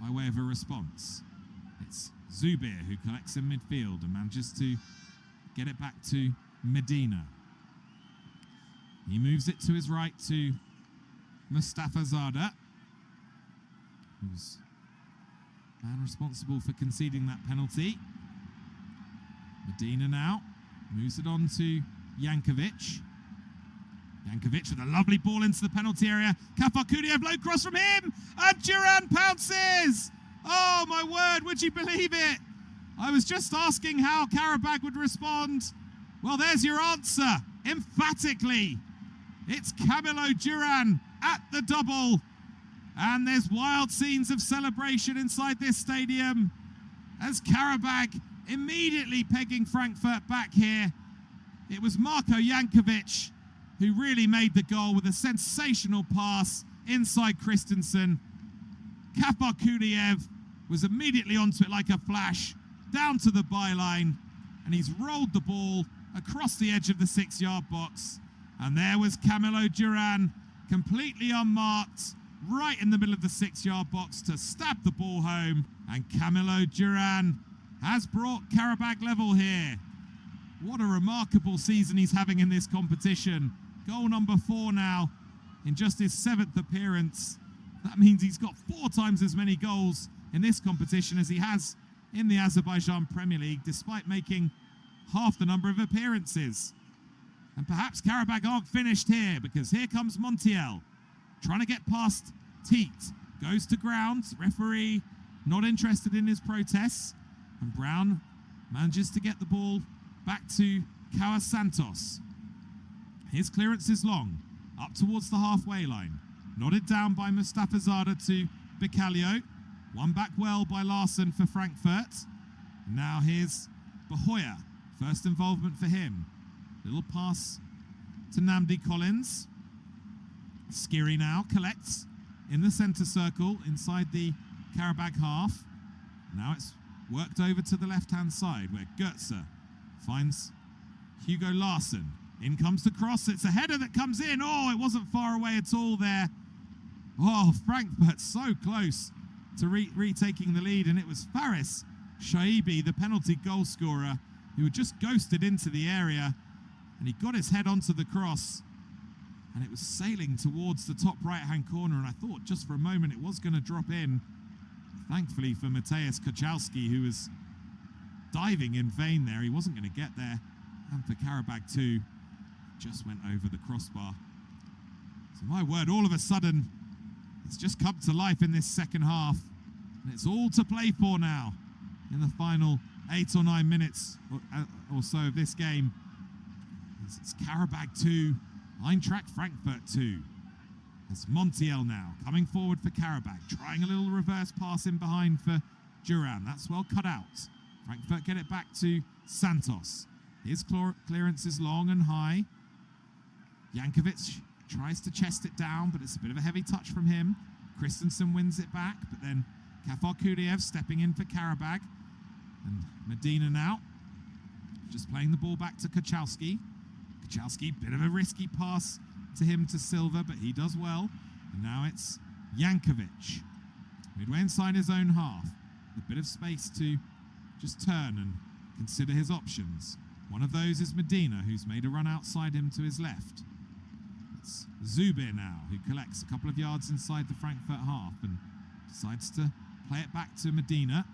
by way of a response. It's Zubir who collects in midfield and manages to get it back to Medina. He moves it to his right to Mustafa Zada, who's the man responsible for conceding that penalty. Medina now moves it on to Jankovic. Jankovic with a lovely ball into the penalty area. Qarabağ, low cross from him, and Duran pounces! Oh my word, would you believe it? I was just asking how Qarabağ would respond. Well, there's your answer, emphatically. It's Camilo Duran at the double. And there's wild scenes of celebration inside this stadium as Qarabağ immediately pegging Frankfurt back here. It was Marko Jankovic who really made the goal with a sensational pass inside Christensen. Qarabağ was immediately onto it like a flash, down to the byline, and he's rolled the ball across the edge of the 6-yard box. And there was Camilo Duran, completely unmarked, right in the middle of the 6-yard box to stab the ball home. And Camilo Duran has brought Qarabağ level here. What a remarkable season he's having in this competition. Goal number 4 now in just his 7th appearance. That means he's got 4 times as many goals in this competition as he has in the Azerbaijan Premier League, despite making half the number of appearances. And perhaps Qarabağ aren't finished here, because here comes Montiel, trying to get past Teat. Goes to ground, referee not interested in his protests, and Brown manages to get the ball back to Kawas Santos. His clearance is long, up towards the halfway line. Nodded down by Mustafa Zada to Bicalio. Won back well by Larsson for Frankfurt. Now here's Bahoya, first involvement for him. Little pass to Namdi Collins. Skiri now collects in the centre circle inside the Qarabağ half. Now it's worked over to the left-hand side where Götze finds Hugo Larsson. In comes the cross. It's a header that comes in. Oh, it wasn't far away at all there. Oh, Frankfurt so close to retaking the lead, and it was Faris Shaibi, the penalty goal scorer, who had just ghosted into the area, and he got his head onto the cross, and it was sailing towards the top right-hand corner, and I thought just for a moment it was going to drop in. Thankfully for Mateusz Kochalski, who was diving in vain there, he wasn't going to get there, and for Qarabağ too, just went over the crossbar. So my word, all of a sudden, it's just come to life in this second half, and it's all to play for now in the final 8 or 9 minutes or so of this game. It's Qarabağ 2, Eintracht Frankfurt 2. It's Montiel now coming forward for Qarabağ, trying a little reverse pass in behind for Duran. That's well cut out. Frankfurt get it back to Santos. His clearance is long and high. Jankovic tries to chest it down, but it's a bit of a heavy touch from him. Christensen wins it back, but then Qarabağ stepping in for Qarabağ. And Medina now, just playing the ball back to Kochalski. Kochalski, bit of a risky pass to him to Silva, but he does well. And now it's Jankovic. Midway inside his own half. A bit of space to just turn and consider his options. One of those is Medina, who's made a run outside him to his left. It's Zubir now, who collects a couple of yards inside the Frankfurt half and decides to play it back to Medina.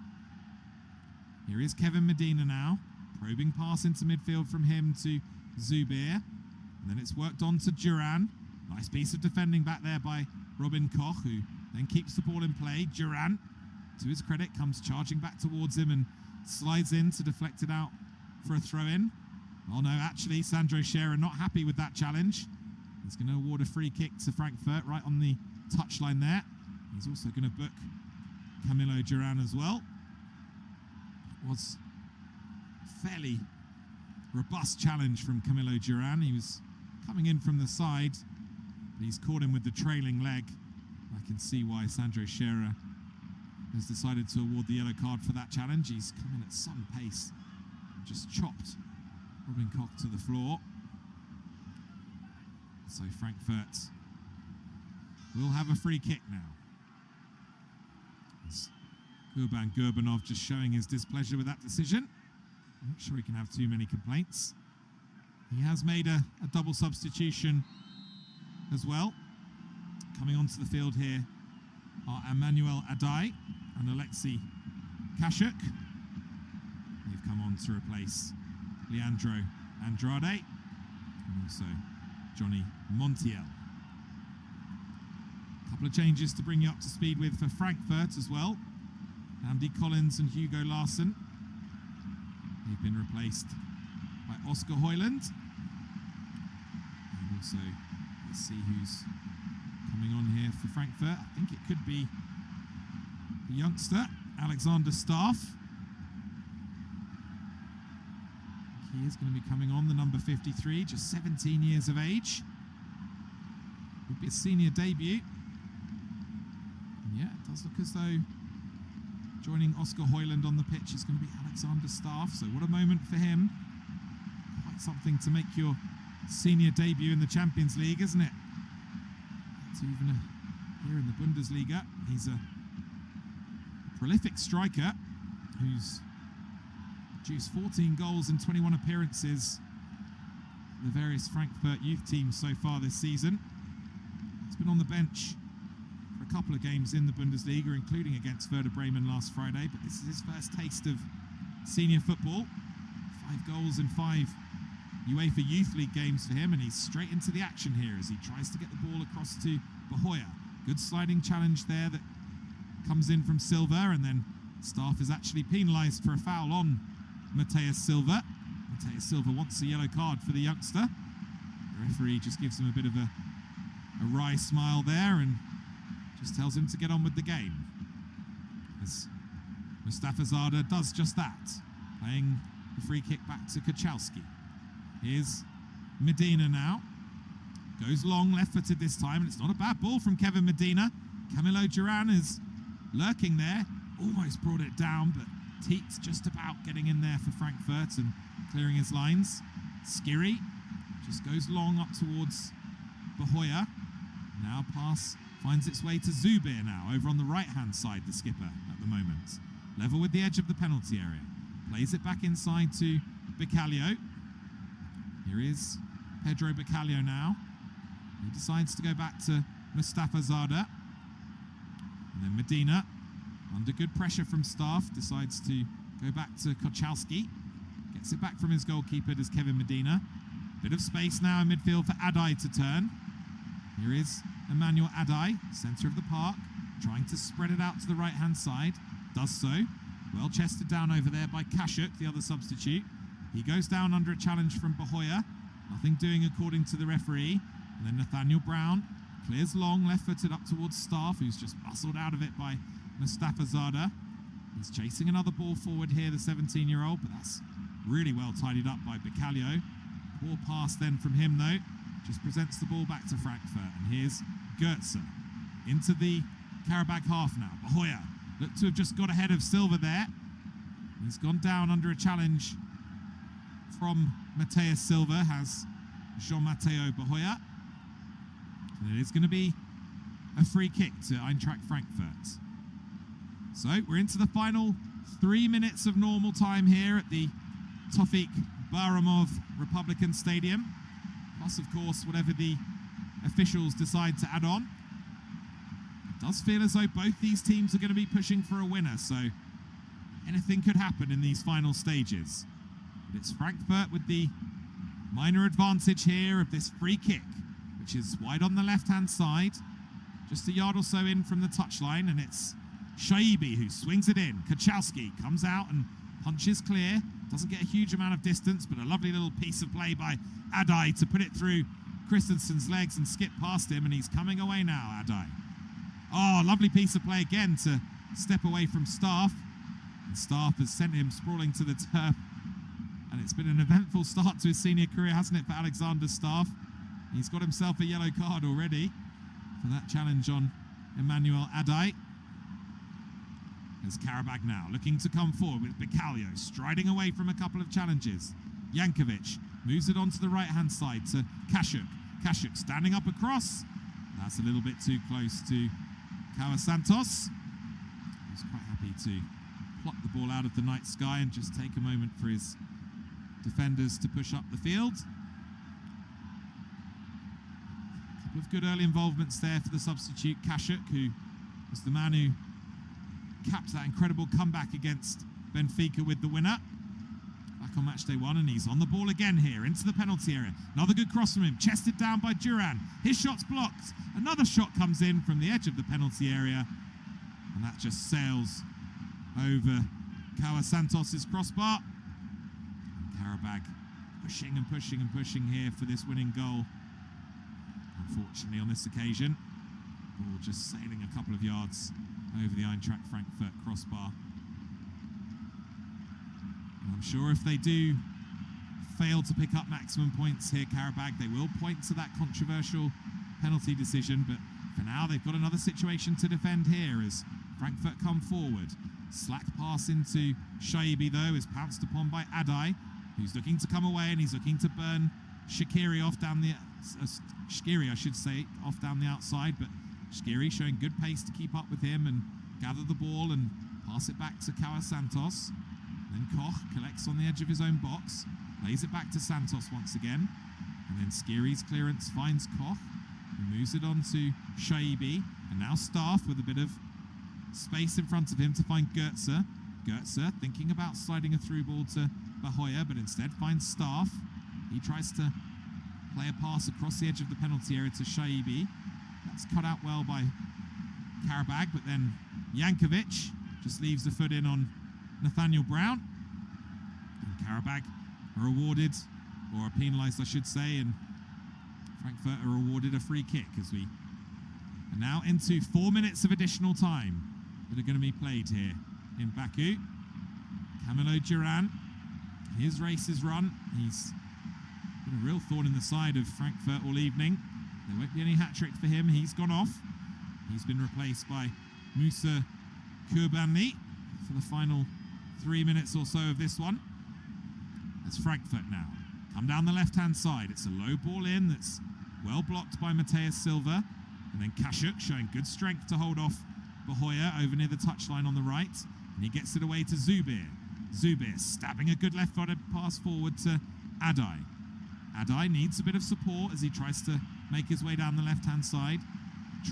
Here is Kevin Medina now, probing pass into midfield from him to Zubir. And then it's worked on to Duran. Nice piece of defending back there by Robin Koch, who then keeps the ball in play. Duran, to his credit, comes charging back towards him and slides in to deflect it out for a throw-in. Oh no, actually, Sandro Scherer not happy with that challenge. He's going to award a free kick to Frankfurt right on the touchline there. He's also going to book Camilo Duran as well. It was a fairly robust challenge from Camilo Duran. He was coming in from the side, but he's caught him with the trailing leg. I can see why Sandro Scherer has decided to award the yellow card for that challenge. He's come in at some pace, just chopped Robin Koch to the floor. So Frankfurt will have a free kick now. It's Gurban Gurbanov just showing his displeasure with that decision. I'm not sure he can have too many complaints. He has made a double substitution as well. Coming onto the field here are Emmanuel Adai and Alexei Kashuk. They've come on to replace Leandro Andrade and also Johnny Montiel. A couple of changes to bring you up to speed with for Frankfurt as well. Andy Collins and Hugo Larsson. They've been replaced by Oscar Højlund. And also, let's see who's coming on here for Frankfurt. I think it could be the youngster, Alexander Staff. He is going to be coming on, the number 53, just 17 years of age. Would be a senior debut. And yeah, it does look as though joining Oscar Højlund on the pitch is going to be Alexander Staff. So what a moment for him. Quite something to make your senior debut in the Champions League, isn't it? It's even here in the Bundesliga. He's a prolific striker who's produced 14 goals in 21 appearances for the various Frankfurt youth teams so far this season. He's been on the bench for a couple of games in the Bundesliga, including against Werder Bremen last Friday, but this is his first taste of senior football. 5 goals in 5 UEFA Youth League games for him, and he's straight into the action here as he tries to get the ball across to Bahoya. Good sliding challenge there that comes in from Silva, and then Staff is actually penalised for a foul on Mateus Silva. Mateus Silva wants a yellow card for the youngster. The referee just gives him a bit of a wry smile there and just tells him to get on with the game. As Mustafa Zada does just that, playing the free kick back to Kochalski. Here's Medina now. Goes long, left-footed this time, and it's not a bad ball from Kevin Medina. Camilo Duran is lurking there, almost brought it down, but Teet's just about getting in there for Frankfurt and clearing his lines. Skiri just goes long up towards Bahoya. Now pass finds its way to Zubir now, over on the right-hand side, the skipper at the moment. Level with the edge of the penalty area. Plays it back inside to Bicalio. Here is Pedro Bicalio now. He decides to go back to Mustafa Zada. And then Medina, under good pressure from Staff, decides to go back to Kochalski. Gets it back from his goalkeeper, does Kevin Medina. Bit of space now in midfield for Adai to turn. Here is Emmanuel Adai, centre of the park, trying to spread it out to the right-hand side. Does so. Well chested down over there by Kashuk, the other substitute. He goes down under a challenge from Bahoya. Nothing doing according to the referee. And then Nathaniel Brown clears long, left-footed up towards Staff, who's just muscled out of it by Mustafa Zada. He's chasing another ball forward here, the 17-year-old, but that's really well tidied up by Bicalio. Poor pass then from him, though. Just presents the ball back to Frankfurt. And here's Goetze into the Qarabağ half now. Bahoya looked to have just got ahead of Silva there. He's gone down under a challenge from Mateus Silva, has Jean-Matteo Bahoya. And it is going to be a free kick to Eintracht Frankfurt. So we're into the final 3 minutes of normal time here at the Tofik Baramov Republican Stadium. Plus, of course, whatever the officials decide to add on. It does feel as though both these teams are going to be pushing for a winner, so anything could happen in these final stages. But it's Frankfurt with the minor advantage here of this free kick, which is wide on the left-hand side, just a yard or so in from the touchline, and it's Shaibi who swings it in. Kochalski comes out and punches clear, Doesn't get a huge amount of distance, but a lovely little piece of play by Adai to put it through Christensen's legs and skip past him, and he's coming away now, Adai. Oh, lovely piece of play again to step away from Staff. And Staff has sent him sprawling to the turf. And it's been an eventful start to his senior career, hasn't it, for Alexander Staff? He's got himself a yellow card already for that challenge on Emmanuel Adai. There's Qarabağ now, looking to come forward with Bicalio, striding away from a couple of challenges. Jankovic moves it onto the right-hand side to Kashuk. Kashuk standing up across. That's a little bit too close to Kawa Santos. He's quite happy to pluck the ball out of the night sky and just take a moment for his defenders to push up the field. A couple of good early involvements there for the substitute Kashuk, who was the man who capped that incredible comeback against Benfica with the winner back on match day 1, and he's on the ball again here into the penalty area. Another good cross from him, chested down by Duran. His shot's blocked. Another shot comes in from the edge of the penalty area, and that just sails over Kawa Santos's crossbar. And Qarabağ pushing and pushing and pushing here for this winning goal. Unfortunately on this occasion, ball just sailing a couple of yards over the Eintracht Frankfurt crossbar. And I'm sure if they do fail to pick up maximum points here, Qarabağ, they will point to that controversial penalty decision, but for now they've got another situation to defend here as Frankfurt come forward. Slack pass into Shaibi though is pounced upon by Adai, who's looking to come away, and he's looking to burn Shaqiri off down the Shaqiri, I should say, off down the outside, but Shaqiri showing good pace to keep up with him and gather the ball and pass it back to Kawa Santos. Then Koch collects on the edge of his own box, plays it back to Santos once again, and then Skiri's clearance finds Koch, who moves it on to Shaibi, and now Staff with a bit of space in front of him to find Goetze. Goetze thinking about sliding a through ball to Bahoya, but instead finds Staff. He tries to play a pass across the edge of the penalty area to Shaibi. That's cut out well by Qarabağ, but then Jankovic just leaves the foot in on Nathaniel Brown. And Qarabağ are awarded, or are penalised I should say, and Frankfurt are awarded a free kick as we are now into 4 minutes of additional time that are going to be played here in Baku. Camilo Duran, his race is run. He's been a real thorn in the side of Frankfurt all evening. There won't be any hat-trick for him. He's gone off. He's been replaced by Musa Kurbanli for the final 3 minutes or so of this one. That's Frankfurt now. Come down the left-hand side. It's a low ball in that's well blocked by Mateus Silva. And then Kashuk showing good strength to hold off Bahoya over near the touchline on the right. And he gets it away to Zubir. Zubir stabbing a good left-footed pass forward to Adai. Adai needs a bit of support as he tries to make his way down the left-hand side.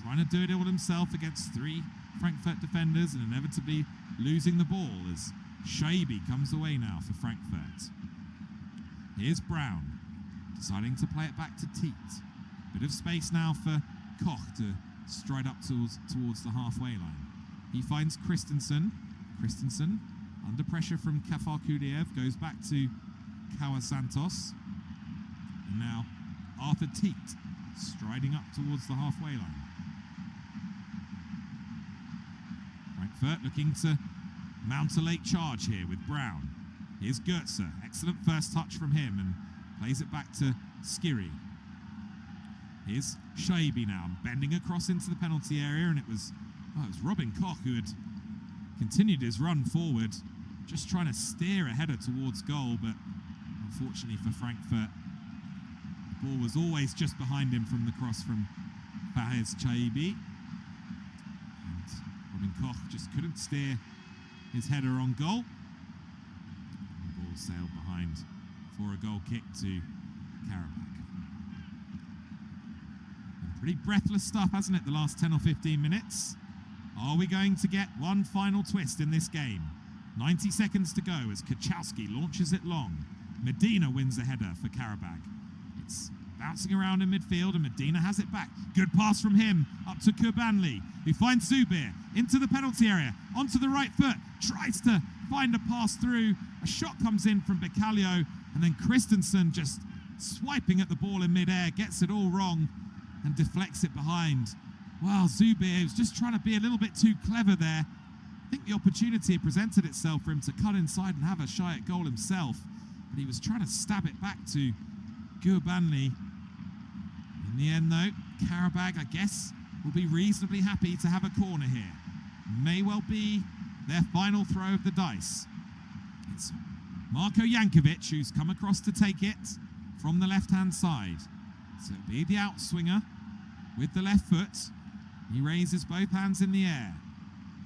Trying to do it all himself against 3 Frankfurt defenders and inevitably losing the ball as Shaibi comes away now for Frankfurt. Here's Brown, deciding to play it back to Teat. Bit of space now for Koch to stride up towards the halfway line. He finds Christensen. Christensen, under pressure from Kafar Kudiev, goes back to Kawa Santos. And now Arthur Teat striding up towards the halfway line. Frankfurt looking to mount a late charge here with Brown. Here's Goetze, excellent first touch from him, and plays it back to Skiri. Here's Shaibi now, bending across into the penalty area, and it was Robin Koch who had continued his run forward, just trying to steer a header towards goal, but unfortunately for Frankfurt, the ball was always just behind him from the cross from Fahez Shaibi. And Robin Koch just couldn't steer his header on goal. The ball sailed behind for a goal kick to Qarabağ. Pretty breathless stuff, hasn't it, the last 10 or 15 minutes? Are we going to get one final twist in this game? 90 seconds to go as Kachowski launches it long. Medina wins the header for Qarabağ. It's bouncing around in midfield and Medina has it back. Good pass from him up to Kurbanli, who finds Zubir into the penalty area, onto the right foot, tries to find a pass through. A shot comes in from Bicalio, and then Christensen just swiping at the ball in mid-air, gets it all wrong and deflects it behind. Well, Zubir was just trying to be a little bit too clever there. I think the opportunity presented itself for him to cut inside and have a shy at goal himself, but he was trying to stab it back to Gurbanli. In the end, though, Qarabağ, I guess, will be reasonably happy to have a corner here. May well be their final throw of the dice. It's Marko Jankovic who's come across to take it from the left-hand side. So it'll be the outswinger with the left foot. He raises both hands in the air.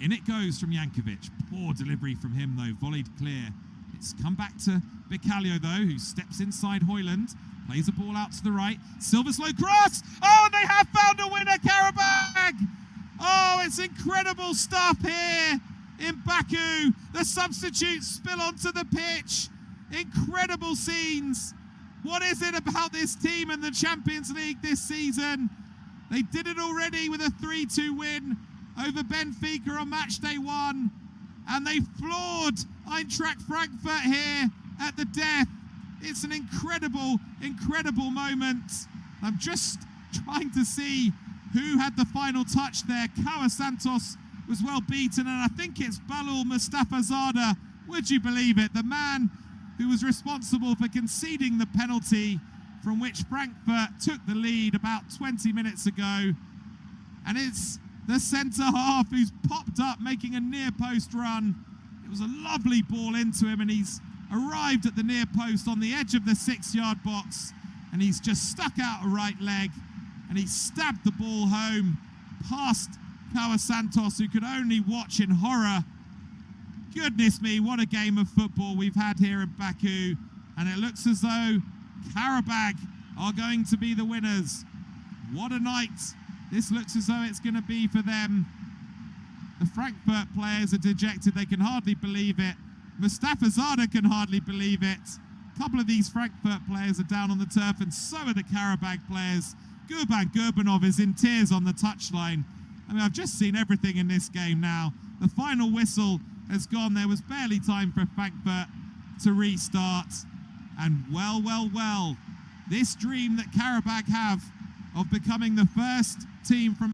In it goes from Jankovic. Poor delivery from him, though, volleyed clear. It's come back to Bicalio, though, who steps inside Højlund. Plays a ball out to the right. Silverslow cross! Oh, they have found a winner, Qarabağ! Oh, it's incredible stuff here in Baku. The substitutes spill onto the pitch. Incredible scenes. What is it about this team in the Champions League this season? They did it already with a 3-2 win over Benfica on match day 1. And they floored Eintracht Frankfurt here at the death. It's an incredible, incredible moment. I'm just trying to see who had the final touch there. Kawa Santos was well beaten, and I think it's Balul Mustafazadeh. Would you believe it? The man who was responsible for conceding the penalty from which Frankfurt took the lead about 20 minutes ago. And it's the centre half who's popped up making a near post run. It was a lovely ball into him, and he's arrived at the near post on the edge of the 6-yard box, and he's just stuck out a right leg, and he stabbed the ball home past Kawa Santos, who could only watch in horror. Goodness me, what a game of football we've had here in Baku, and it looks as though Qarabağ are going to be the winners. What a night this looks as though it's going to be for them. The Frankfurt players are dejected, they can hardly believe it. Mustafazadeh can hardly believe it. A couple of these Frankfurt players are down on the turf, and so are the Qarabağ players. Gurban Gurbanov is in tears on the touchline. I mean, I've just seen everything in this game now. The final whistle has gone. There was barely time for Frankfurt to restart. And well, well, well, this dream that Qarabağ have of becoming the first team from